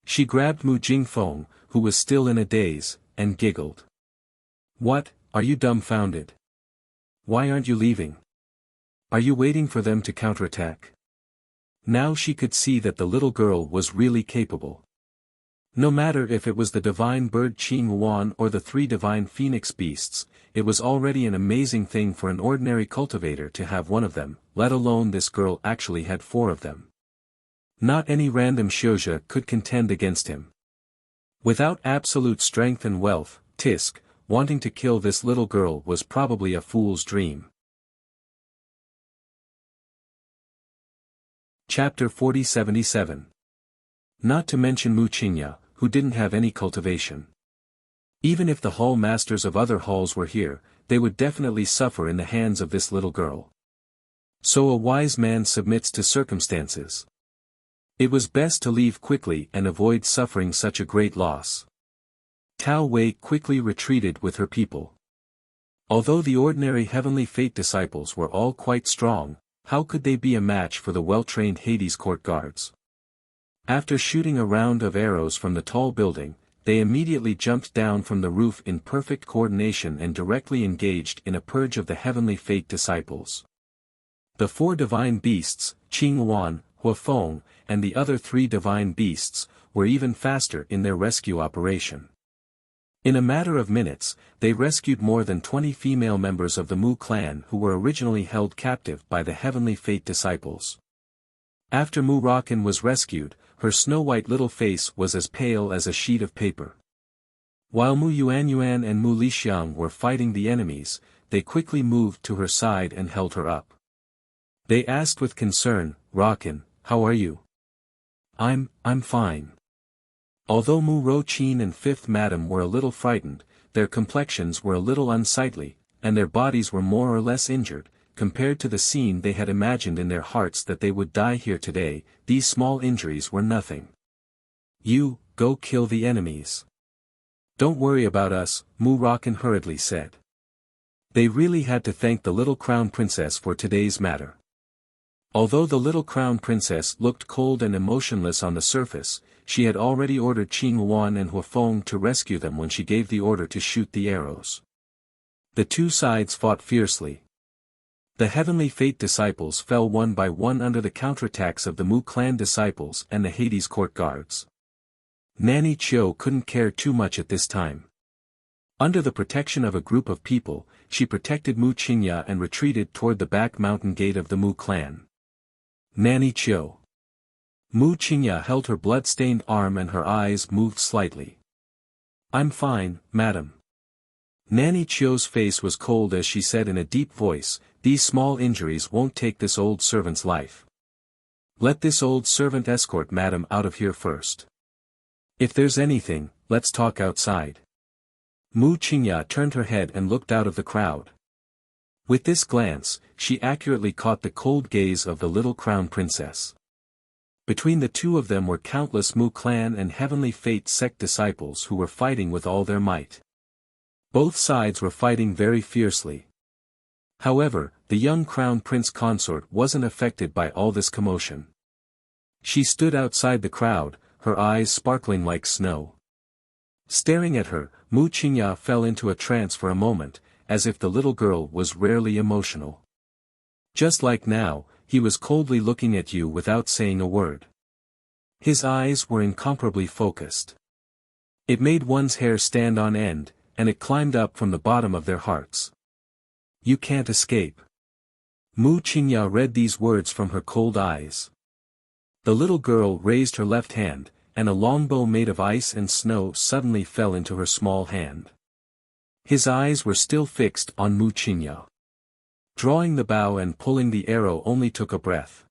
She grabbed Mu Jingfeng, who was still in a daze, and giggled. "What, are you dumbfounded? Why aren't you leaving? Are you waiting for them to counterattack?" Now she could see that the little girl was really capable. No matter if it was the divine bird Qing Luan or the 3 divine phoenix beasts, it was already an amazing thing for an ordinary cultivator to have one of them, let alone this girl actually had 4 of them. Not any random Shouja could contend against him. Without absolute strength and wealth, Tisk, wanting to kill this little girl was probably a fool's dream. Chapter 4077. Not to mention Wuxia, who didn't have any cultivation. Even if the hall masters of other halls were here, they would definitely suffer in the hands of this little girl. So a wise man submits to circumstances. It was best to leave quickly and avoid suffering such a great loss. Tao Wei quickly retreated with her people. Although the ordinary Heavenly Fate disciples were all quite strong, how could they be a match for the well-trained Hades court guards? After shooting a round of arrows from the tall building, they immediately jumped down from the roof in perfect coordination and directly engaged in a purge of the Heavenly Fate disciples. The 4 divine beasts, Qing Wan, Huafeng, and the other 3 divine beasts, were even faster in their rescue operation. In a matter of minutes, they rescued more than 20 female members of the Mu clan who were originally held captive by the Heavenly Fate disciples. After Mu Rakan was rescued, her snow-white little face was as pale as a sheet of paper. While Mu Yuanyuan and Mu Lixiang were fighting the enemies, they quickly moved to her side and held her up. They asked with concern, "Rakan, how are you?" I'm fine." Although Mu Rochin and 5th Madam were a little frightened, their complexions were a little unsightly, and their bodies were more or less injured. Compared to the scene they had imagined in their hearts that they would die here today, these small injuries were nothing. "You, go kill the enemies. Don't worry about us," Mu Rakan hurriedly said. They really had to thank the little crown princess for today's matter. Although the little crown princess looked cold and emotionless on the surface, she had already ordered Qing Wan and Huafeng to rescue them when she gave the order to shoot the arrows. The 2 sides fought fiercely. The Heavenly Fate disciples fell one by one under the counterattacks of the Mu clan disciples and the Hades court guards. Nanny Chio couldn't care too much at this time. Under the protection of a group of people, she protected Mu Qingya and retreated toward the back mountain gate of the Mu clan. Nanny Chio. Mu Qingya held her blood-stained arm and her eyes moved slightly. "I'm fine, madam." Nanny Chio's face was cold as she said in a deep voice, "These small injuries won't take this old servant's life. Let this old servant escort madam out of here first. If there's anything, let's talk outside." Mu Qingya turned her head and looked out of the crowd. With this glance, she accurately caught the cold gaze of the little crown princess. Between the 2 of them were countless Mu clan and Heavenly Fate sect disciples who were fighting with all their might. Both sides were fighting very fiercely. However, the young crown prince consort wasn't affected by all this commotion. She stood outside the crowd, her eyes sparkling like snow. Staring at her, Mu Qingya fell into a trance for a moment, as if the little girl was rarely emotional. Just like now, he was coldly looking at you without saying a word. His eyes were incomparably focused. It made one's hair stand on end, and it climbed up from the bottom of their hearts. "You can't escape." Mu Qingya read these words from her cold eyes. The little girl raised her left hand, and a longbow made of ice and snow suddenly fell into her small hand. His eyes were still fixed on Mu Qingya. Drawing the bow and pulling the arrow only took a breath.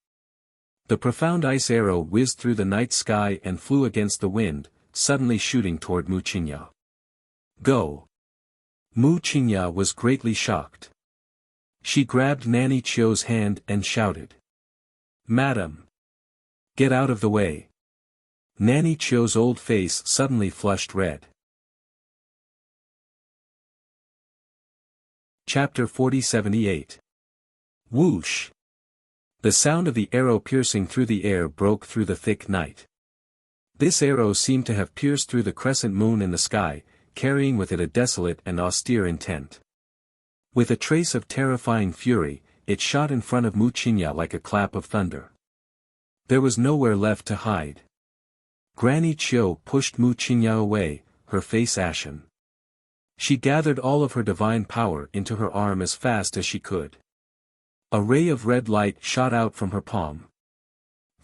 The profound ice arrow whizzed through the night sky and flew against the wind, suddenly shooting toward Mu Qingya. "Go!" Mu Qingya was greatly shocked. She grabbed Nanny Chio's hand and shouted, "Madam! Get out of the way!" Nanny Chio's old face suddenly flushed red. Chapter 4078. Whoosh! The sound of the arrow piercing through the air broke through the thick night. This arrow seemed to have pierced through the crescent moon in the sky, carrying with it a desolate and austere intent. With a trace of terrifying fury, it shot in front of Mu Qingya like a clap of thunder. There was nowhere left to hide. Granny Chio pushed Mu Qingya away, her face ashen. She gathered all of her divine power into her arm as fast as she could. A ray of red light shot out from her palm.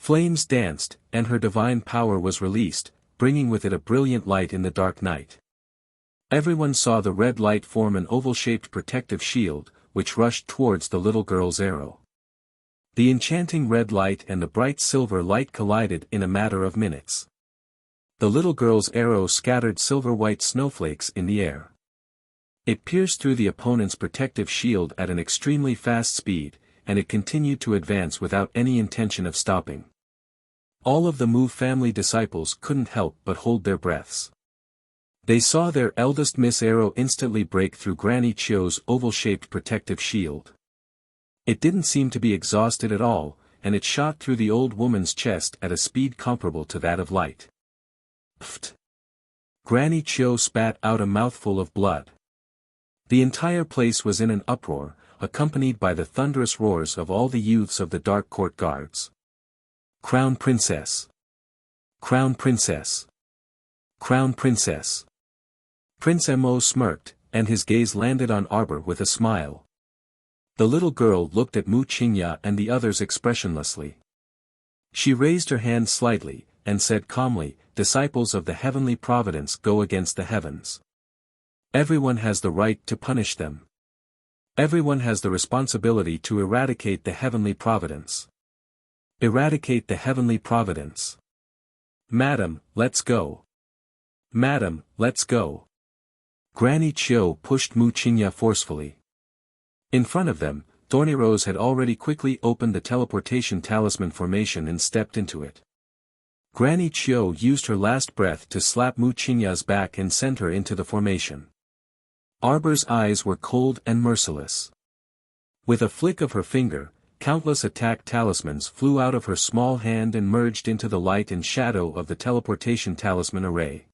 Flames danced, and her divine power was released, bringing with it a brilliant light in the dark night. Everyone saw the red light form an oval-shaped protective shield, which rushed towards the little girl's arrow. The enchanting red light and the bright silver light collided in a matter of minutes. The little girl's arrow scattered silver-white snowflakes in the air. It pierced through the opponent's protective shield at an extremely fast speed, and it continued to advance without any intention of stopping. All of the Mu family disciples couldn't help but hold their breaths. They saw their eldest Miss Arrow instantly break through Granny Chio's oval-shaped protective shield. It didn't seem to be exhausted at all, and it shot through the old woman's chest at a speed comparable to that of light. Pfft! Granny Chio spat out a mouthful of blood. The entire place was in an uproar, accompanied by the thunderous roars of all the youths of the Dark Court Guards. Crown Princess! Crown Princess! Crown Princess! Prince Mo smirked, and his gaze landed on Arbor with a smile. The little girl looked at Mu Qingya and the others expressionlessly. She raised her hand slightly, and said calmly, "Disciples of the heavenly providence go against the heavens. Everyone has the right to punish them. Everyone has the responsibility to eradicate the heavenly providence. Eradicate the heavenly providence. Madam, let's go. Madam, let's go." Granny Chio pushed Mu Qingya forcefully. In front of them, Thorny Rose had already quickly opened the teleportation talisman formation and stepped into it. Granny Chio used her last breath to slap Mu Qingya's back and send her into the formation. Arbor's eyes were cold and merciless. With a flick of her finger, countless attack talismans flew out of her small hand and merged into the light and shadow of the teleportation talisman array.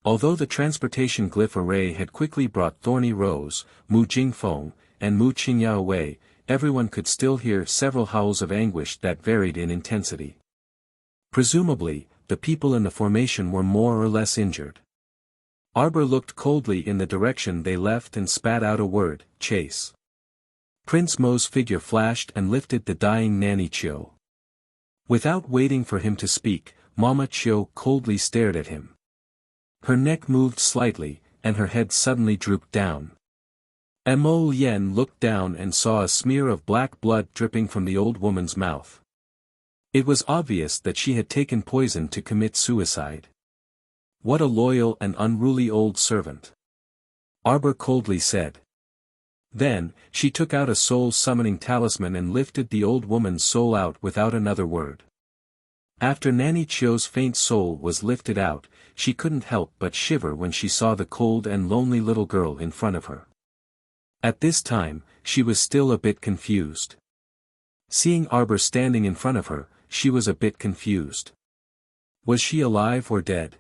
Although the transportation glyph array had quickly brought Thorny Rose, Mu Jingfeng, and Mu Qingya away, everyone could still hear several howls of anguish that varied in intensity. Presumably, the people in the formation were more or less injured. Arbor looked coldly in the direction they left and spat out a word, "Chase." Prince Mo's figure flashed and lifted the dying Nanny Chio. Without waiting for him to speak, Mama Chio coldly stared at him. Her neck moved slightly, and her head suddenly drooped down. Mo Lien looked down and saw a smear of black blood dripping from the old woman's mouth. It was obvious that she had taken poison to commit suicide. What a loyal and unruly old servant. Arbor coldly said. Then, she took out a soul-summoning talisman and lifted the old woman's soul out without another word. After Nanny Chio's faint soul was lifted out, she couldn't help but shiver when she saw the cold and lonely little girl in front of her. At this time, she was still a bit confused. Seeing Arbor standing in front of her, she was a bit confused. Was she alive or dead?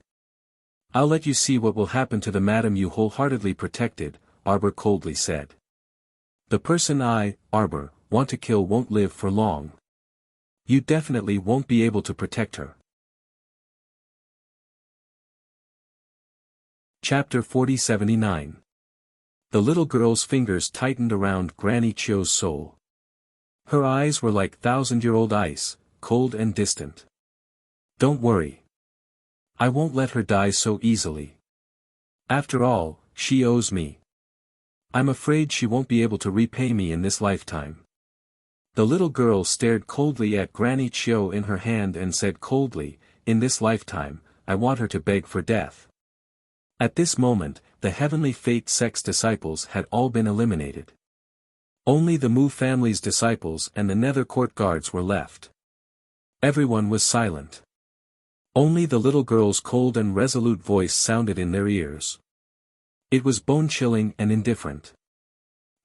"I'll let you see what will happen to the madam you wholeheartedly protected," Arbor coldly said. "The person I, Arbor, want to kill won't live for long. You definitely won't be able to protect her." Chapter 4079. The little girl's fingers tightened around Granny Chio's soul. Her eyes were like thousand-year-old ice, cold and distant. "Don't worry. I won't let her die so easily. After all, she owes me. I'm afraid she won't be able to repay me in this lifetime." The little girl stared coldly at Granny Chio in her hand and said coldly, "In this lifetime, I want her to beg for death." At this moment, the Heavenly Fate Sect's disciples had all been eliminated. Only the Mu family's disciples and the Nether Court Guards were left. Everyone was silent. Only the little girl's cold and resolute voice sounded in their ears. It was bone-chilling and indifferent.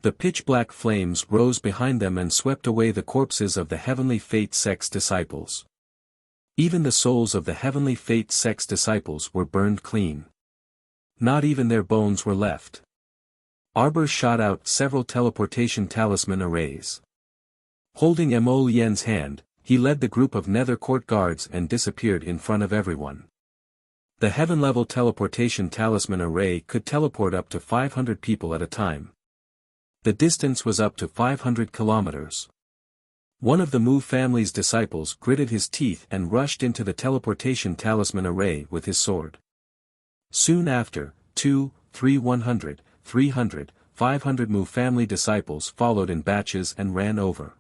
The pitch-black flames rose behind them and swept away the corpses of the Heavenly Fate Sect's disciples. Even the souls of the Heavenly Fate Sect's disciples were burned clean. Not even their bones were left. Arbor shot out several teleportation talisman arrays. Holding Mo Lien's hand, he led the group of Nether Court Guards and disappeared in front of everyone. The heaven-level teleportation talisman array could teleport up to 500 people at a time. The distance was up to 500 kilometers. One of the Mu family's disciples gritted his teeth and rushed into the teleportation talisman array with his sword. Soon after, 2, 3, 100, 300, 500 Mu family disciples followed in batches and ran over.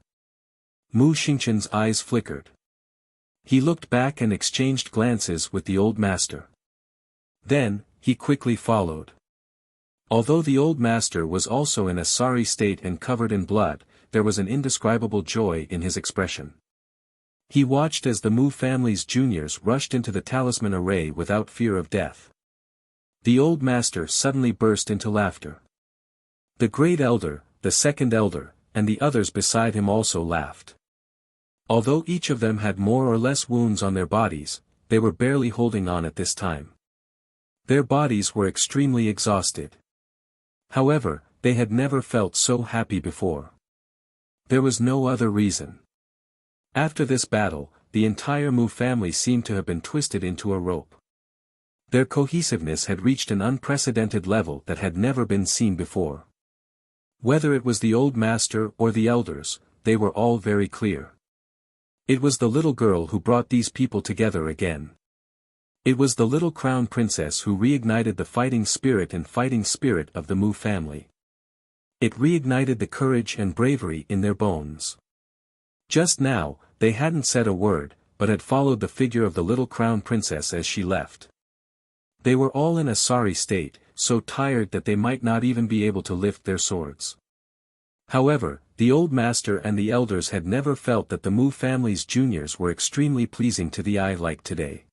Mu Xingqian's eyes flickered. He looked back and exchanged glances with the old master. Then, he quickly followed. Although the old master was also in a sorry state and covered in blood, there was an indescribable joy in his expression. He watched as the Mu family's juniors rushed into the talisman array without fear of death. The old master suddenly burst into laughter. The great elder, the second elder, and the others beside him also laughed. Although each of them had more or less wounds on their bodies, they were barely holding on at this time. Their bodies were extremely exhausted. However, they had never felt so happy before. There was no other reason. After this battle, the entire Mu family seemed to have been twisted into a rope. Their cohesiveness had reached an unprecedented level that had never been seen before. Whether it was the old master or the elders, they were all very clear. It was the little girl who brought these people together again. It was the little crown princess who reignited the fighting spirit of the Mu family. It reignited the courage and bravery in their bones. Just now, they hadn't said a word, but had followed the figure of the little crown princess as she left. They were all in a sorry state, so tired that they might not even be able to lift their swords. However, the old master and the elders had never felt that the Mu family's juniors were extremely pleasing to the eye like today.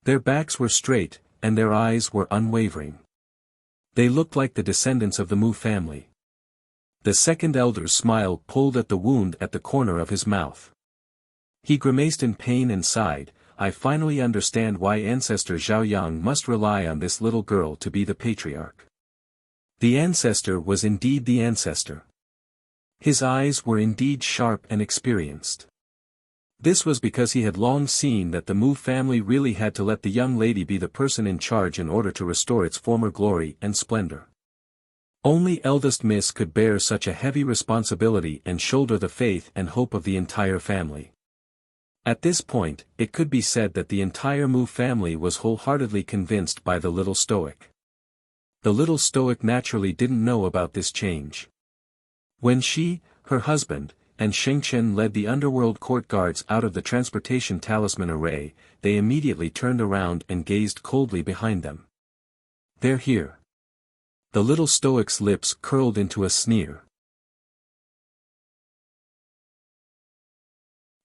Their backs were straight, and their eyes were unwavering. They looked like the descendants of the Mu family. The second elder's smile pulled at the wound at the corner of his mouth. He grimaced in pain and sighed, "I finally understand why ancestor Zhaoyang must rely on this little girl to be the patriarch." The ancestor was indeed the ancestor. His eyes were indeed sharp and experienced. This was because he had long seen that the Mu family really had to let the young lady be the person in charge in order to restore its former glory and splendor. Only eldest Miss could bear such a heavy responsibility and shoulder the faith and hope of the entire family. At this point, it could be said that the entire Mu family was wholeheartedly convinced by the little stoic. The little stoic naturally didn't know about this change. When she, her husband, and Shengchen led the underworld court guards out of the transportation talisman array, they immediately turned around and gazed coldly behind them. "They're here." The little stoic's lips curled into a sneer.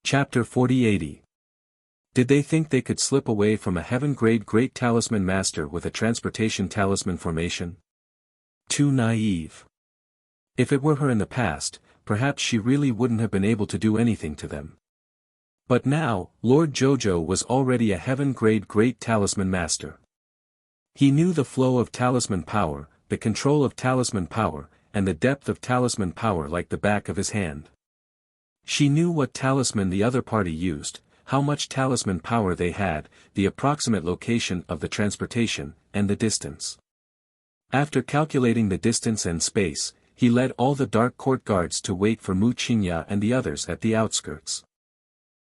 Chapter 4080. Did they think they could slip away from a heaven-grade great talisman master with a transportation talisman formation? Too naive. If it were her in the past, perhaps she really wouldn't have been able to do anything to them. But now, Lord Jojo was already a heaven-grade great talisman master. He knew the flow of talisman power, the control of talisman power, and the depth of talisman power like the back of his hand. She knew what talisman the other party used, how much talisman power they had, the approximate location of the transportation, and the distance. After calculating the distance and space, he led all the dark court guards to wait for Mu Qingya and the others at the outskirts.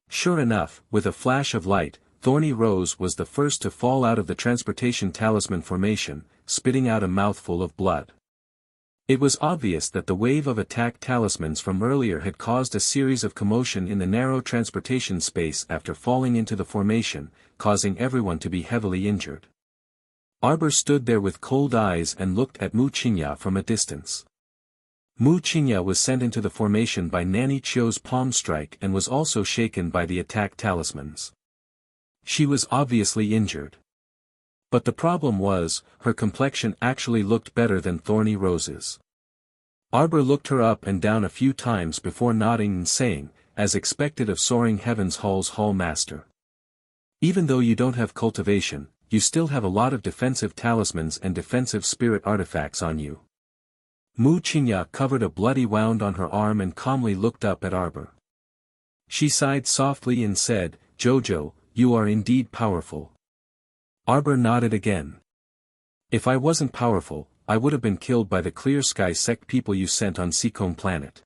Sure enough, with a flash of light, Thorny Rose was the first to fall out of the transportation talisman formation, spitting out a mouthful of blood. It was obvious that the wave of attack talismans from earlier had caused a series of commotion in the narrow transportation space after falling into the formation, causing everyone to be heavily injured. Arbor stood there with cold eyes and looked at Mu Qingya from a distance. Mu Qingya was sent into the formation by Nanny Chio's palm strike and was also shaken by the attack talismans. She was obviously injured. But the problem was, her complexion actually looked better than Thorny Rose's. Arbor looked her up and down a few times before nodding and saying, as expected of Soaring Heaven's Hall's Hall Master. Even though you don't have cultivation, you still have a lot of defensive talismans and defensive spirit artifacts on you. Mu Qingya covered a bloody wound on her arm and calmly looked up at Arbor. She sighed softly and said, "Jojo, you are indeed powerful." Arbor nodded again. "If I wasn't powerful, I would have been killed by the Clear Sky sect people you sent on Seacombe planet."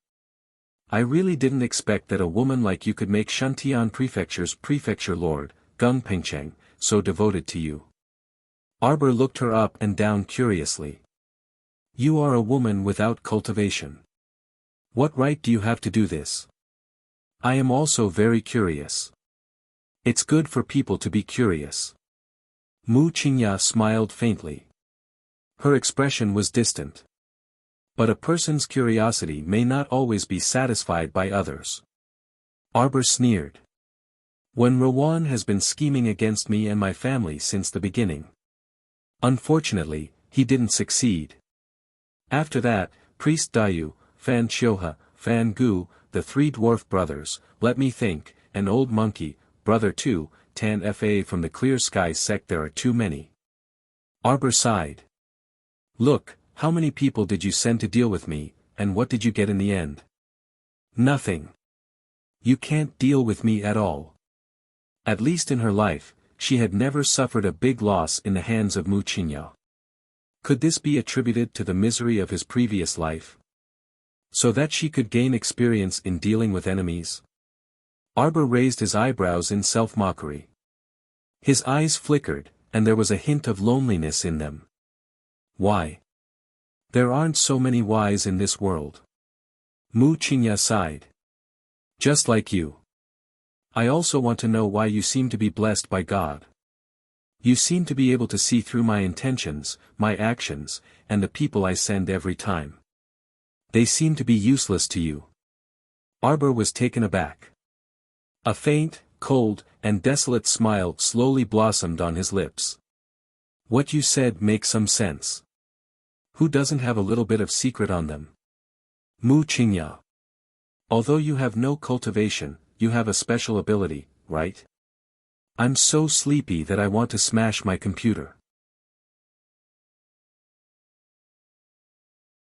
I really didn't expect that a woman like you could make Shantian Prefecture's prefecture lord, Gung Pengcheng, so devoted to you. Arbor looked her up and down curiously. You are a woman without cultivation. What right do you have to do this? I am also very curious. It's good for people to be curious. Mu Qingya smiled faintly. Her expression was distant. But a person's curiosity may not always be satisfied by others. Arbor sneered. When Rowan has been scheming against me and my family since the beginning. Unfortunately, he didn't succeed. After that, Priest Dayu, Fan Chioha, Fan Gu, the three dwarf brothers, let me think, an old monkey, brother too, Tan Fa from the Clear Sky sect, there are too many. Arbor sighed. Look, how many people did you send to deal with me, and what did you get in the end? Nothing. You can't deal with me at all. At least in her life, she had never suffered a big loss in the hands of Mu Qingya. Could this be attributed to the misery of his previous life? So that she could gain experience in dealing with enemies? Arbor raised his eyebrows in self-mockery. His eyes flickered, and there was a hint of loneliness in them. Why? There aren't so many whys in this world. Mu Qingya sighed. Just like you. I also want to know why you seem to be blessed by God. You seem to be able to see through my intentions, my actions, and the people I send every time. They seem to be useless to you. Arbor was taken aback. A faint, cold, and desolate smile slowly blossomed on his lips. What you said makes some sense. Who doesn't have a little bit of secret on them? Mu Qingya. Although you have no cultivation, you have a special ability, right? I'm so sleepy that I want to smash my computer.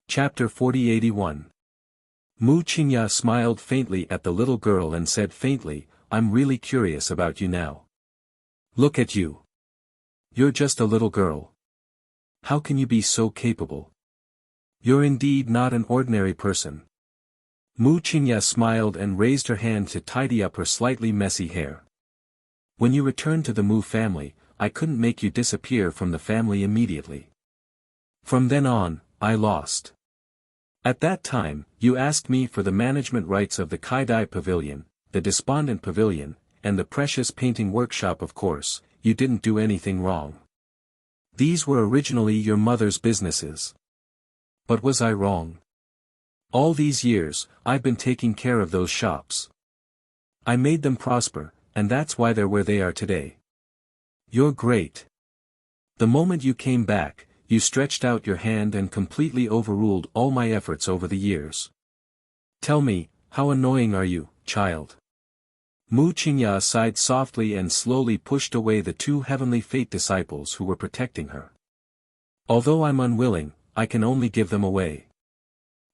Chapter 4081. Mu Qingya smiled faintly at the little girl and said faintly, I'm really curious about you now. Look at you. You're just a little girl. How can you be so capable? You're indeed not an ordinary person. Mu Qingya smiled and raised her hand to tidy up her slightly messy hair. When you returned to the Mu family, I couldn't make you disappear from the family immediately. From then on, I lost. At that time, you asked me for the management rights of the Kaidai Pavilion, the Despondent Pavilion, and the Precious Painting Workshop. Of course, you didn't do anything wrong. These were originally your mother's businesses. But was I wrong? All these years, I've been taking care of those shops. I made them prosper, and that's why they're where they are today. You're great. The moment you came back, you stretched out your hand and completely overruled all my efforts over the years. Tell me, how annoying are you, child? Mu Qingya sighed softly and slowly pushed away the two heavenly fate disciples who were protecting her. Although I'm unwilling, I can only give them away.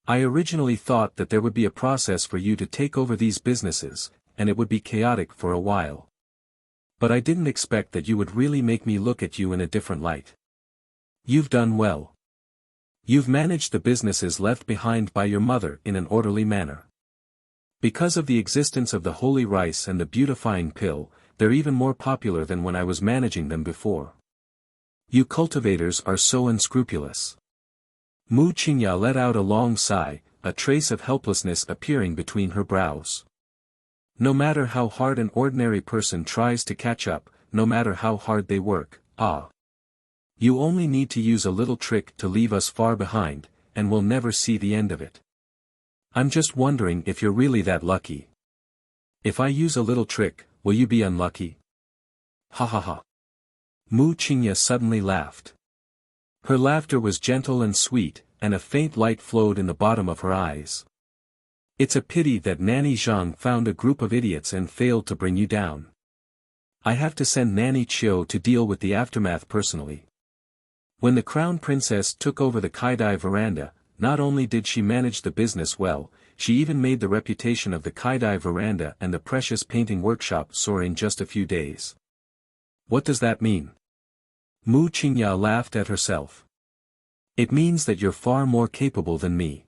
I originally thought that there would be a process for you to take over these businesses, and it would be chaotic for a while. But I didn't expect that you would really make me look at you in a different light. You've done well. You've managed the businesses left behind by your mother in an orderly manner. Because of the existence of the holy rice and the beautifying pill, they're even more popular than when I was managing them before. You cultivators are so unscrupulous. Mu Qingya let out a long sigh, a trace of helplessness appearing between her brows. No matter how hard an ordinary person tries to catch up, no matter how hard they work, you only need to use a little trick to leave us far behind, and we'll never see the end of it. I'm just wondering if you're really that lucky. If I use a little trick, will you be unlucky? Ha ha ha. Mu Qingya suddenly laughed. Her laughter was gentle and sweet, and a faint light flowed in the bottom of her eyes. It's a pity that Nanny Zhang found a group of idiots and failed to bring you down. I have to send Nanny Chiu to deal with the aftermath personally. When the Crown Princess took over the Kaidai veranda, not only did she manage the business well, she even made the reputation of the Kaidai veranda and the Precious Painting Workshop soar in just a few days. What does that mean? Mu Qingya laughed at herself. It means that you're far more capable than me.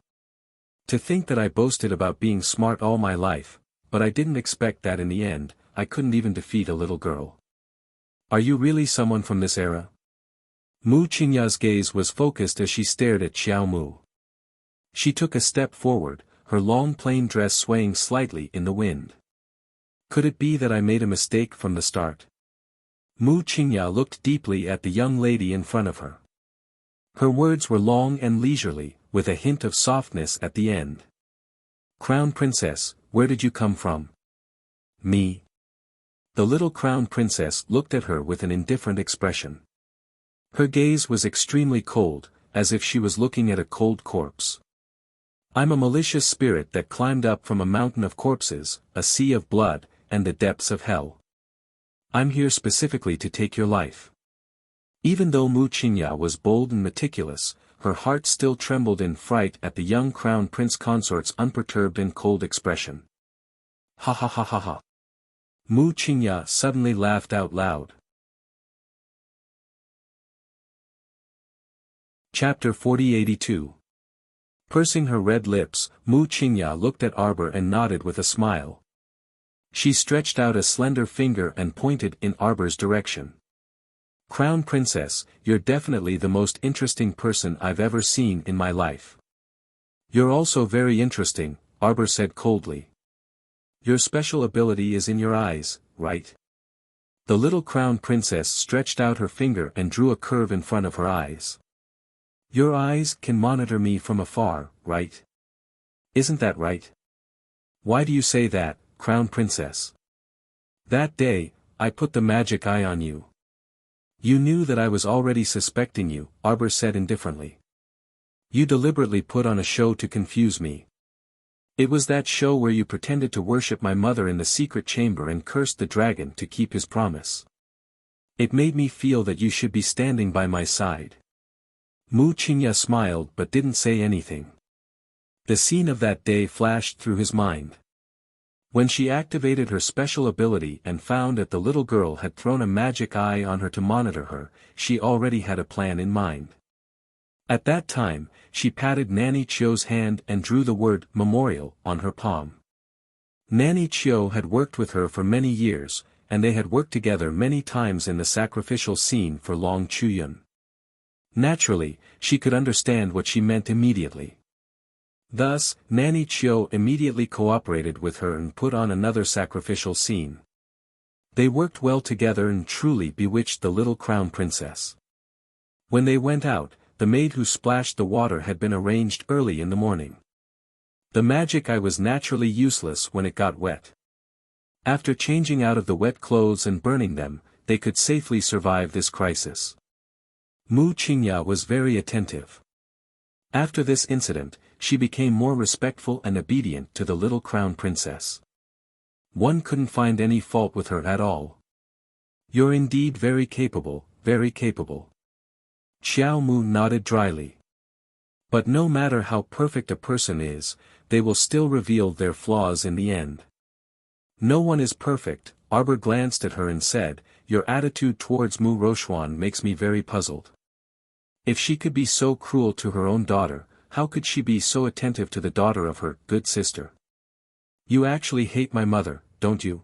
To think that I boasted about being smart all my life, but I didn't expect that in the end, I couldn't even defeat a little girl. Are you really someone from this era? Mu Qingya's gaze was focused as she stared at Xiao Mu. She took a step forward, her long plain dress swaying slightly in the wind. Could it be that I made a mistake from the start? Mu Qingya looked deeply at the young lady in front of her. Her words were long and leisurely, with a hint of softness at the end. Crown Princess, where did you come from? Me. The little Crown Princess looked at her with an indifferent expression. Her gaze was extremely cold, as if she was looking at a cold corpse. I'm a malicious spirit that climbed up from a mountain of corpses, a sea of blood, and the depths of hell. I'm here specifically to take your life. Even though Mu Qingya was bold and meticulous, her heart still trembled in fright at the young Crown Prince Consort's unperturbed and cold expression. Ha ha ha ha ha. Mu Qingya suddenly laughed out loud. Chapter 4082. Pursing her red lips, Mu Qingya looked at Arbor and nodded with a smile. She stretched out a slender finger and pointed in Arbor's direction. Crown Princess, you're definitely the most interesting person I've ever seen in my life. You're also very interesting, Arbor said coldly. Your special ability is in your eyes, right? The little Crown Princess stretched out her finger and drew a curve in front of her eyes. Your eyes can monitor me from afar, right? Isn't that right? Why do you say that, Crown Princess? That day, I put the magic eye on you. You knew that I was already suspecting you, Arbor said indifferently. You deliberately put on a show to confuse me. It was that show where you pretended to worship my mother in the secret chamber and cursed the dragon to keep his promise. It made me feel that you should be standing by my side. Mu Qingya smiled but didn't say anything. The scene of that day flashed through his mind. When she activated her special ability and found that the little girl had thrown a magic eye on her to monitor her, she already had a plan in mind. At that time, she patted Nanny Chio's hand and drew the word memorial on her palm. Nanny Chio had worked with her for many years, and they had worked together many times in the sacrificial scene for Long Chuyun. Naturally, she could understand what she meant immediately. Thus, Nanny Chio immediately cooperated with her and put on another sacrificial scene. They worked well together and truly bewitched the little Crown Princess. When they went out, the maid who splashed the water had been arranged early in the morning. The magic eye was naturally useless when it got wet. After changing out of the wet clothes and burning them, they could safely survive this crisis. Mu Qingya was very attentive. After this incident, she became more respectful and obedient to the little Crown Princess. One couldn't find any fault with her at all. You're indeed very capable, very capable. Xiao Mu nodded dryly. But no matter how perfect a person is, they will still reveal their flaws in the end. No one is perfect, Arbor glanced at her and said, your attitude towards Mu Rochuan makes me very puzzled. If she could be so cruel to her own daughter, how could she be so attentive to the daughter of her good sister? You actually hate my mother, don't you?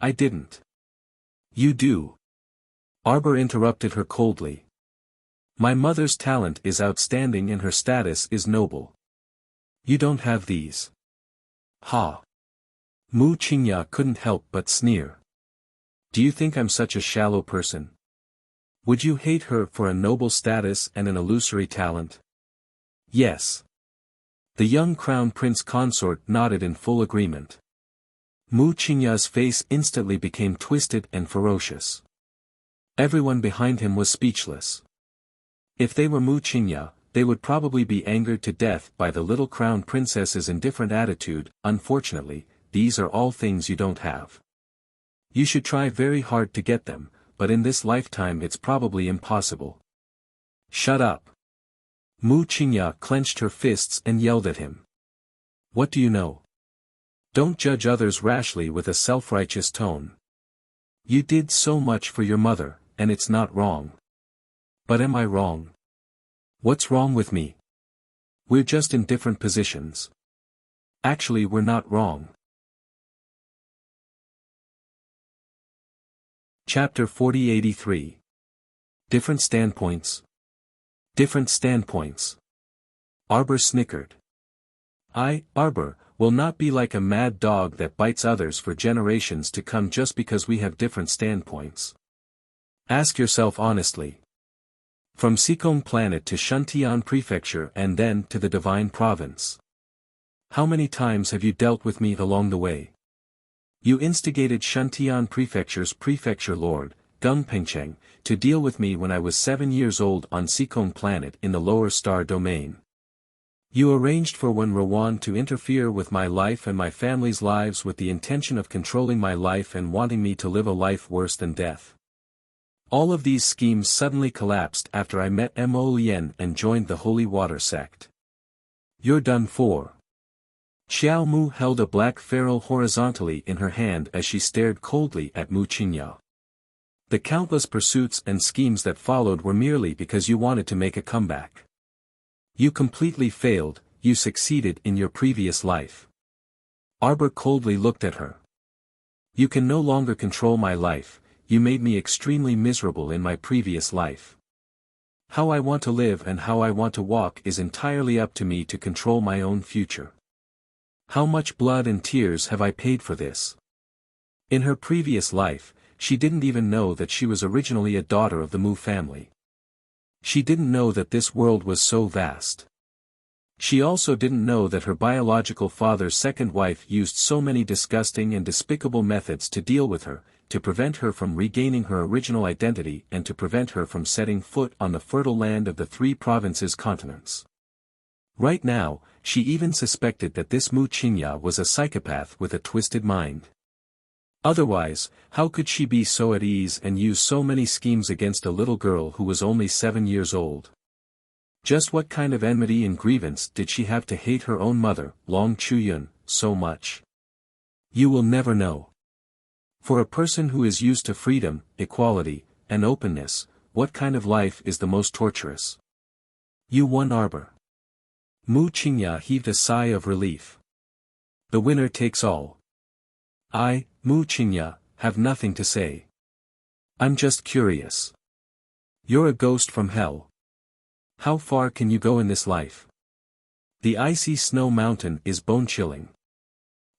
I didn't. You do. Arbor interrupted her coldly. My mother's talent is outstanding and her status is noble. You don't have these. Ha. Mu Qingya couldn't help but sneer. Do you think I'm such a shallow person? Would you hate her for a noble status and an illusory talent? Yes. The young Crown Prince Consort nodded in full agreement. Mu Qingya's face instantly became twisted and ferocious. Everyone behind him was speechless. If they were Mu Qingya, they would probably be angered to death by the little Crown Princess's indifferent attitude. Unfortunately, these are all things you don't have. You should try very hard to get them, but in this lifetime it's probably impossible. Shut up. Mu Qingya clenched her fists and yelled at him. What do you know? Don't judge others rashly with a self-righteous tone. You did so much for your mother, and it's not wrong. But am I wrong? What's wrong with me? We're just in different positions. Actually, we're not wrong. Chapter 4083. Different Standpoints. Different Standpoints. Arbor snickered. Arbor, will not be like a mad dog that bites others for generations to come just because we have different standpoints. Ask yourself honestly. From Sikong Planet to Shuntian Prefecture and then to the Divine Province. How many times have you dealt with me along the way? You instigated Shuntian Prefecture's Prefecture Lord, Gung Pengcheng, to deal with me when I was 7 years old on Sikong Planet in the lower star domain. You arranged for Wen Rawan to interfere with my life and my family's lives with the intention of controlling my life and wanting me to live a life worse than death. All of these schemes suddenly collapsed after I met Mo Lien and joined the Holy Water sect. You're done for. Xiao Mu held a black ferrule horizontally in her hand as she stared coldly at Mu Qingya. The countless pursuits and schemes that followed were merely because you wanted to make a comeback. You completely failed, you succeeded in your previous life. Arbor coldly looked at her. You can no longer control my life, you made me extremely miserable in my previous life. How I want to live and how I want to walk is entirely up to me to control my own future. How much blood and tears have I paid for this? In her previous life, she didn't even know that she was originally a daughter of the Mu family. She didn't know that this world was so vast. She also didn't know that her biological father's second wife used so many disgusting and despicable methods to deal with her, to prevent her from regaining her original identity and to prevent her from setting foot on the fertile land of the 3 provinces continents. Right now, she even suspected that this Mu Qingya was a psychopath with a twisted mind. Otherwise, how could she be so at ease and use so many schemes against a little girl who was only 7 years old? Just what kind of enmity and grievance did she have to hate her own mother, Long Chuyun, so much? You will never know. For a person who is used to freedom, equality, and openness, what kind of life is the most torturous? You won, Arbor. Mu Qingya heaved a sigh of relief. The winner takes all. I, Mu Qingya, have nothing to say. I'm just curious. You're a ghost from hell. How far can you go in this life? The icy snow mountain is bone-chilling.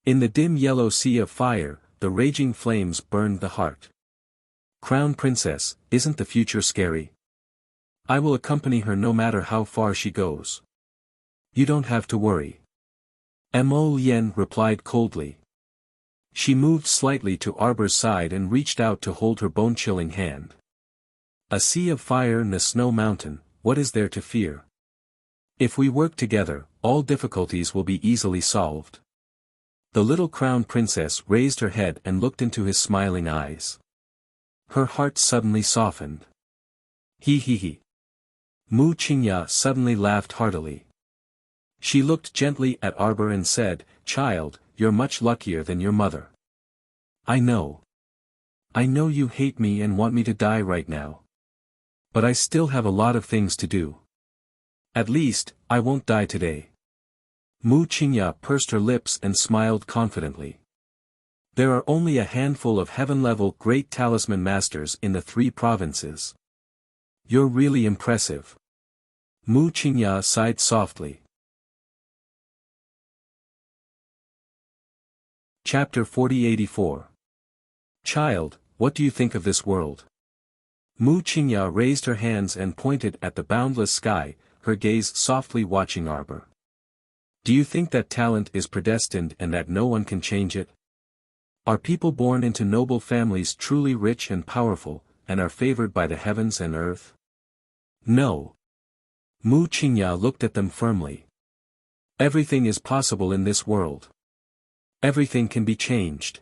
In the dim yellow sea of fire, the raging flames burned the heart. Crown Princess, isn't the future scary? I will accompany her no matter how far she goes. You don't have to worry. Mo Lien replied coldly. She moved slightly to Arbor's side and reached out to hold her bone-chilling hand. A sea of fire in the snow mountain, what is there to fear? If we work together, all difficulties will be easily solved. The little crown princess raised her head and looked into his smiling eyes. Her heart suddenly softened. He. Mu Qingya suddenly laughed heartily. She looked gently at Arbor and said, Child, you're much luckier than your mother. I know. I know you hate me and want me to die right now. But I still have a lot of things to do. At least, I won't die today. Mu Qingya pursed her lips and smiled confidently. There are only a handful of heaven-level great talisman masters in the 3 provinces. You're really impressive. Mu Qingya sighed softly. Chapter 4084. Child, what do you think of this world? Mu Qingya raised her hands and pointed at the boundless sky, her gaze softly watching Arbor. Do you think that talent is predestined and that no one can change it? Are people born into noble families truly rich and powerful, and are favored by the heavens and earth? No. Mu Qingya looked at them firmly. Everything is possible in this world. Everything can be changed.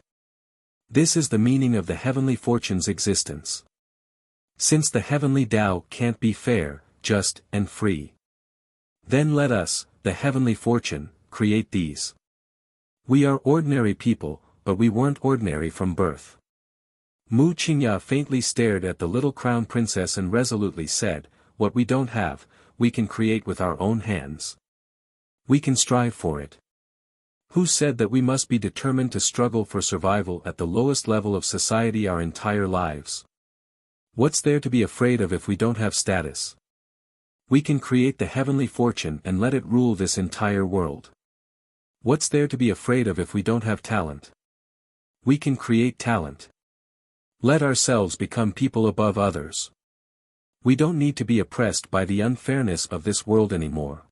This is the meaning of the heavenly fortune's existence. Since the heavenly Tao can't be fair, just, and free. Then let us, the heavenly fortune, create these. We are ordinary people, but we weren't ordinary from birth. Mu Qingya faintly stared at the little crown princess and resolutely said, What we don't have, we can create with our own hands. We can strive for it. Who said that we must be determined to struggle for survival at the lowest level of society our entire lives? What's there to be afraid of if we don't have status? We can create the heavenly fortune and let it rule this entire world. What's there to be afraid of if we don't have talent? We can create talent. Let ourselves become people above others. We don't need to be oppressed by the unfairness of this world anymore.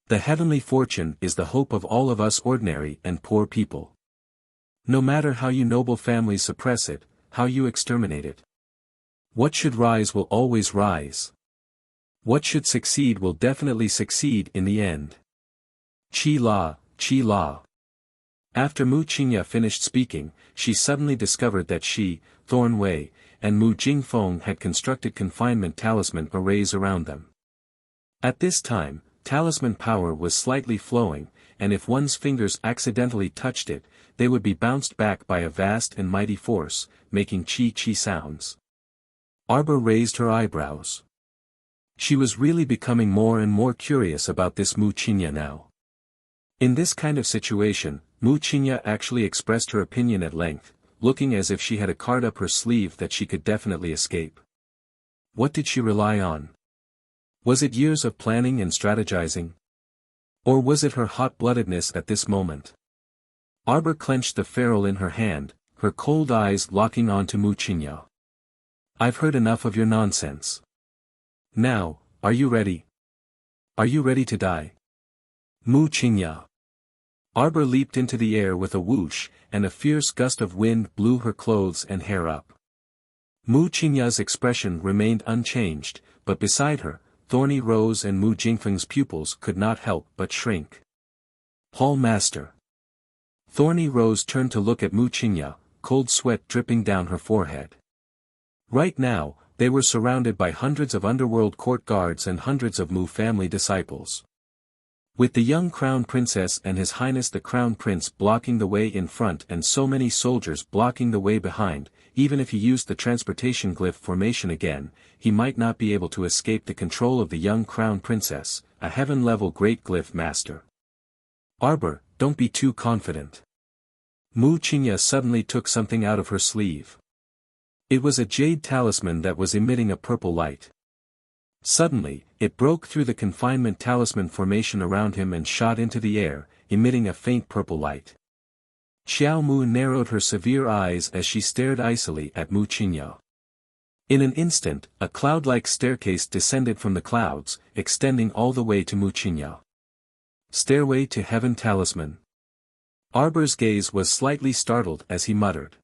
The heavenly fortune is the hope of all of us ordinary and poor people. No matter how you noble families suppress it, how you exterminate it. What should rise will always rise. What should succeed will definitely succeed in the end. Chi La, Chi La. After Mu Qingya finished speaking, she suddenly discovered that she, Thorn Wei, and Mu Jingfeng had constructed confinement talisman arrays around them. At this time, talisman power was slightly flowing, and if one's fingers accidentally touched it, they would be bounced back by a vast and mighty force, making chi-chi sounds. Arbor raised her eyebrows. She was really becoming more and more curious about this Mu Qingya now. In this kind of situation, Mu Qingya actually expressed her opinion at length, looking as if she had a card up her sleeve that she could definitely escape. What did she rely on? Was it years of planning and strategizing? Or was it her hot-bloodedness at this moment? Arbor clenched the ferrule in her hand, her cold eyes locking onto Mu Qingya. I've heard enough of your nonsense. Now, are you ready? Are you ready to die? Mu Qingya. Arbor leaped into the air with a whoosh, and a fierce gust of wind blew her clothes and hair up. Mu Qingya's expression remained unchanged, but beside her, Thorny Rose and Mu Jingfeng's pupils could not help but shrink. Hall Master. Thorny Rose turned to look at Mu Qingya, cold sweat dripping down her forehead. Right now, they were surrounded by hundreds of underworld court guards and hundreds of Mu family disciples. With the young crown princess and His Highness the Crown Prince blocking the way in front and so many soldiers blocking the way behind, even if he used the transportation glyph formation again, he might not be able to escape the control of the young crown princess, a heaven-level great glyph master. Arbor, don't be too confident. Mu Qingya suddenly took something out of her sleeve. It was a jade talisman that was emitting a purple light. Suddenly, it broke through the confinement talisman formation around him and shot into the air, emitting a faint purple light. Xiao Mu narrowed her severe eyes as she stared icily at Mu Qingya. In an instant, a cloud-like staircase descended from the clouds, extending all the way to Mu Qingya. Stairway to Heaven Talisman. Arbor's gaze was slightly startled as he muttered.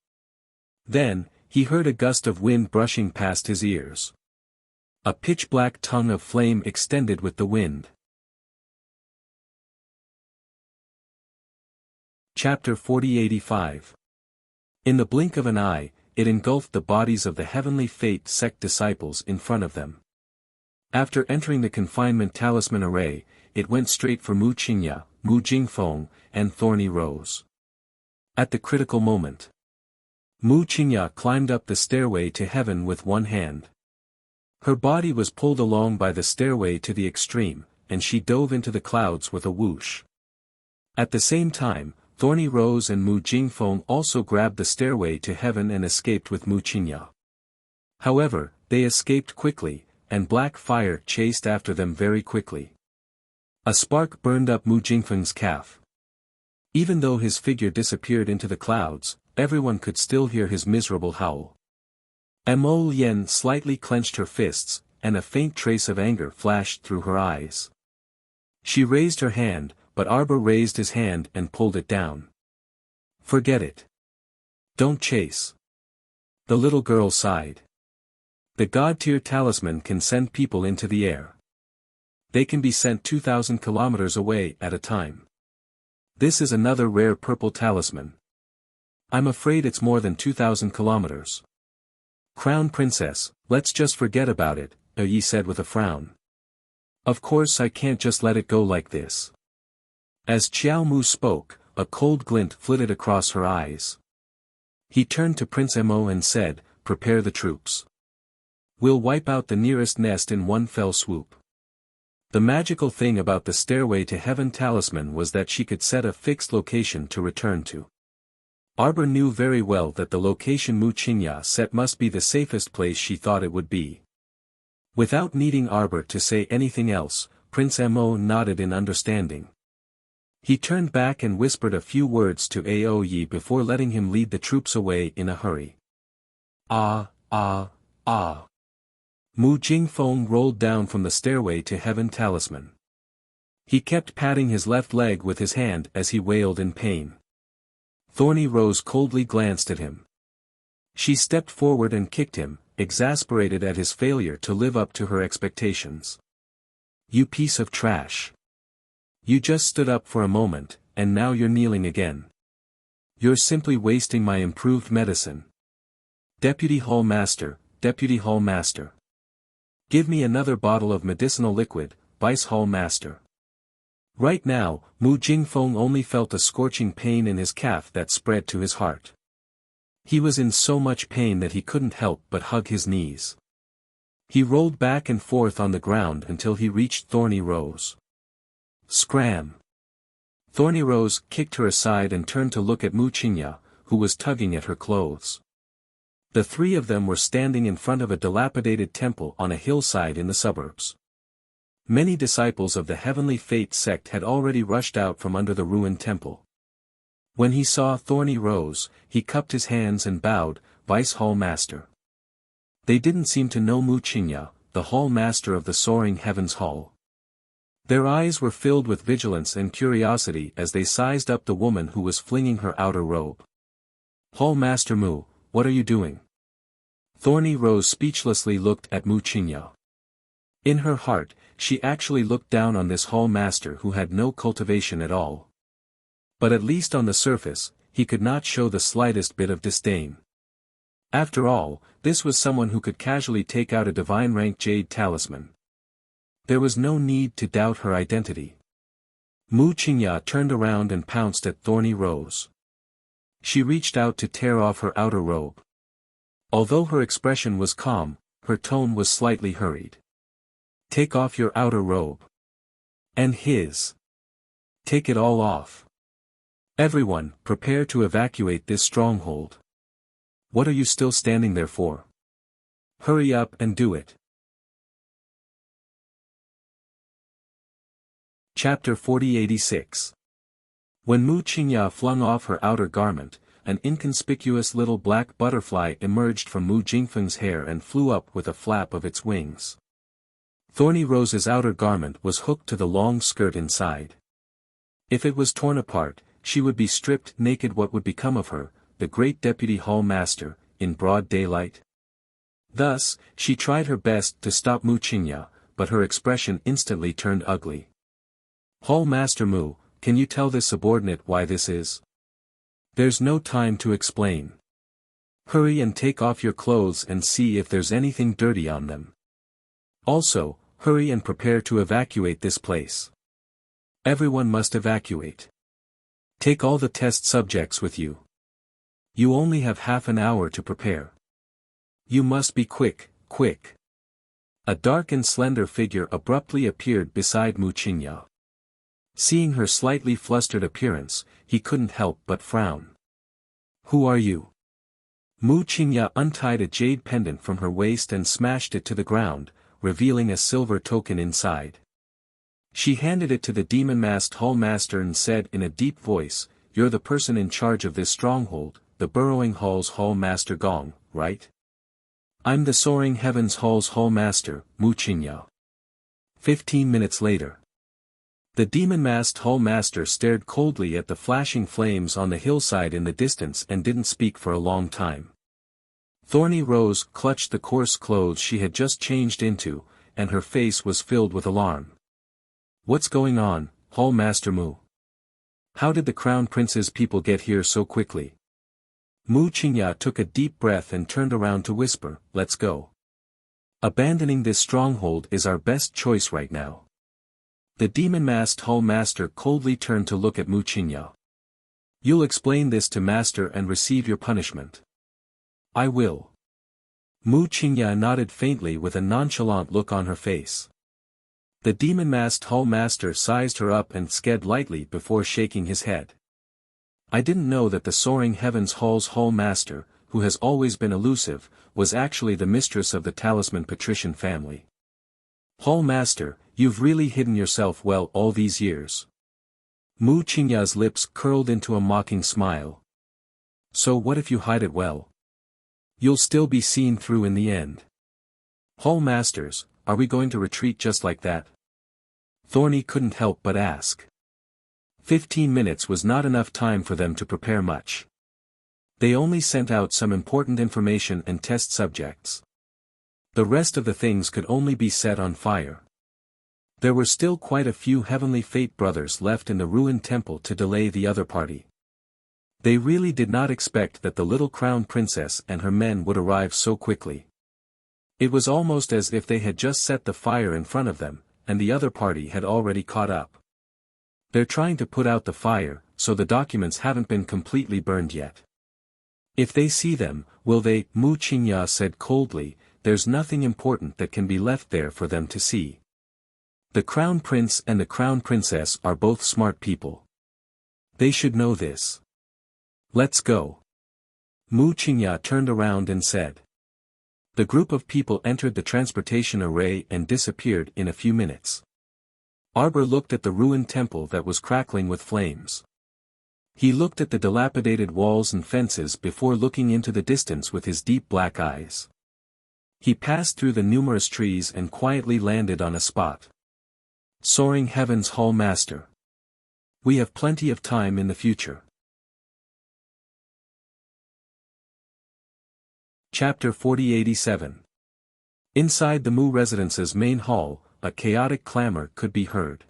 Then, he heard a gust of wind brushing past his ears. A pitch-black tongue of flame extended with the wind. Chapter 4085. In the blink of an eye, it engulfed the bodies of the Heavenly Fate sect disciples in front of them. After entering the confinement talisman array, it went straight for Mu Qingya, Mu Jingfeng, and Thorny Rose. At the critical moment, Mu Qingya climbed up the stairway to heaven with one hand. Her body was pulled along by the stairway to the extreme, and she dove into the clouds with a whoosh. At the same time, Thorny Rose and Mu Jingfeng also grabbed the stairway to heaven and escaped with Mu Qingya. However, they escaped quickly, and black fire chased after them very quickly. A spark burned up Mu Jingfeng's calf. Even though his figure disappeared into the clouds, everyone could still hear his miserable howl. Mo Lien slightly clenched her fists, and a faint trace of anger flashed through her eyes. She raised her hand, but Arbor raised his hand and pulled it down. Forget it. Don't chase. The little girl sighed. The God-tier talisman can send people into the air. They can be sent 2,000 kilometers away at a time. This is another rare purple talisman. I'm afraid it's more than 2,000 kilometers. Crown Princess, let's just forget about it, Yi said with a frown. Of course I can't just let it go like this. As Xiao Mu spoke, a cold glint flitted across her eyes. He turned to Prince Mo and said, prepare the troops. We'll wipe out the nearest nest in one fell swoop. The magical thing about the Stairway to Heaven talisman was that she could set a fixed location to return to. Arbor knew very well that the location Mu Qingya set must be the safest place she thought it would be. Without needing Arbor to say anything else, Prince Mo nodded in understanding. He turned back and whispered a few words to Ao Yi before letting him lead the troops away in a hurry. Ah. Mu Jingfeng rolled down from the Stairway to Heaven talisman. He kept patting his left leg with his hand as he wailed in pain. Thorny Rose coldly glanced at him. She stepped forward and kicked him, exasperated at his failure to live up to her expectations. You piece of trash. You just stood up for a moment, and now you're kneeling again. You're simply wasting my improved medicine. Deputy Hall Master, Deputy Hall Master. Give me another bottle of medicinal liquid, Vice Hall Master. Right now, Mu Jingfeng only felt a scorching pain in his calf that spread to his heart. He was in so much pain that he couldn't help but hug his knees. He rolled back and forth on the ground until he reached Thorny Rose. Scram! Thorny Rose kicked her aside and turned to look at Mu Qingya, who was tugging at her clothes. The three of them were standing in front of a dilapidated temple on a hillside in the suburbs. Many disciples of the Heavenly Fate sect had already rushed out from under the ruined temple. When he saw Thorny Rose, he cupped his hands and bowed, Vice Hall Master. They didn't seem to know Mu Qingya, the Hall Master of the Soaring Heavens Hall. Their eyes were filled with vigilance and curiosity as they sized up the woman who was flinging her outer robe. Hall Master Mu, what are you doing? Thorny Rose speechlessly looked at Mu Qingya. In her heart, she actually looked down on this Hall Master who had no cultivation at all. But at least on the surface, he could not show the slightest bit of disdain. After all, this was someone who could casually take out a divine rank jade talisman. There was no need to doubt her identity. Mu Qingya turned around and pounced at Thorny Rose. She reached out to tear off her outer robe. Although her expression was calm, her tone was slightly hurried. Take off your outer robe. And his. Take it all off. Everyone, prepare to evacuate this stronghold. What are you still standing there for? Hurry up and do it. Chapter 4086. When Mu Qingya flung off her outer garment, an inconspicuous little black butterfly emerged from Mu Jingfeng's hair and flew up with a flap of its wings. Thorny Rose's outer garment was hooked to the long skirt inside. If it was torn apart, she would be stripped naked. What would become of her, the great Deputy Hall Master, in broad daylight? Thus, she tried her best to stop Mu Qingya, but her expression instantly turned ugly. Hall Master Mu, can you tell this subordinate why this is? There's no time to explain. Hurry and take off your clothes and see if there's anything dirty on them. Also, hurry and prepare to evacuate this place. Everyone must evacuate. Take all the test subjects with you. You only have half an hour to prepare. You must be quick, quick. A dark and slender figure abruptly appeared beside Mu Qingya. Seeing her slightly flustered appearance, he couldn't help but frown. Who are you? Mu Qingya untied a jade pendant from her waist and smashed it to the ground, revealing a silver token inside. She handed it to the demon-masked Hall Master and said in a deep voice, "You're the person in charge of this stronghold, the Burrowing Hall's Hall Master Gong, right?" "I'm the Soaring Heavens Hall's Hall Master, Mu Qingya." 15 minutes later. The demon-masked Hall Master stared coldly at the flashing flames on the hillside in the distance and didn't speak for a long time. Thorny Rose clutched the coarse clothes she had just changed into, and her face was filled with alarm. "What's going on, Hall Master Mu? How did the Crown Prince's people get here so quickly?" Mu Qingya took a deep breath and turned around to whisper, "Let's go. Abandoning this stronghold is our best choice right now." The demon-masked Hall Master coldly turned to look at Mu Qingya. "You'll explain this to Master and receive your punishment." "I will." Mu Qingya nodded faintly with a nonchalant look on her face. The demon-masked hall master sized her up and sked lightly before shaking his head. I didn't know that the soaring heavens hall's hall master, who has always been elusive, was actually the mistress of the talisman patrician family. Hall master, you've really hidden yourself well all these years. Mu Qingya's lips curled into a mocking smile. So what if you hide it well? You'll still be seen through in the end. Hall masters, are we going to retreat just like that? Thorny couldn't help but ask. 15 minutes was not enough time for them to prepare much. They only sent out some important information and test subjects. The rest of the things could only be set on fire. There were still quite a few Heavenly Fate brothers left in the ruined temple to delay the other party. They really did not expect that the little crown princess and her men would arrive so quickly. It was almost as if they had just set the fire in front of them, and the other party had already caught up. They're trying to put out the fire, so the documents haven't been completely burned yet. If they see them, will they? Mu Qingya said coldly, there's nothing important that can be left there for them to see. The crown prince and the crown princess are both smart people. They should know this. Let's go. Mu Qingya turned around and said. The group of people entered the transportation array and disappeared in a few minutes. Arbor looked at the ruined temple that was crackling with flames. He looked at the dilapidated walls and fences before looking into the distance with his deep black eyes. He passed through the numerous trees and quietly landed on a spot. Soaring Heavens Hall Master. We have plenty of time in the future. Chapter 4087. Inside the Mu residence's main hall, a chaotic clamor could be heard.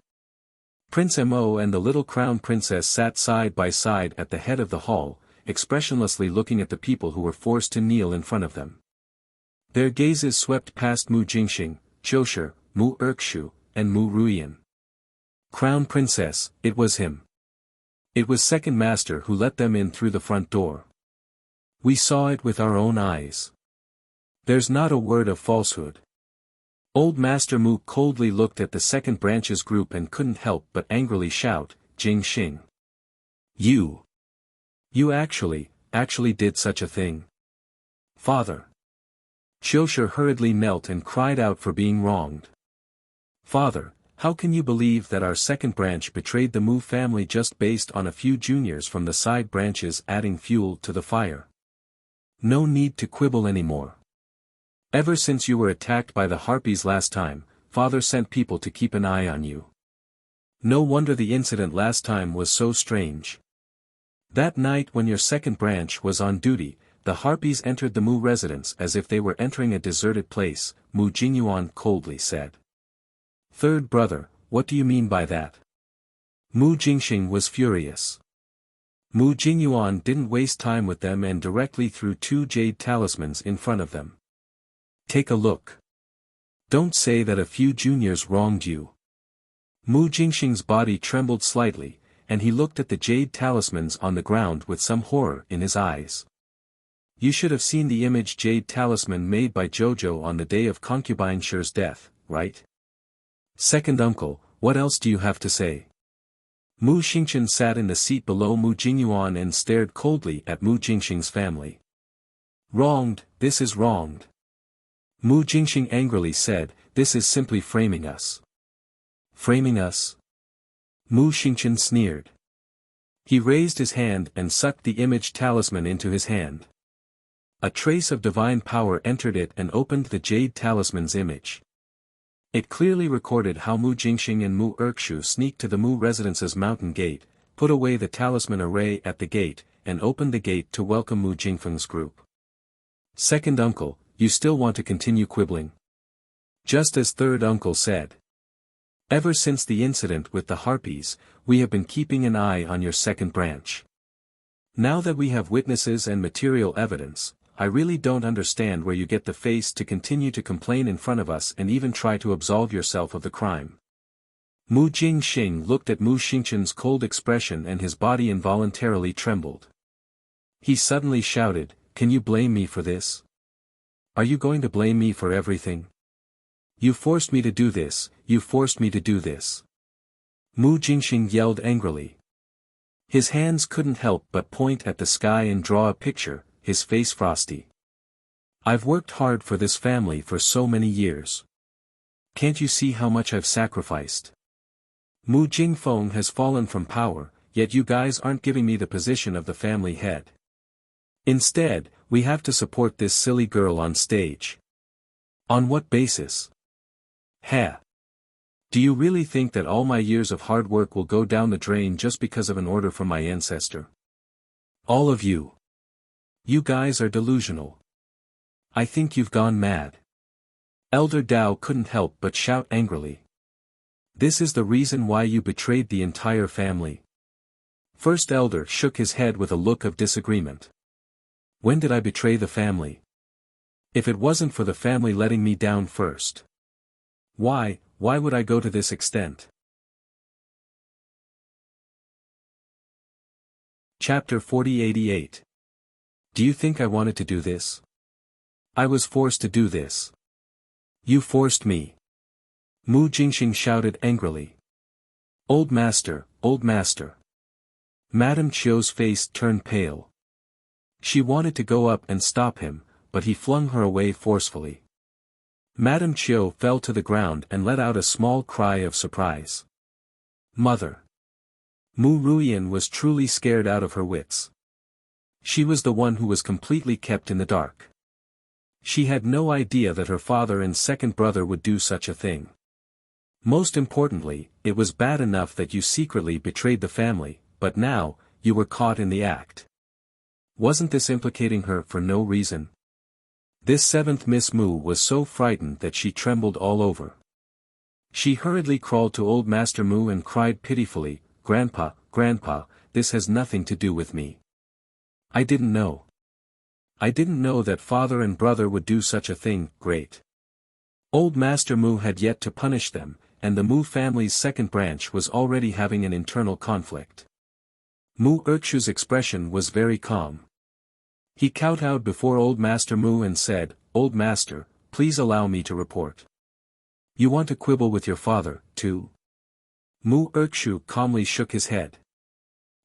Prince Mo and the little crown princess sat side by side at the head of the hall, expressionlessly looking at the people who were forced to kneel in front of them. Their gazes swept past Mu Jingxing, Qiushi, Mu Erkshu, and Mu Ruiyan. Crown princess, it was him. It was second master who let them in through the front door. We saw it with our own eyes. There's not a word of falsehood. Old Master Mu coldly looked at the second branch's group and couldn't help but angrily shout, Jing Xing. You actually did such a thing. Father. Qiushi hurriedly knelt and cried out for being wronged. Father, how can you believe that our second branch betrayed the Mu family just based on a few juniors from the side branches adding fuel to the fire? No need to quibble anymore. Ever since you were attacked by the harpies last time, Father sent people to keep an eye on you. No wonder the incident last time was so strange. That night when your second branch was on duty, the harpies entered the Mu residence as if they were entering a deserted place, Mu Jingyuan coldly said. Third brother, what do you mean by that? Mu Jingxing was furious. Mu Jingyuan didn't waste time with them and directly threw 2 jade talismans in front of them. Take a look. Don't say that a few juniors wronged you. Mu Jingxing's body trembled slightly, and he looked at the jade talismans on the ground with some horror in his eyes. You should have seen the image jade talisman made by Jojo on the day of concubine Shi's death, right? Second uncle, what else do you have to say? Mu Xingchen sat in the seat below Mu Jingyuan and stared coldly at Mu Jingxing's family. Wronged, this is wronged. Mu Jingxing angrily said, this is simply framing us. Framing us? Mu Xingchen sneered. He raised his hand and sucked the image talisman into his hand. A trace of divine power entered it and opened the jade talisman's image. It clearly recorded how Mu Jingxing and Mu Erkshu sneaked to the Mu residence's mountain gate, put away the talisman array at the gate, and opened the gate to welcome Mu Jingfeng's group. Second uncle, you still want to continue quibbling? Just as third uncle said. Ever since the incident with the harpies, we have been keeping an eye on your second branch. Now that we have witnesses and material evidence, I really don't understand where you get the face to continue to complain in front of us and even try to absolve yourself of the crime. Mu Jingxing looked at Mu Xingchen's cold expression and his body involuntarily trembled. He suddenly shouted, can you blame me for this? Are you going to blame me for everything? You forced me to do this, you forced me to do this. Mu Jingxing yelled angrily. His hands couldn't help but point at the sky and draw a picture, his face frosty. I've worked hard for this family for so many years. Can't you see how much I've sacrificed? Mu Jingfeng has fallen from power, yet you guys aren't giving me the position of the family head. Instead, we have to support this silly girl on stage. On what basis? Heh. Do you really think that all my years of hard work will go down the drain just because of an order from my ancestor? All of you. You guys are delusional. I think you've gone mad. Elder Dao couldn't help but shout angrily. This is the reason why you betrayed the entire family. First Elder shook his head with a look of disagreement. When did I betray the family? If it wasn't for the family letting me down first. Why would I go to this extent? Chapter 4088. Do you think I wanted to do this? I was forced to do this. You forced me. Mu Jingxing shouted angrily. Old master, old master. Madame Chio's face turned pale. She wanted to go up and stop him, but he flung her away forcefully. Madame Chio fell to the ground and let out a small cry of surprise. Mother! Mu Ruian was truly scared out of her wits. She was the one who was completely kept in the dark. She had no idea that her father and second brother would do such a thing. Most importantly, it was bad enough that you secretly betrayed the family, but now, you were caught in the act. Wasn't this implicating her for no reason? This seventh Miss Mu was so frightened that she trembled all over. She hurriedly crawled to old Master Mu and cried pitifully, Grandpa, Grandpa, this has nothing to do with me. I didn't know. I didn't know that father and brother would do such a thing, great. Old Master Mu had yet to punish them, and the Mu family's second branch was already having an internal conflict. Mu Erkshu's expression was very calm. He kowtowed before Old Master Mu and said, Old Master, please allow me to report. You want to quibble with your father, too? Mu Erkshu calmly shook his head.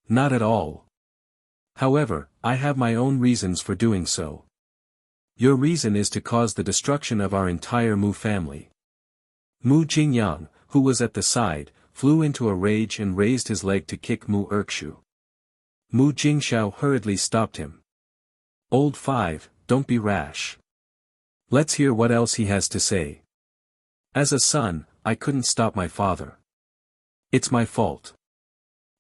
Not at all. However, I have my own reasons for doing so. Your reason is to cause the destruction of our entire Mu family. Mu Jingyang, who was at the side, flew into a rage and raised his leg to kick Mu Erkshu. Mu Jingxiao hurriedly stopped him. Old Five, don't be rash. Let's hear what else he has to say. As a son, I couldn't stop my father. It's my fault.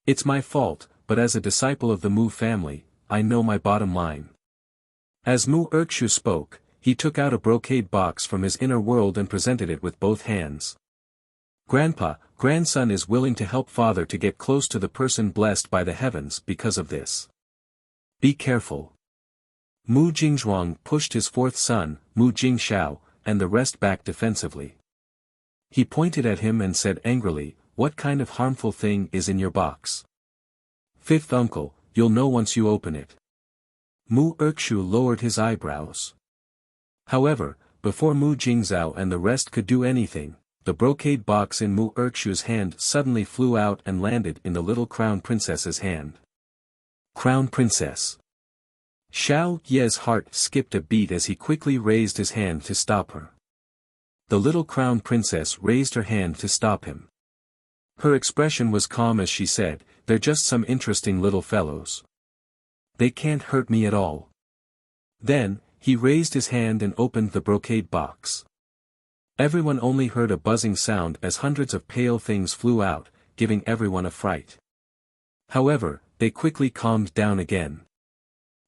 It's my fault, but as a disciple of the Mu family, I know my bottom line. As Mu Erkshu spoke, he took out a brocade box from his inner world and presented it with both hands. Grandpa, grandson is willing to help father to get close to the person blessed by the heavens because of this. Be careful. Mu Jingzhuang pushed his fourth son, Mu Jingxiao, and the rest back defensively. He pointed at him and said angrily, what kind of harmful thing is in your box? Fifth uncle, you'll know once you open it. Mu Erkshu lowered his eyebrows. However, before Mu Jingzhao and the rest could do anything, the brocade box in Mu Erkshu's hand suddenly flew out and landed in the little crown princess's hand. Crown princess. Xiao Ye's heart skipped a beat as he quickly raised his hand to stop her. The little crown princess raised her hand to stop him. Her expression was calm as she said, they're just some interesting little fellows. They can't hurt me at all. Then, he raised his hand and opened the brocade box. Everyone only heard a buzzing sound as hundreds of pale things flew out, giving everyone a fright. However, they quickly calmed down again.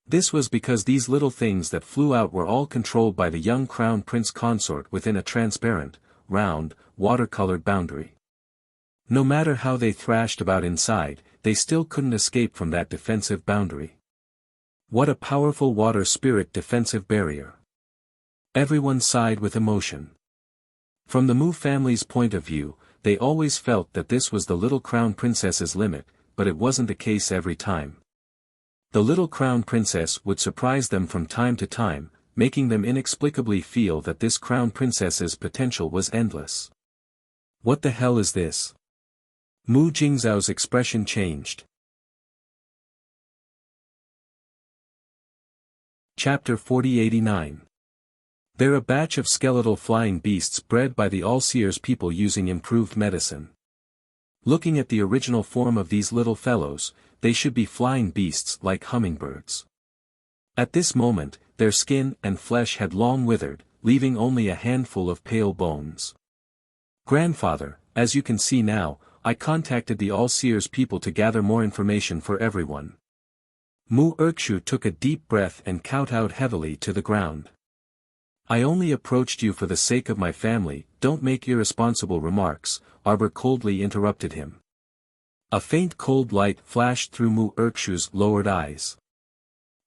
This was because these little things that flew out were all controlled by the young crown prince consort within a transparent, round, watercolored boundary. No matter how they thrashed about inside, they still couldn't escape from that defensive boundary. What a powerful water spirit defensive barrier. Everyone sighed with emotion. From the Mu family's point of view, they always felt that this was the little crown princess's limit, but it wasn't the case every time. The little crown princess would surprise them from time to time, making them inexplicably feel that this crown princess's potential was endless. What the hell is this? Mu Jingzhao's expression changed. Chapter 4089. They're a batch of skeletal flying beasts bred by the All-Seers people using improved medicine. Looking at the original form of these little fellows, they should be flying beasts like hummingbirds. At this moment, their skin and flesh had long withered, leaving only a handful of pale bones. Grandfather, as you can see now, I contacted the All-Seers people to gather more information for everyone. Mu Erkshu took a deep breath and kowtowed heavily to the ground. I only approached you for the sake of my family, don't make irresponsible remarks, Arbor coldly interrupted him. A faint cold light flashed through Mu Erkshu's lowered eyes.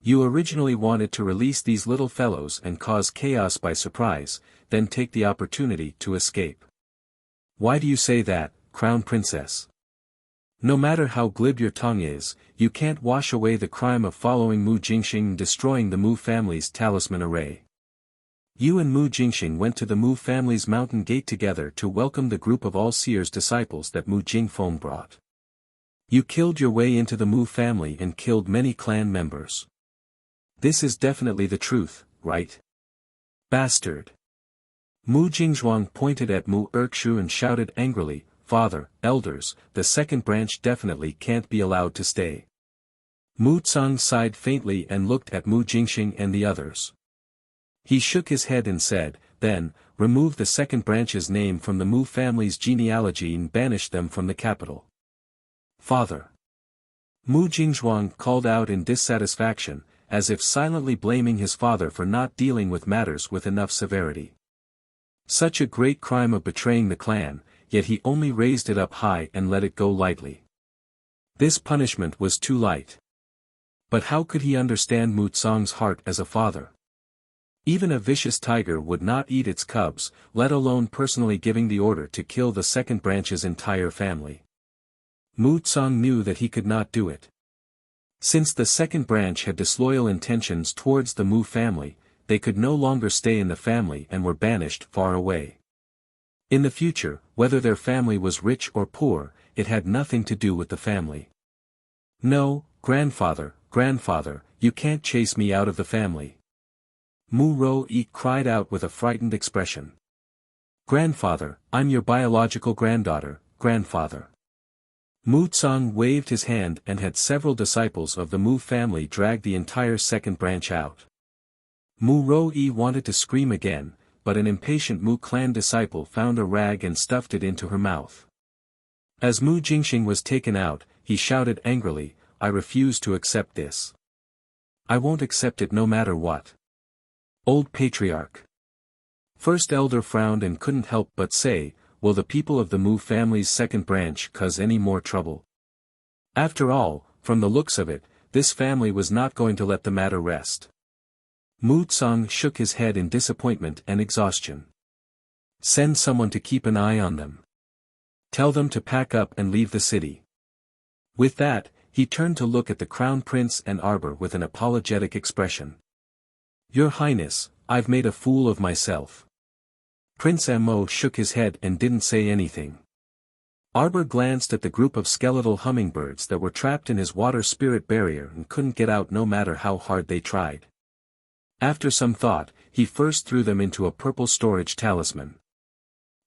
You originally wanted to release these little fellows and cause chaos by surprise, then take the opportunity to escape. Why do you say that, Crown Princess? No matter how glib your tongue is, you can't wash away the crime of following Mu Jingxing and destroying the Mu family's talisman array. You and Mu Jingxing went to the Mu family's mountain gate together to welcome the group of All-Seers disciples that Mu Jingfeng brought. You killed your way into the Mu family and killed many clan members. This is definitely the truth, right? Bastard! Mu Jingzhuang pointed at Mu Erkshu and shouted angrily, Father, elders, the second branch definitely can't be allowed to stay. Mu Tsang sighed faintly and looked at Mu Jingxing and the others. He shook his head and said, then, remove the second branch's name from the Mu family's genealogy and banish them from the capital. Father! Mu Jingzhuang called out in dissatisfaction, as if silently blaming his father for not dealing with matters with enough severity. Such a great crime of betraying the clan, yet he only raised it up high and let it go lightly. This punishment was too light. But how could he understand Mu Tsang's heart as a father? Even a vicious tiger would not eat its cubs, let alone personally giving the order to kill the second branch's entire family. Mu Tsang knew that he could not do it. Since the second branch had disloyal intentions towards the Mu family, they could no longer stay in the family and were banished far away. In the future, whether their family was rich or poor, it had nothing to do with the family. No, grandfather, you can't chase me out of the family. Mu Ro-yi cried out with a frightened expression. Grandfather, I'm your biological granddaughter, grandfather. Mu Tsang waved his hand and had several disciples of the Mu family drag the entire second branch out. Mu Ro-yi wanted to scream again, but an impatient Mu clan disciple found a rag and stuffed it into her mouth. As Mu Jingxing was taken out, he shouted angrily, I refuse to accept this. I won't accept it no matter what. Old Patriarch. First Elder frowned and couldn't help but say, will the people of the Mu family's second branch cause any more trouble? After all, from the looks of it, this family was not going to let the matter rest. Mu Tsang shook his head in disappointment and exhaustion. Send someone to keep an eye on them. Tell them to pack up and leave the city. With that, he turned to look at the Crown Prince and Arbor with an apologetic expression. Your Highness, I've made a fool of myself. Prince Mo shook his head and didn't say anything. Arbor glanced at the group of skeletal hummingbirds that were trapped in his water spirit barrier and couldn't get out no matter how hard they tried. After some thought, he first threw them into a purple storage talisman.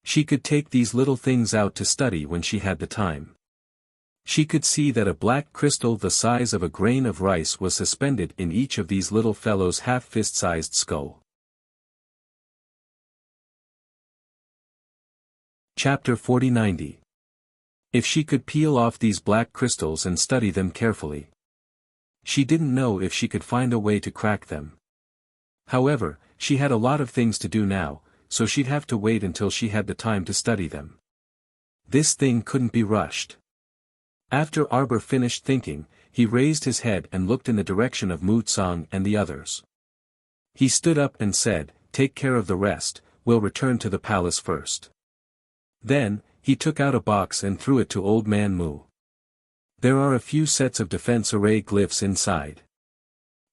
She could take these little things out to study when she had the time. She could see that a black crystal the size of a grain of rice was suspended in each of these little fellows' half-fist-sized skull. Chapter 4090. If she could peel off these black crystals and study them carefully. She didn't know if she could find a way to crack them. However, she had a lot of things to do now, so she'd have to wait until she had the time to study them. This thing couldn't be rushed. After Arbor finished thinking, he raised his head and looked in the direction of Mu Tsang and the others. He stood up and said, take care of the rest, we'll return to the palace first. Then, he took out a box and threw it to Old Man Mu. There are a few sets of defense array glyphs inside.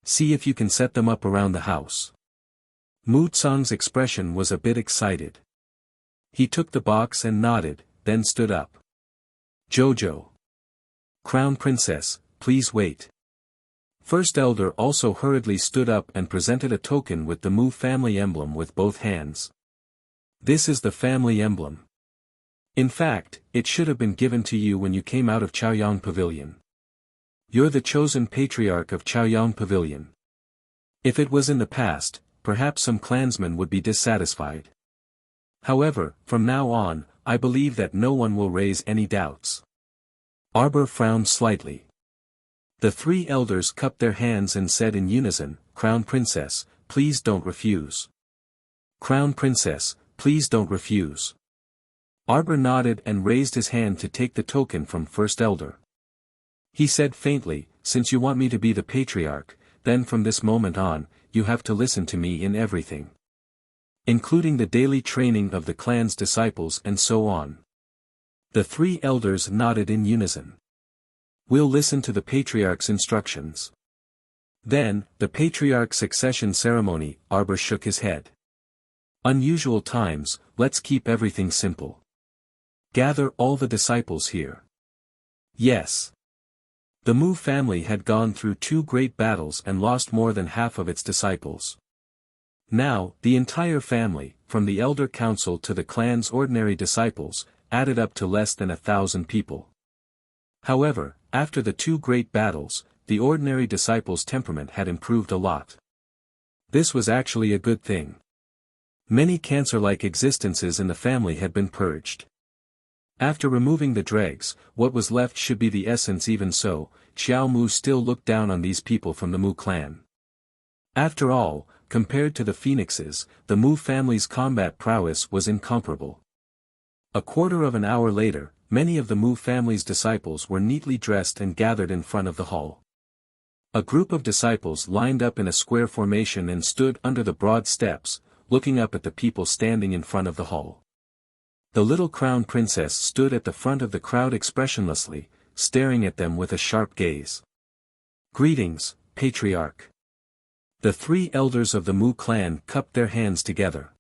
See if you can set them up around the house. Mu Tsang's expression was a bit excited. He took the box and nodded, then stood up. Jojo. Crown Princess, please wait. First Elder also hurriedly stood up and presented a token with the Mu family emblem with both hands. This is the family emblem. In fact, it should have been given to you when you came out of Chaoyang Pavilion. You're the chosen patriarch of Chaoyang Pavilion. If it was in the past, perhaps some clansmen would be dissatisfied. However, from now on, I believe that no one will raise any doubts. Arbor frowned slightly. The three elders cupped their hands and said in unison, Crown Princess, please don't refuse. Crown Princess, please don't refuse. Arbor nodded and raised his hand to take the token from First Elder. He said faintly, since you want me to be the patriarch, then from this moment on, you have to listen to me in everything. Including the daily training of the clan's disciples and so on. The three elders nodded in unison. We'll listen to the patriarch's instructions. Then, the patriarch's succession ceremony, Arbor shook his head. Unusual times, let's keep everything simple. Gather all the disciples here. Yes. The Mu family had gone through 2 great battles and lost more than half of its disciples. Now, the entire family, from the elder council to the clan's ordinary disciples, added up to less than 1,000 people. However, after the 2 great battles, the ordinary disciples' temperament had improved a lot. This was actually a good thing. Many cancer-like existences in the family had been purged. After removing the dregs, what was left should be the essence. Even so, Xiao Mu still looked down on these people from the Mu clan. After all, compared to the phoenixes, the Mu family's combat prowess was incomparable. A quarter of an hour later, many of the Mu family's disciples were neatly dressed and gathered in front of the hall. A group of disciples lined up in a square formation and stood under the broad steps, looking up at the people standing in front of the hall. The little crown princess stood at the front of the crowd expressionlessly, staring at them with a sharp gaze. Greetings, Patriarch. The 3 elders of the Mu clan cupped their hands together.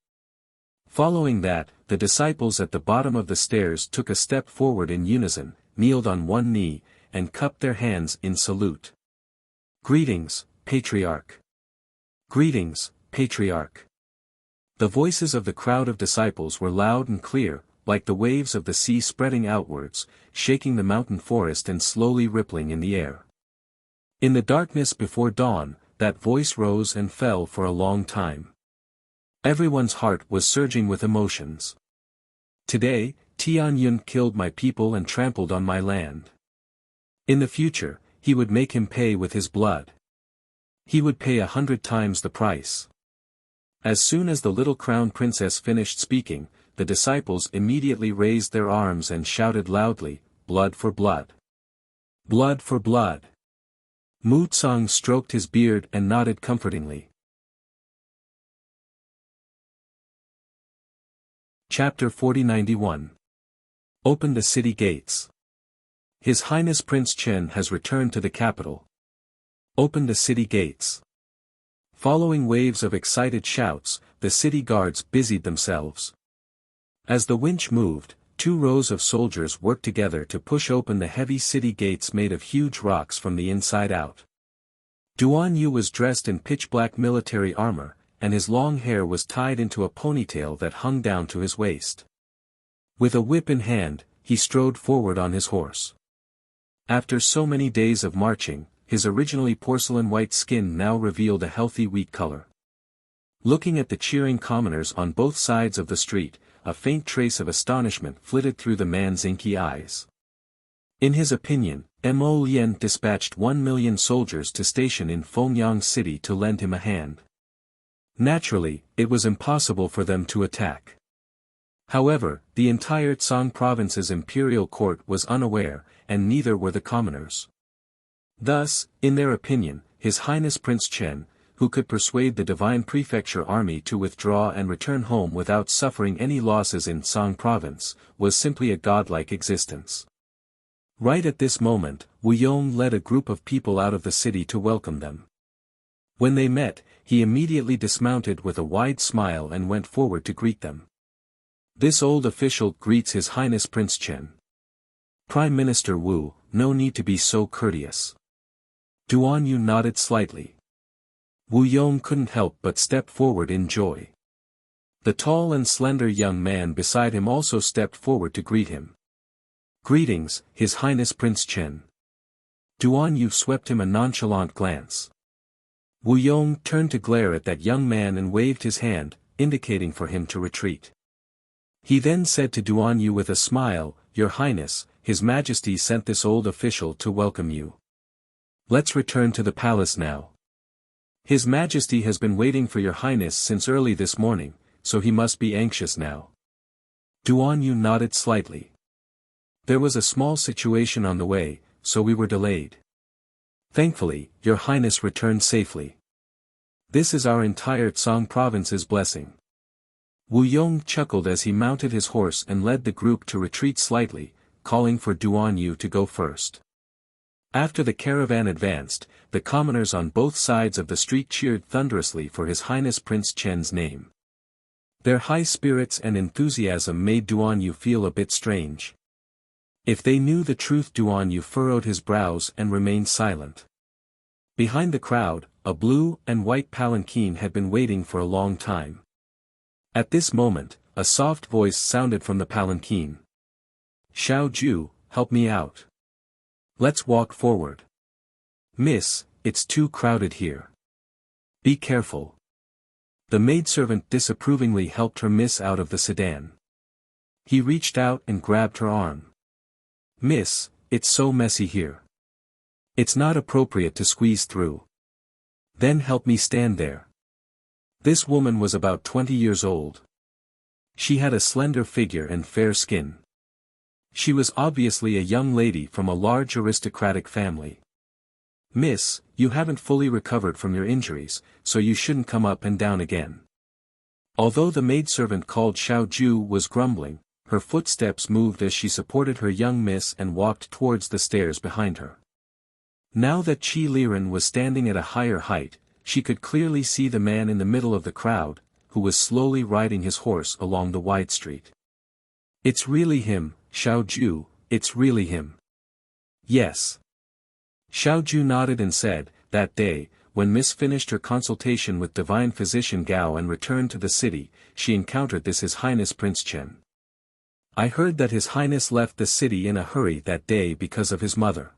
Following that, the disciples at the bottom of the stairs took a step forward in unison, kneeled on one knee, and cupped their hands in salute. Greetings, Patriarch. Greetings, Patriarch. The voices of the crowd of disciples were loud and clear, like the waves of the sea spreading outwards, shaking the mountain forest and slowly rippling in the air. In the darkness before dawn, that voice rose and fell for a long time. Everyone's heart was surging with emotions. Today, Tian Yun killed my people and trampled on my land. In the future, he would make him pay with his blood. He would pay 100 times the price. As soon as the little crown princess finished speaking, the disciples immediately raised their arms and shouted loudly, blood for blood. Blood for blood. Mu Tsang stroked his beard and nodded comfortingly. Chapter 4091. Open the city gates. His Highness Prince Chen has returned to the capital. Open the city gates. Following waves of excited shouts, the city guards busied themselves. As the winch moved, 2 rows of soldiers worked together to push open the heavy city gates made of huge rocks from the inside out. Duan Yu was dressed in pitch-black military armor, and his long hair was tied into a ponytail that hung down to his waist. With a whip in hand, he strode forward on his horse. After so many days of marching, his originally porcelain-white skin now revealed a healthy wheat color. Looking at the cheering commoners on both sides of the street, a faint trace of astonishment flitted through the man's inky eyes. In his opinion, Mo Lien dispatched 1 million soldiers to station in Fengyang City to lend him a hand. Naturally, it was impossible for them to attack. However, the entire Tsang province's imperial court was unaware, and neither were the commoners. Thus, in their opinion, His Highness Prince Chen, who could persuade the Divine Prefecture army to withdraw and return home without suffering any losses in Tsang province, was simply a godlike existence. Right at this moment, Wu Yong led a group of people out of the city to welcome them. When they met, he immediately dismounted with a wide smile and went forward to greet them. This old official greets His Highness Prince Chen. Prime Minister Wu, no need to be so courteous. Duan Yu nodded slightly. Wu Yong couldn't help but step forward in joy. The tall and slender young man beside him also stepped forward to greet him. Greetings, His Highness Prince Chen. Duan Yu swept him a nonchalant glance. Wu Yong turned to glare at that young man and waved his hand, indicating for him to retreat. He then said to Duan Yu with a smile, Your Highness, His Majesty sent this old official to welcome you. Let's return to the palace now. His Majesty has been waiting for Your Highness since early this morning, so he must be anxious now. Duan Yu nodded slightly. There was a small situation on the way, so we were delayed. Thankfully, Your Highness returned safely. This is our entire Tsang province's blessing. Wu Yong chuckled as he mounted his horse and led the group to retreat slightly, calling for Duan Yu to go first. After the caravan advanced, the commoners on both sides of the street cheered thunderously for His Highness Prince Chen's name. Their high spirits and enthusiasm made Duan Yu feel a bit strange. If they knew the truth, Duan Yu furrowed his brows and remained silent. Behind the crowd, a blue and white palanquin had been waiting for a long time. At this moment, a soft voice sounded from the palanquin. Xiao Ju, help me out. Let's walk forward. Miss, it's too crowded here. Be careful. The maidservant disapprovingly helped her miss out of the sedan. He reached out and grabbed her arm. Miss, it's so messy here. It's not appropriate to squeeze through. Then help me stand there. This woman was about 20 years old. She had a slender figure and fair skin. She was obviously a young lady from a large aristocratic family. Miss, you haven't fully recovered from your injuries, so you shouldn't come up and down again. Although the maidservant called Xiao Ju was grumbling, her footsteps moved as she supported her young miss and walked towards the stairs behind her. Now that Qi Liren was standing at a higher height, she could clearly see the man in the middle of the crowd, who was slowly riding his horse along the wide street. It's really him, Xiao Ju, it's really him. Yes. Xiao Ju nodded and said, that day, when Miss finished her consultation with Divine Physician Gao and returned to the city, she encountered this His Highness Prince Chen. I heard that His Highness left the city in a hurry that day because of his mother.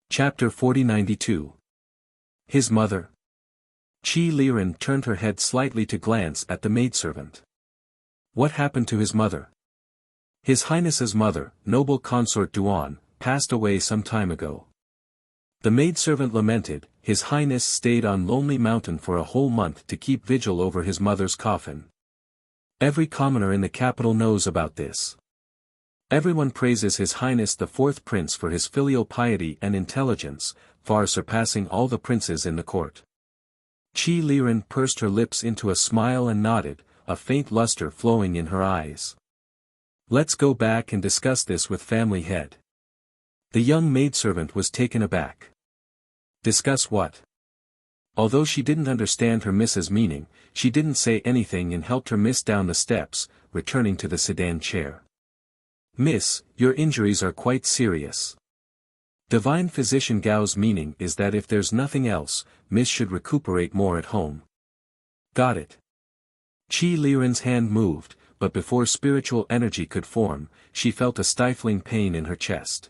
Chapter 4092. His mother. Qi Liren turned her head slightly to glance at the maidservant. What happened to his mother? His Highness's mother, noble consort Duan, passed away some time ago. The maidservant lamented, His Highness stayed on Lonely Mountain for a whole month to keep vigil over his mother's coffin. Every commoner in the capital knows about this. Everyone praises His Highness the Fourth Prince for his filial piety and intelligence, far surpassing all the princes in the court. Qi Liren pursed her lips into a smile and nodded, a faint luster flowing in her eyes. Let's go back and discuss this with family head. The young maidservant was taken aback. Discuss what? Although she didn't understand her miss's meaning, she didn't say anything and helped her miss down the steps, returning to the sedan chair. Miss, your injuries are quite serious. Divine Physician Gao's meaning is that if there's nothing else, Miss should recuperate more at home. Got it. Qi Liren's hand moved, but before spiritual energy could form, she felt a stifling pain in her chest.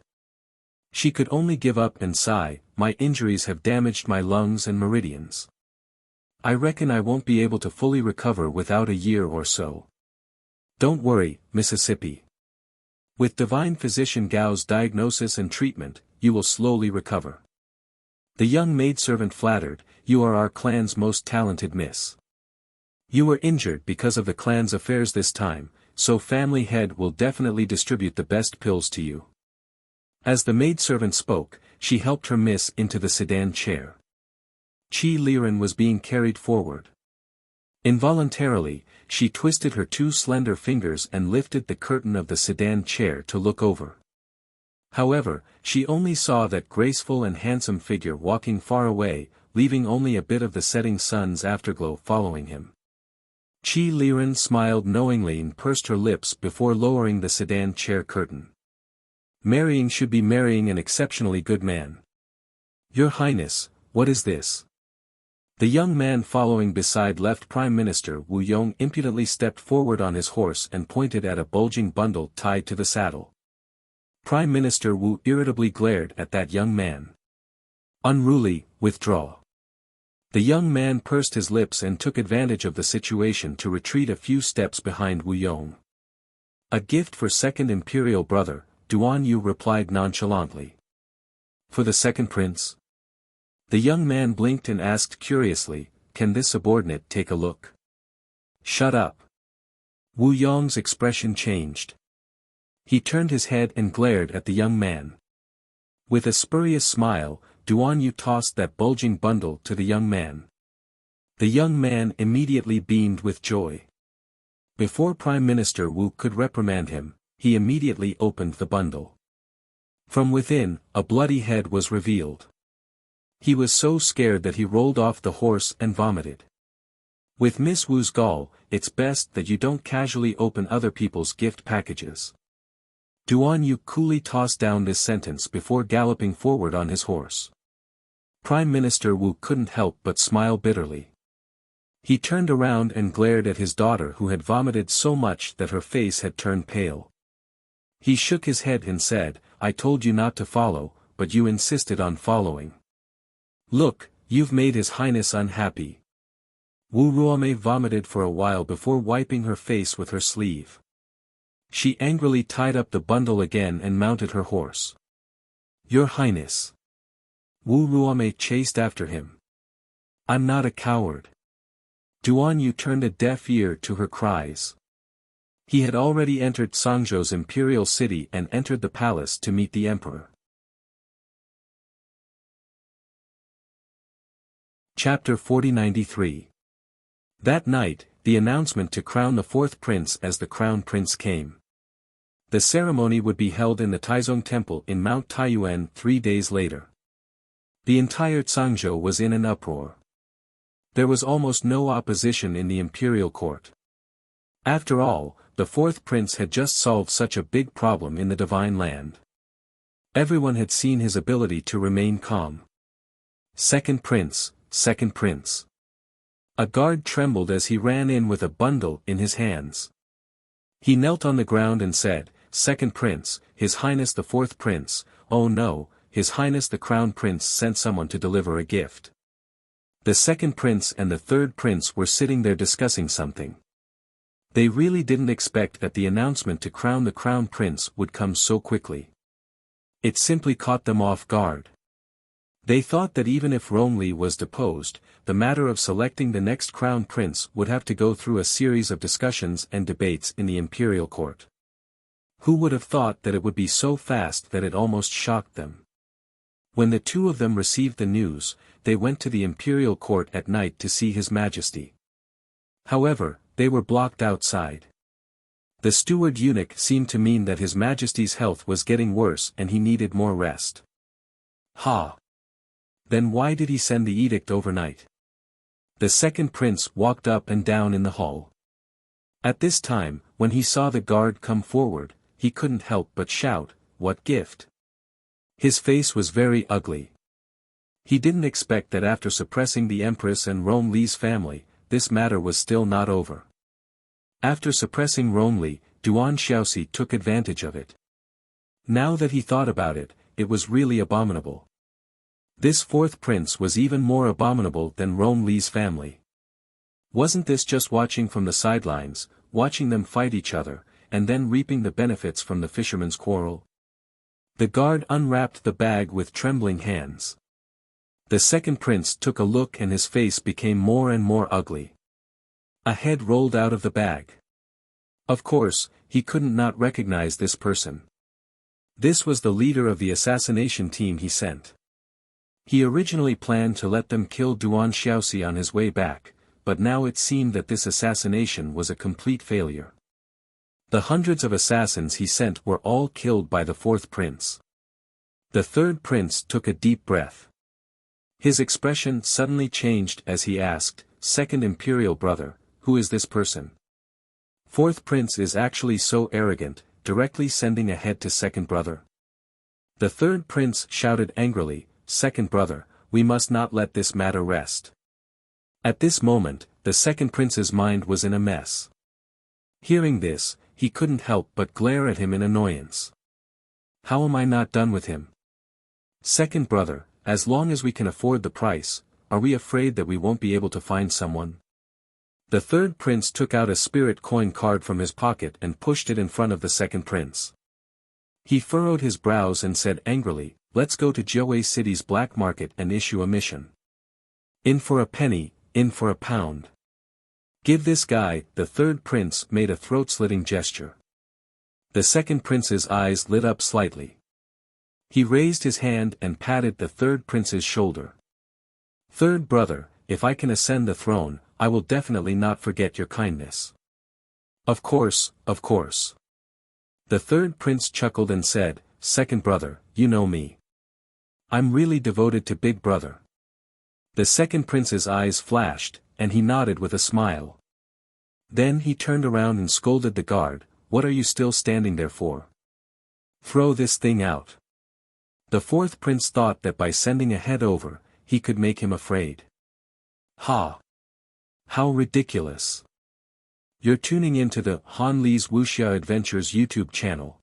She could only give up and sigh, my injuries have damaged my lungs and meridians. I reckon I won't be able to fully recover without a year or so. Don't worry, Mississippi. With Divine Physician Gao's diagnosis and treatment, you will slowly recover. The young maidservant flattered, you are our clan's most talented miss. You were injured because of the clan's affairs this time, so family head will definitely distribute the best pills to you. As the maidservant spoke, she helped her miss into the sedan chair. Qi Liren was being carried forward. Involuntarily, she twisted her two slender fingers and lifted the curtain of the sedan chair to look over. However, she only saw that graceful and handsome figure walking far away, leaving only a bit of the setting sun's afterglow following him. Qi Liren smiled knowingly and pursed her lips before lowering the sedan chair curtain. Marrying should be marrying an exceptionally good man. Your Highness, what is this? The young man following beside left Prime Minister Wu Yong impudently stepped forward on his horse and pointed at a bulging bundle tied to the saddle. Prime Minister Wu irritably glared at that young man. Unruly, withdraw. The young man pursed his lips and took advantage of the situation to retreat a few steps behind Wu Yong. A gift for second imperial brother, Duan Yu replied nonchalantly. For the second prince? The young man blinked and asked curiously, can this subordinate take a look? Shut up. Wu Yong's expression changed. He turned his head and glared at the young man. With a spurious smile, Duan Yu tossed that bulging bundle to the young man. The young man immediately beamed with joy. Before Prime Minister Wu could reprimand him, he immediately opened the bundle. From within, a bloody head was revealed. He was so scared that he rolled off the horse and vomited. With Miss Wu's gall, it's best that you don't casually open other people's gift packages. Duan Yu coolly tossed down this sentence before galloping forward on his horse. Prime Minister Wu couldn't help but smile bitterly. He turned around and glared at his daughter who had vomited so much that her face had turned pale. He shook his head and said, I told you not to follow, but you insisted on following. Look, you've made His Highness unhappy. Wu Ruomei vomited for a while before wiping her face with her sleeve. She angrily tied up the bundle again and mounted her horse. Your Highness. Wu Ruomei chased after him. I'm not a coward. Duan Yu turned a deaf ear to her cries. He had already entered Sangzhou's imperial city and entered the palace to meet the emperor. Chapter 4093. That night, the announcement to crown the fourth prince as the crown prince came. The ceremony would be held in the Taizong Temple in Mount Taiyuan 3 days later. The entire Sangzhou was in an uproar. There was almost no opposition in the imperial court. After all, the fourth prince had just solved such a big problem in the divine land. Everyone had seen his ability to remain calm. Second prince, second prince. A guard trembled as he ran in with a bundle in his hands. He knelt on the ground and said, Second prince, His Highness the fourth prince, oh no, His Highness the crown prince sent someone to deliver a gift. The second prince and the third prince were sitting there discussing something. They really didn't expect that the announcement to crown the crown prince would come so quickly. It simply caught them off guard. They thought that even if Rongli was deposed, the matter of selecting the next crown prince would have to go through a series of discussions and debates in the imperial court. Who would have thought that it would be so fast that it almost shocked them? When the two of them received the news, they went to the imperial court at night to see His Majesty. However, they were blocked outside. The steward eunuch seemed to mean that His Majesty's health was getting worse and he needed more rest. Ha! Then why did he send the edict overnight? The second prince walked up and down in the hall. At this time, when he saw the guard come forward, he couldn't help but shout, What gift? His face was very ugly. He didn't expect that after suppressing the Empress and Rongli's family, this matter was still not over. After suppressing Rongli, Duan Xiaoxi took advantage of it. Now that he thought about it, it was really abominable. This fourth prince was even more abominable than Rongli's family. Wasn't this just watching from the sidelines, watching them fight each other, and then reaping the benefits from the fisherman's quarrel? The guard unwrapped the bag with trembling hands. The second prince took a look and his face became more and more ugly. A head rolled out of the bag. Of course, he couldn't not recognize this person. This was the leader of the assassination team he sent. He originally planned to let them kill Duan Xiaoxi on his way back, but now it seemed that this assassination was a complete failure. The hundreds of assassins he sent were all killed by the fourth prince. The third prince took a deep breath. His expression suddenly changed as he asked, "Second imperial brother, who is this person?" Fourth prince is actually so arrogant, directly sending a head to second brother. The third prince shouted angrily, "Second brother, we must not let this matter rest." At this moment, the second prince's mind was in a mess. Hearing this, he couldn't help but glare at him in annoyance. How am I not done with him? Second brother, as long as we can afford the price, are we afraid that we won't be able to find someone? The third prince took out a spirit coin card from his pocket and pushed it in front of the second prince. He furrowed his brows and said angrily, "Let's go to Jiawei City's black market and issue a mission. In for a penny, in for a pound. Give this guy." The third prince made a throat-slitting gesture. The second prince's eyes lit up slightly. He raised his hand and patted the third prince's shoulder. "Third brother, if I can ascend the throne, I will definitely not forget your kindness." Of course, of course." The third prince chuckled and said, "Second brother, you know me. I'm really devoted to Big Brother." The second prince's eyes flashed, and he nodded with a smile. Then he turned around and scolded the guard, "What are you still standing there for? Throw this thing out." The fourth prince thought that by sending a head over, he could make him afraid. Ha! How ridiculous. You're tuning into the Han Li's Wuxia Adventures YouTube channel.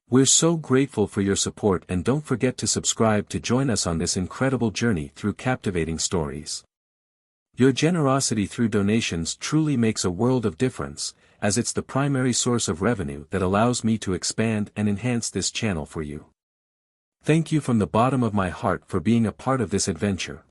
We're so grateful for your support, and don't forget to subscribe to join us on this incredible journey through captivating stories. Your generosity through donations truly makes a world of difference, as it's the primary source of revenue that allows me to expand and enhance this channel for you. Thank you from the bottom of my heart for being a part of this adventure.